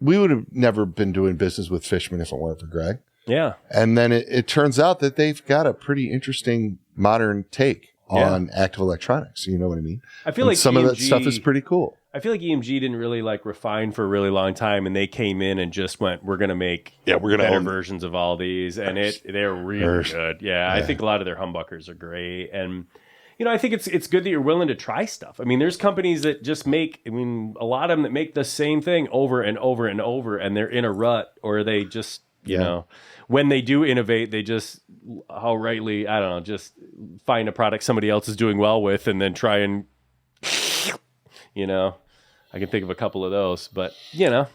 been doing business with Fishman if it weren't for Greg. Yeah. And then it turns out that they've got a pretty interesting modern take on active electronics. You know what I mean? I feel like some of that stuff is pretty cool. I feel like EMG didn't really refine for a really long time, and they came in and just went, "We're going to make better versions of all these," and they're really good. Yeah, I think a lot of their humbuckers are great, and I think it's good that you're willing to try stuff. I mean, there's companies that just make, a lot of them that make the same thing over and over and over, and they're in a rut, or they just when they do innovate, they just just find a product somebody else is doing well with, and then try and. I can think of a couple of those, but Yeah,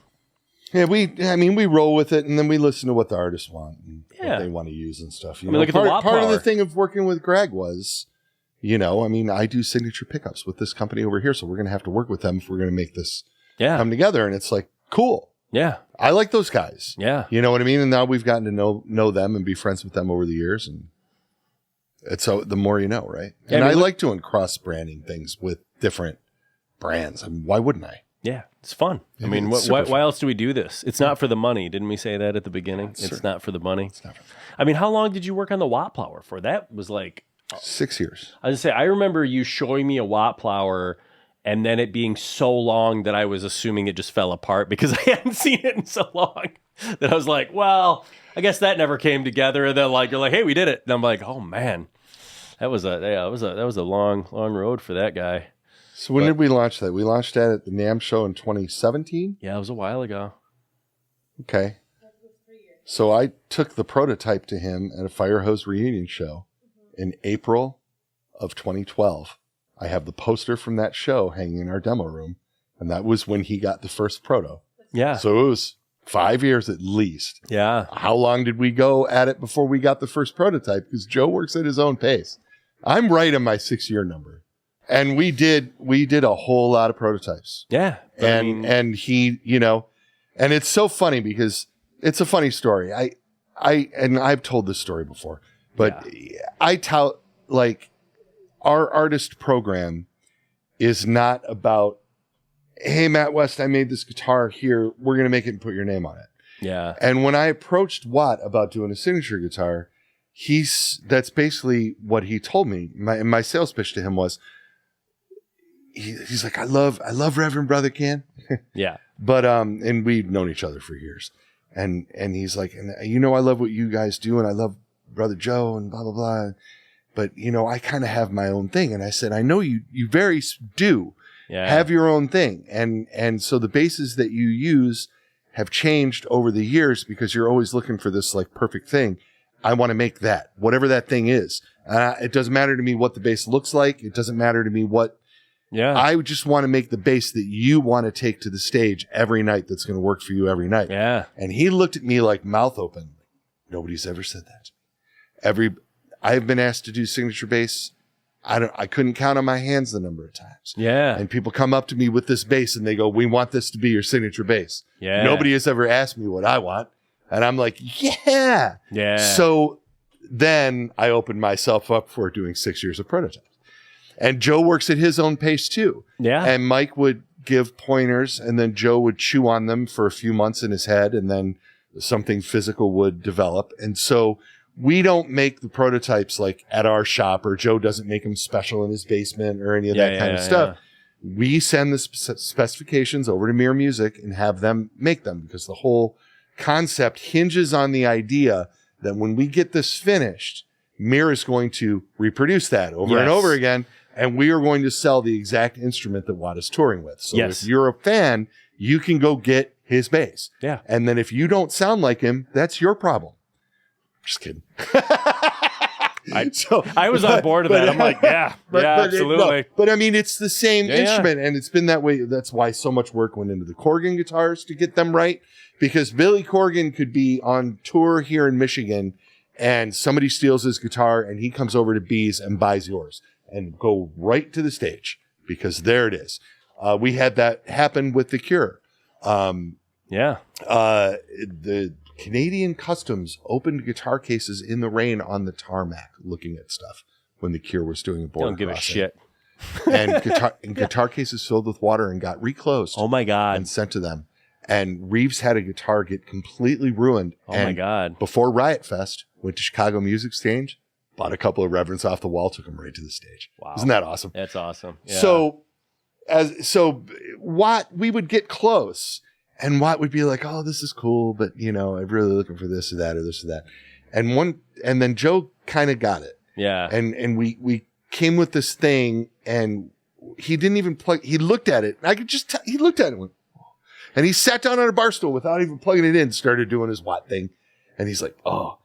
we roll with it, and then we listen to what the artists want and what they want to use and stuff. Look at part of the thing of working with Greg was, I do signature pickups with this company over here, so we're going to have to work with them if we're going to make this come together. And it's like, cool. Yeah. I like those guys. Yeah. You know what I mean? And now we've gotten to know them and be friends with them over the years. And it's the more you know, right? Yeah, and I like doing cross-branding things with different brands. Why wouldn't I? Yeah, it's fun. Yeah, why else do we do this? It's not for the money. Didn't we say that at the beginning? It's not for the money. It's not for how long did you work on the WattPlower for? That was 6 years. I was going to say, I remember you showing me a WattPlower and then it being so long that I was assuming it just fell apart because I hadn't seen it in so long that I was like, well, I guess that never came together. And then you're like, hey, we did it. And I'm like, oh man, that was a long road for that guy. So when did we launch that? We launched that at the NAMM show in 2017? Yeah, it was a while ago. Okay. So I took the prototype to him at a Fire Hose reunion show in April of 2012. I have the poster from that show hanging in our demo room, and that was when he got the first proto. Yeah. So it was 5 years at least. Yeah. How long did we go at it before we got the first prototype? Because Joe works at his own pace. I'm right on my 6-year number. And we did a whole lot of prototypes. Yeah. And he, and it's so funny because it's a funny story. I've told this story before, but I tell our artist program is not about hey, Matt West, I made this guitar here. We're going to make it and put your name on it. Yeah. And when I approached Watt about doing a signature guitar, that's basically what he told me. My sales pitch to him was, he's like, I love Reverend Brother Can. Yeah. But, and we've known each other for years. And he's like, and I love what you guys do. And I love Brother Joe and blah, blah, blah. But, I kind of have my own thing. And I said, I know you very do have your own thing. And so the basses that you use have changed over the years because you're always looking for this like perfect thing. I want to make that, whatever that thing is. It doesn't matter to me what the bass looks like. It doesn't matter to me what. Yeah. I just want to make the bass that you want to take to the stage every night. That's going to work for you every night. Yeah. And he looked at me like mouth open. Nobody's ever said that. I've been asked to do signature bass. I couldn't count on my hands the number of times. Yeah. And people come up to me with this bass and they go, we want this to be your signature bass. Yeah. Nobody has ever asked me what I want. And I'm like, yeah. Yeah. So then I opened myself up for doing 6 years of prototypes. And Joe works at his own pace too. Yeah. And Mike would give pointers and then Joe would chew on them for a few months in his head and then something physical would develop. And so we don't make the prototypes like at our shop, or Joe doesn't make them special in his basement or any of that kind of stuff. Yeah. We send the specifications over to Mirror Music and have them make them because the whole concept hinges on the idea that when we get this finished, Mirror is going to reproduce that over and over again. And we are going to sell the exact instrument that Watt is touring with. So if you're a fan, you can go get his bass. Yeah. And then if you don't sound like him, that's your problem. Just kidding. I was on board with that. I'm like, absolutely. But I mean, it's the same instrument, and it's been that way. That's why so much work went into the Corgan guitars to get them right. Because Billy Corgan could be on tour here in Michigan, and somebody steals his guitar, and he comes over to Bees and buys yours, and go right to the stage because there it is. We had that happen with The Cure. The Canadian Customs opened guitar cases in the rain on the tarmac looking at stuff when The Cure was doing a border Don't give a shit. And guitar cases filled with water and got reclosed. Oh my God. And sent to them. And Reeves had a guitar get completely ruined. Oh my God. Before Riot Fest, went to Chicago Music Exchange, bought a couple of Reverends off the wall, took them right to the stage. Wow. Isn't that awesome? That's awesome. Yeah. So Watt, we would get close. And Watt would be like, oh, this is cool, but I'm really looking for this or that or this or that. And then Joe kind of got it. Yeah. And we came with this thing and he didn't even plug, he looked at it. I could just tell, he looked at it and went, oh. And he sat down on a bar stool without even plugging it in, started doing his Watt thing. And he's like, oh,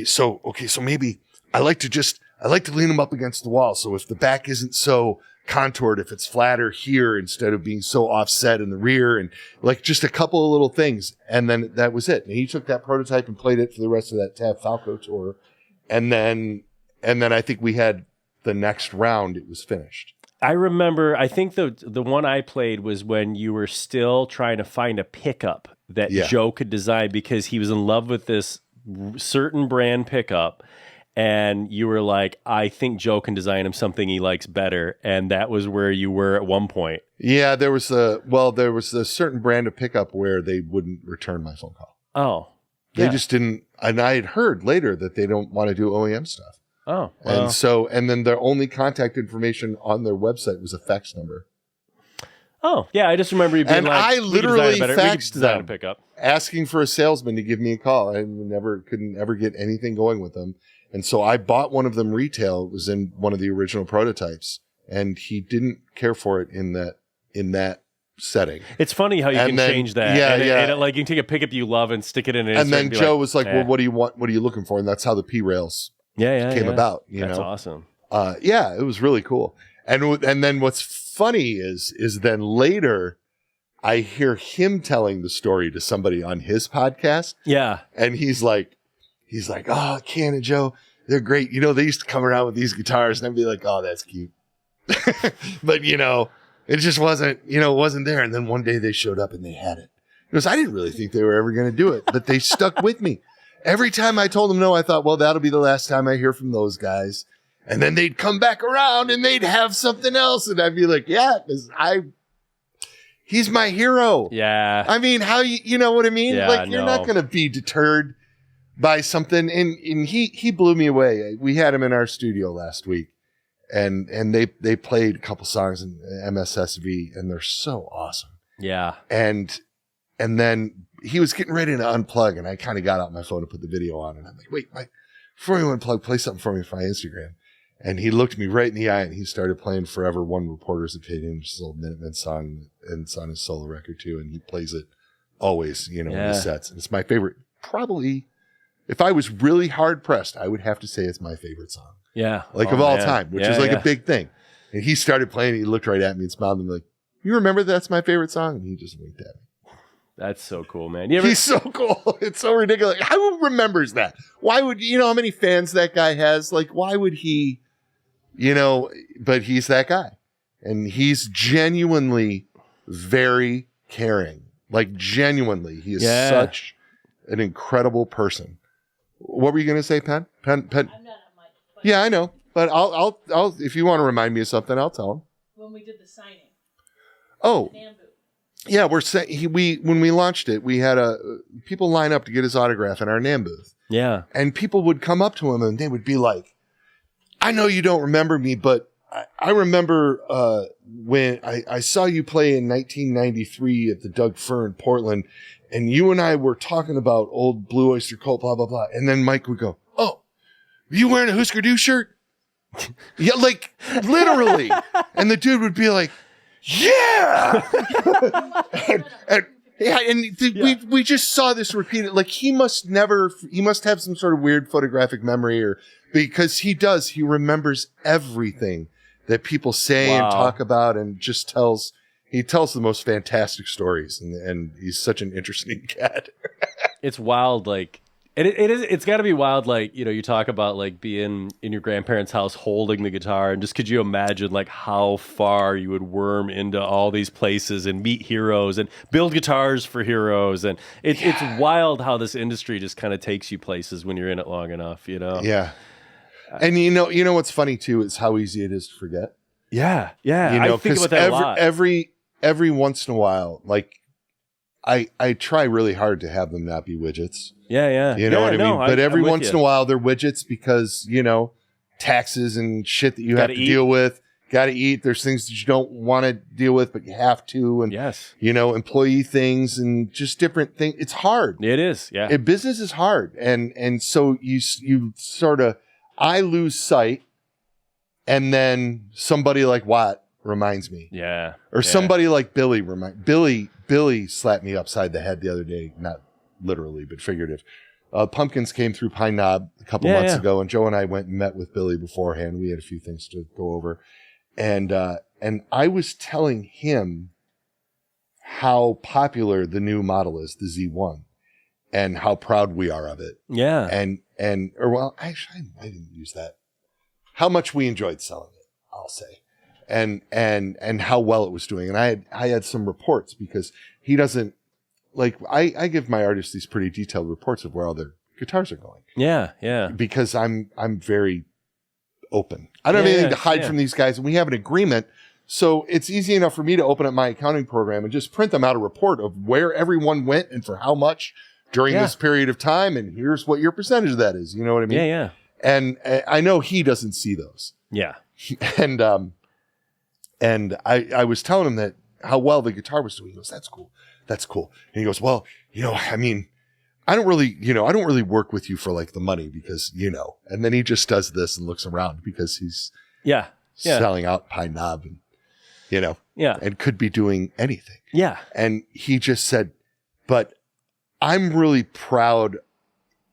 so maybe I like to lean him up against the wall. So if the back isn't so contoured, if it's flatter here instead of being so offset in the rear, and like just a couple of little things. And then that was it. And he took that prototype and played it for the rest of that Tab Falco tour. And then I think we had the next round, it was finished. I remember, I think the one I played was when you were still trying to find a pickup that Joe could design because he was in love with this certain brand pickup. And you were like, I think Joe can design him something he likes better. And that was where you were at one point. Yeah, there was a certain brand of pickup where they wouldn't return my phone call. Oh. They just didn't. And I had heard later that they don't want to do OEM stuff. Oh. Well. And then their only contact information on their website was a fax number. Oh, yeah. I just remember you being and like, I literally faxed them, a pickup. asking for a salesman to give me a call. I couldn't ever get anything going with them. And so I bought one of them retail. It was in one of the original prototypes, and he didn't care for it in that setting. It's funny how you can change that. Yeah, And like you can take a pickup you love and stick it in. And then Joe was like, "Well, what do you want? What are you looking for?" And that's how the P rails came about. That's awesome. Yeah, it was really cool. And then what's funny is then later I hear him telling the story to somebody on his podcast. Yeah, and he's like, "Oh, Ken and Joe, they're great. They used to come around with these guitars," and I'd be like, "Oh, that's cute." But it just wasn't, wasn't there. And then one day they showed up and they had it. He goes, "I didn't really think they were ever going to do it, but they stuck with me. Every time I told them no, I thought, well, that'll be the last time I hear from those guys." And then they'd come back around and they'd have something else. And I'd be like, yeah, because He's my hero. Yeah. I mean, how you know what I mean? Yeah, Like, you're not going to be deterred by something. And he blew me away. We had him in our studio last week, and they played a couple songs in MSSV, and they're so awesome. Yeah. And then he was getting ready to unplug, and I kind of got out my phone to put the video on, and I'm like, wait, Mike, before you unplug, play something for me for my Instagram. And he looked me right in the eye, and he started playing Forever One Reporter's Opinion, which is an old Minutemen song, and it's on his solo record too. And he plays it always, in his sets. And it's my favorite. Probably, if I was really hard pressed, I would have to say it's my favorite song. Yeah. Of all time, which is a big thing. And he started playing it. He looked right at me and smiled and like, you remember that's my favorite song? And he just winked at me. That's so cool, man. He's so cool. It's so ridiculous. Who remembers that? Why would, how many fans that guy has? Like, why would he, but he's that guy. And he's genuinely very caring. Like, genuinely. He is such an incredible person. What were you going to say, Penn? I'm not on mic. Yeah, I know. But I'll, if you want to remind me of something, I'll tell him. When we did the signing. Oh. Bamboo. Yeah, when we launched it, we had people line up to get his autograph in our NAMM booth. Yeah. And people would come up to him and they would be like, I know you don't remember me, but I remember when I saw you play in 1993 at the Doug Fir in Portland, and you and I were talking about old Blue Oyster Cult, blah, blah, blah. And then Mike would go, oh, are you wearing a Husker Du shirt? Yeah, like literally. And the dude would be like, yeah. We just saw this repeated. Like, he must have some sort of weird photographic memory, or because he remembers everything that people say and talk about, and just tells the most fantastic stories. And he's such an interesting cat. It's wild. Like, it's got to be wild. Like, you talk about like being in your grandparents' house holding the guitar, and just could you imagine like how far you would worm into all these places and meet heroes and build guitars for heroes. And it's wild how this industry just kind of takes you places when you're in it long enough, Yeah. And you know what's funny too is how easy it is to forget. Yeah. I think about that a lot. Every once in a while, like I try really hard to have them not be widgets. Yeah. You know what I mean? But every I'm with once you. in a while, they're widgets because, taxes and shit that you have to deal with. Got to eat. There's things that you don't want to deal with, but you have to. And, yes, employee things and just different things. It's hard. It is. Yeah. Business is hard. And so you sort of, I lose sight, and then somebody like Watt reminds me. Yeah. Or somebody like Billy Billy slapped me upside the head the other day, not literally, but figurative. Pumpkins came through Pine Knob a couple months ago, and Joe and I went and met with Billy beforehand. We had a few things to go over. And I was telling him how popular the new model is, the Z1, and how proud we are of it. Yeah. Actually, I didn't use that. How much we enjoyed selling it, I'll say. And how well it was doing. And I had some reports, because he doesn't, like, I give my artists these pretty detailed reports of where all their guitars are going. Yeah. Because I'm very open. I don't have anything to hide from these guys, and we have an agreement. So it's easy enough for me to open up my accounting program and just print them out a report of where everyone went and for how much during this period of time. And here's what your percentage of that is. You know what I mean? Yeah. And I know he doesn't see those. Yeah. And I was telling him that how well the guitar was doing. He goes, that's cool. And he goes, well, I mean, I don't really work with you for like the money because, and then he just does this and looks around because he's selling out Pine Knob and, and could be doing anything. Yeah. And he just said, but I'm really proud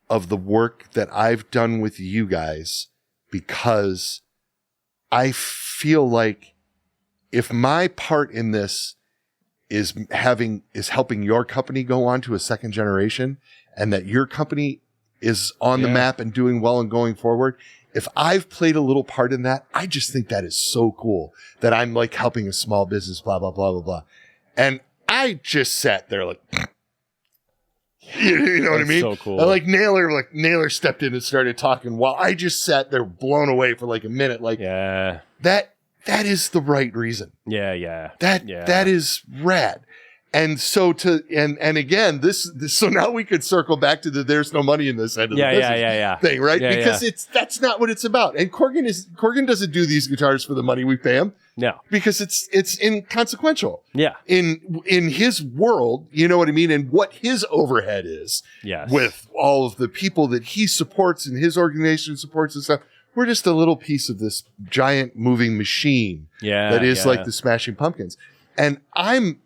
of the work that I've done with you guys, because I feel like if my part in this is helping your company go on to a second generation, and that your company is on the map and doing well and going forward, if I've played a little part in that, I just think that is so cool that I'm like helping a small business, blah, blah, blah, blah, blah. And I just sat there like, you know what I mean? So cool. And Naylor stepped in and started talking while I just sat there blown away for like a minute. Like, that that is the right reason. Yeah. That is rad. And so and again, this so now we could circle back to the there's no money in this end of the business thing, right? Because that's not what it's about. And Corgan doesn't do these guitars for the money we pay him. No. Because it's inconsequential. Yeah. In his world, you know what I mean? And what his overhead is with all of the people that he supports and his organization supports and stuff. We're just a little piece of this giant moving machine that is like the Smashing Pumpkins. And I'm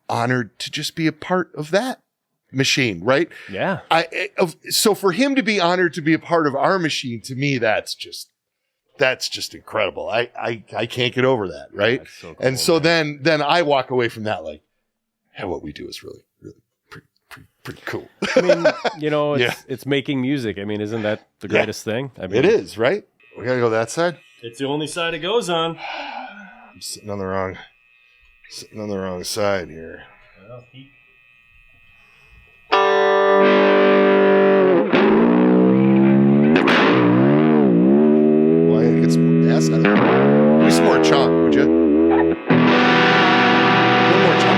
honored to just be a part of that machine, right? Yeah. So for him to be honored to be a part of our machine, to me, that's just incredible. I can't get over that, right? So cool, and so then I walk away from that like, hey, what we do is really, really pretty cool. I mean, it's making music. I mean, isn't that the greatest thing? I mean, it is, right? We gotta go that side. It's the only side it goes on. I'm sitting on the wrong side here. Well, I gotta get some more gas out of it. Give me some more chalk, would you? A little more chalk.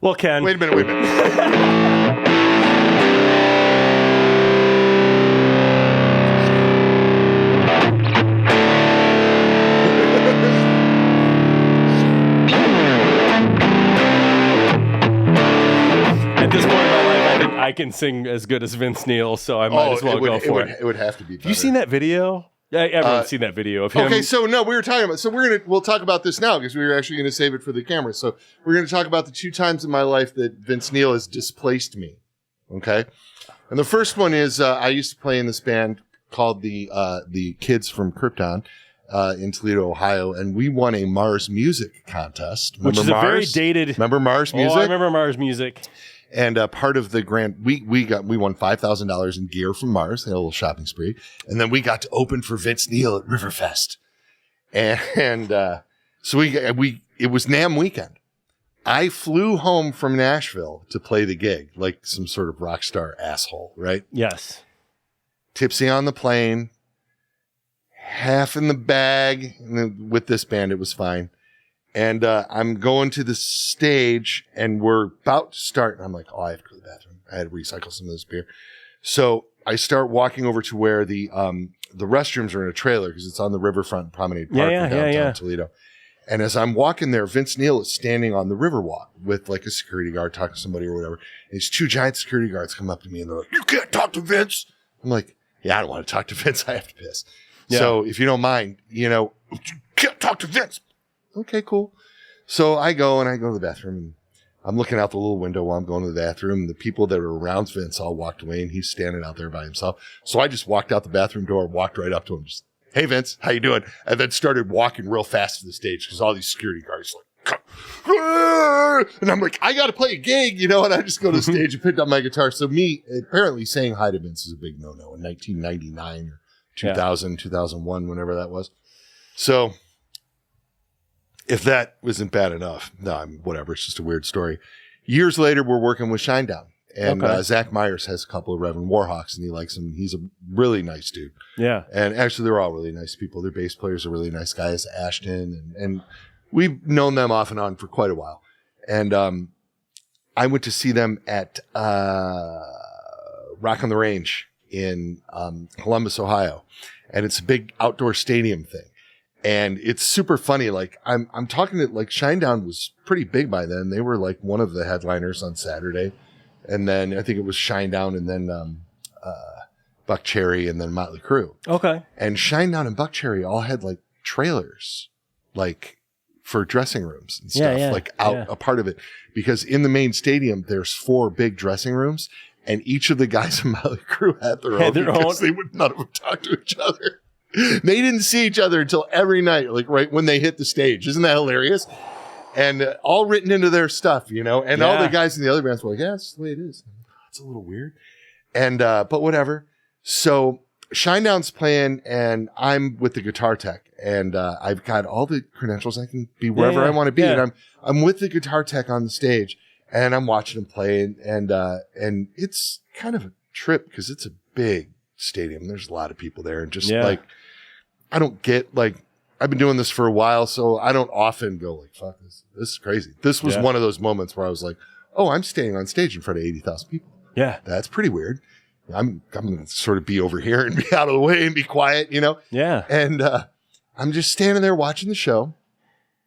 Well, Ken. Wait a minute. At this point in my life, I think I can sing as good as Vince Neil, so I might as well go for it. It would have to be better. Have you seen that video? Yeah, everyone's seen that video of him. Okay, so no, we were talking about. So we'll talk about this now because we were actually going to save it for the camera. So we're going to talk about the 2 times in my life that Vince Neil has displaced me. Okay, and the first one is I used to play in this band called the Kids from Krypton in Toledo, Ohio, and we won a Mars Music contest. Which is a very dated. Remember Mars Music? Oh, I remember Mars Music. And part of the grant, we won $5,000 in gear from Mars. They had a little shopping spree, and then we got to open for Vince Neil at Riverfest. And so it was NAMM weekend. I flew home from Nashville to play the gig, like some sort of rock star asshole, right? Yes. Tipsy on the plane, half in the bag. And with this band, it was fine. And I'm going to the stage, and we're about to start. And I'm like, oh, I have to go to the bathroom. I had to recycle some of this beer. So I start walking over to where the restrooms are in a trailer because it's on the Riverfront Promenade Park in downtown Toledo. And as I'm walking there, Vince Neil is standing on the Riverwalk with like a security guard talking to somebody or whatever. And these 2 giant security guards come up to me and they're like, "You can't talk to Vince." I'm like, "Yeah, I don't want to talk to Vince. I have to piss. Yeah. So if you don't mind, you can't talk to Vince." Okay, cool. So I go to the bathroom, and I'm looking out the little window while I'm going to the bathroom. And the people that are around Vince all walked away, and he's standing out there by himself. So I just walked out the bathroom door, walked right up to him, just, "Hey, Vince, how you doing?" And then started walking real fast to the stage because all these security guards like, and I'm like, I got to play a gig, and I just go to the stage and picked up my guitar. So apparently saying hi to Vince is a big no-no in 1999 or 2000, 2001, whenever that was. So if that wasn't bad enough, whatever. It's just a weird story. Years later, we're working with Shinedown. And Zach Myers has a couple of Reverend Warhawks, and he likes him. He's a really nice dude. Yeah. And actually, they're all really nice people. Their bass player's a really nice guy, is Ashton. And we've known them off and on for quite a while. And I went to see them at Rock on the Range in Columbus, Ohio. And it's a big outdoor stadium thing. And it's super funny. Like I'm talking to Shinedown was pretty big by then. They were like one of the headliners on Saturday. And then I think it was Shinedown and then Buck Cherry and then Motley Crue. Okay. And Shinedown and Buck Cherry all had like trailers, like for dressing rooms and stuff, a part of it. Because in the main stadium, there's 4 big dressing rooms, and each of the guys in Motley Crue had their own because they would none of them talk to each other. They didn't see each other until every night, like right when they hit the stage. Isn't that hilarious? And all written into their stuff, and all the guys in the other bands were like, yeah, that's the way it is. It's a little weird. And, but whatever. So Shinedown's playing, and I'm with the guitar tech, and I've got all the credentials. I can be wherever I want to be, and I'm with the guitar tech on the stage, and I'm watching him play, and it's kind of a trip because it's a big stadium. There's a lot of people there, and just like I don't get like I've been doing this for a while, so I don't often go like, "Fuck this! This is crazy." This was one of those moments where I was like, "Oh, I'm standing on stage in front of 80,000 people. Yeah, that's pretty weird." I'm going to sort of be over here and be out of the way and be quiet, you know? Yeah. And I'm just standing there watching the show.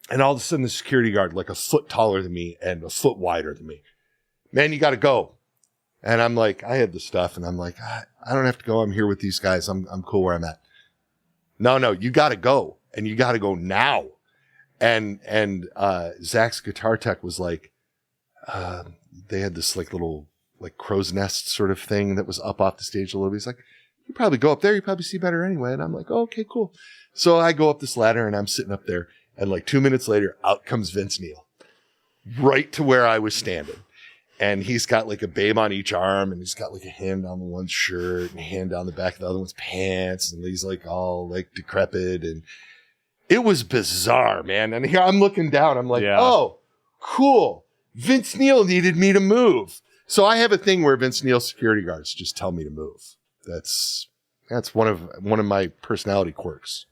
And all of a sudden, the security guard, like a foot taller than me and a foot wider than me, man, you got to go. And I'm like, I had the stuff. And I'm like, I don't have to go. I'm here with these guys. I'm cool where I'm at. No, you got to go. And you got to go now. And Zach's guitar tech was like, they had this like little like crow's nest sort of thing that was up off the stage a little bit. He's like, you probably go up there. You probably see better anyway. And I'm like, oh, okay, cool. So I go up this ladder and I'm sitting up there. And like 2 minutes later, out comes Vince Neil right to where I was standing. And he's got like a babe on each arm, and he's got like a hand on the one's shirt and a hand down the back of the other one's pants. And he's like all like decrepit. And it was bizarre, man. And here I'm looking down. I'm like, oh, cool. Vince Neil needed me to move. So I have a thing where Vince Neil's security guards just tell me to move. That's one of my personality quirks.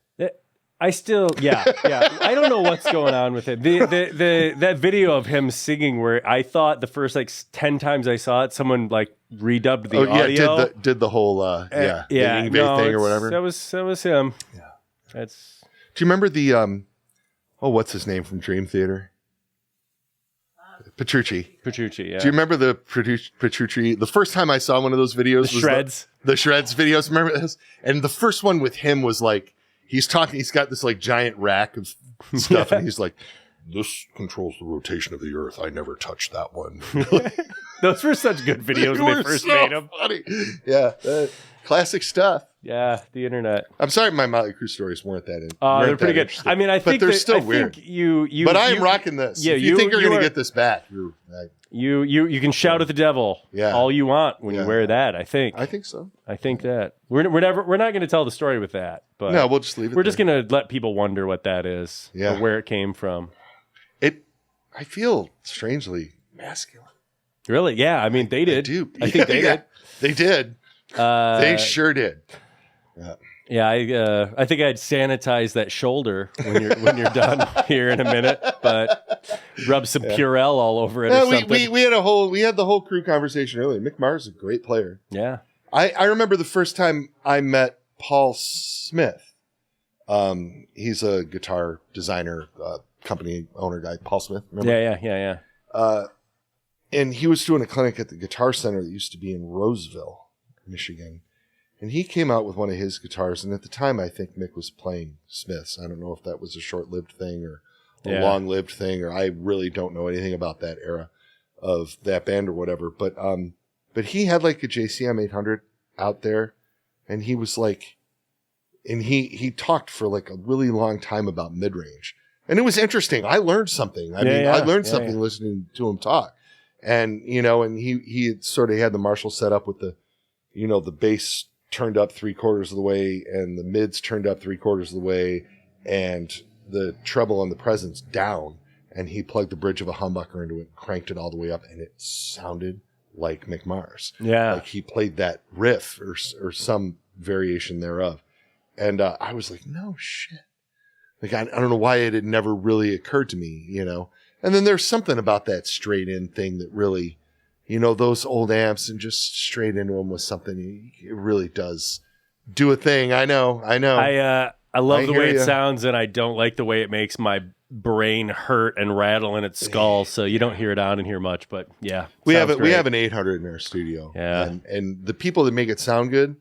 I still, I don't know what's going on with it. That video of him singing, where I thought the first like 10 times I saw it, someone like redubbed the audio. Did the whole the Ingve thing or whatever. That was him. Yeah, that's. Do you remember the what's his name from Dream Theater? Petrucci, yeah. Do you remember the Petrucci? The first time I saw one of those videos was Shreds. The Shreds videos. Remember this? And the first one with him was like, he's talking, he's got this like giant rack of stuff, and he's like, this controls the rotation of the earth. I never touched that one. Those were such good videos when they first made them. Funny. Yeah. Classic stuff. Yeah, the internet. I'm sorry my Motley Crue stories weren't that in. They're pretty good. I mean, I think they're still weird. But I am rocking this. Yeah, if you think you're going to get this back, you can shout at the devil all you want when you wear that. I think so. I think that we're not going to tell the story with that. But no, we'll just leave it. We're just going to let people wonder what that is, or where it came from. I feel strangely masculine. Really? Yeah. I mean, they did. I think they did. They did. They sure did. Yeah, I think I'd sanitize that shoulder when you're done here in a minute, but rub some Purell all over it or something. We had the whole crew conversation earlier. Mick Mars is a great player. Yeah. I remember the first time I met Paul Smith. He's a guitar designer, company owner guy, Paul Smith. Remember? Yeah. And he was doing a clinic at the Guitar Center that used to be in Roseville, Michigan. And he came out with one of his guitars. And at the time, I think Mick was playing Smiths. I don't know if that was a short-lived thing or a long-lived thing, or I really don't know anything about that era of that band or whatever. But he had like a JCM 800 out there, and he was like, and he talked for like a really long time about mid-range. And it was interesting. I learned something. I learned something listening to him talk. And, and he had sort of had the Marshall set up with the bass turned up 3/4 of the way and the mids turned up 3/4 of the way and the treble on the presence down. And he plugged the bridge of a humbucker into it, cranked it all the way up, and it sounded like Mick Mars. Yeah. Like he played that riff or some variation thereof. And I was like, no shit. Like, I don't know why it had never really occurred to me, And then there's something about that straight in thing that really, those old amps and just straight into them with something, it really does do a thing. I know. I love the way it sounds, and I don't like the way it makes my brain hurt and rattle in its skull. So you don't hear it out in here much, but yeah. We have an 800 in our studio. Yeah. And the people that make it sound good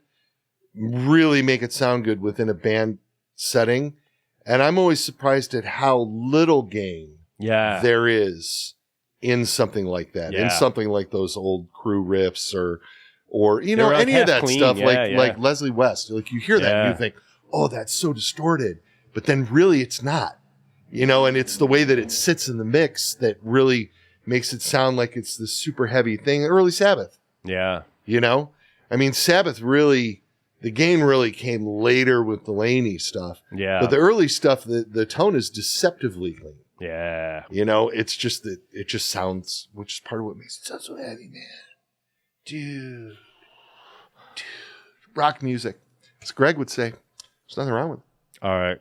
really make it sound good within a band setting. And I'm always surprised at how little gain there is in something like that, in something like those old crew riffs or any of that stuff, like Leslie West. Like you hear that and you think, oh, that's so distorted, but then really it's not, and it's the way that it sits in the mix that really makes it sound like it's this super heavy thing. Early Sabbath. Yeah. I mean, Sabbath really, The gain really came later with the Laney stuff. Yeah. But the early stuff, the tone is deceptively clean. Yeah. You know, it's just that it just sounds, which is part of what makes it sound so heavy, man. Dude. Rock music. As Greg would say, there's nothing wrong with it. All right.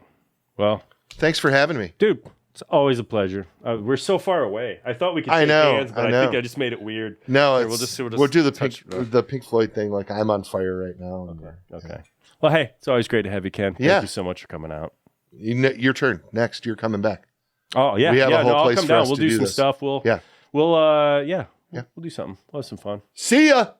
Well, Thanks for having me. dude, it's always a pleasure. We're so far away. I thought we could shake hands, but I think I just made it weird. No, Here, we'll do the Pink Floyd thing. Like, I'm on fire right now. Okay. Well, hey, it's always great to have you, Ken. Yeah. Thank you so much for coming out. Your turn. Next, you're coming back. Oh, yeah. We have a whole I'll place come for down. us We'll to do do some this. stuff. We'll do something. We'll have some fun. See ya.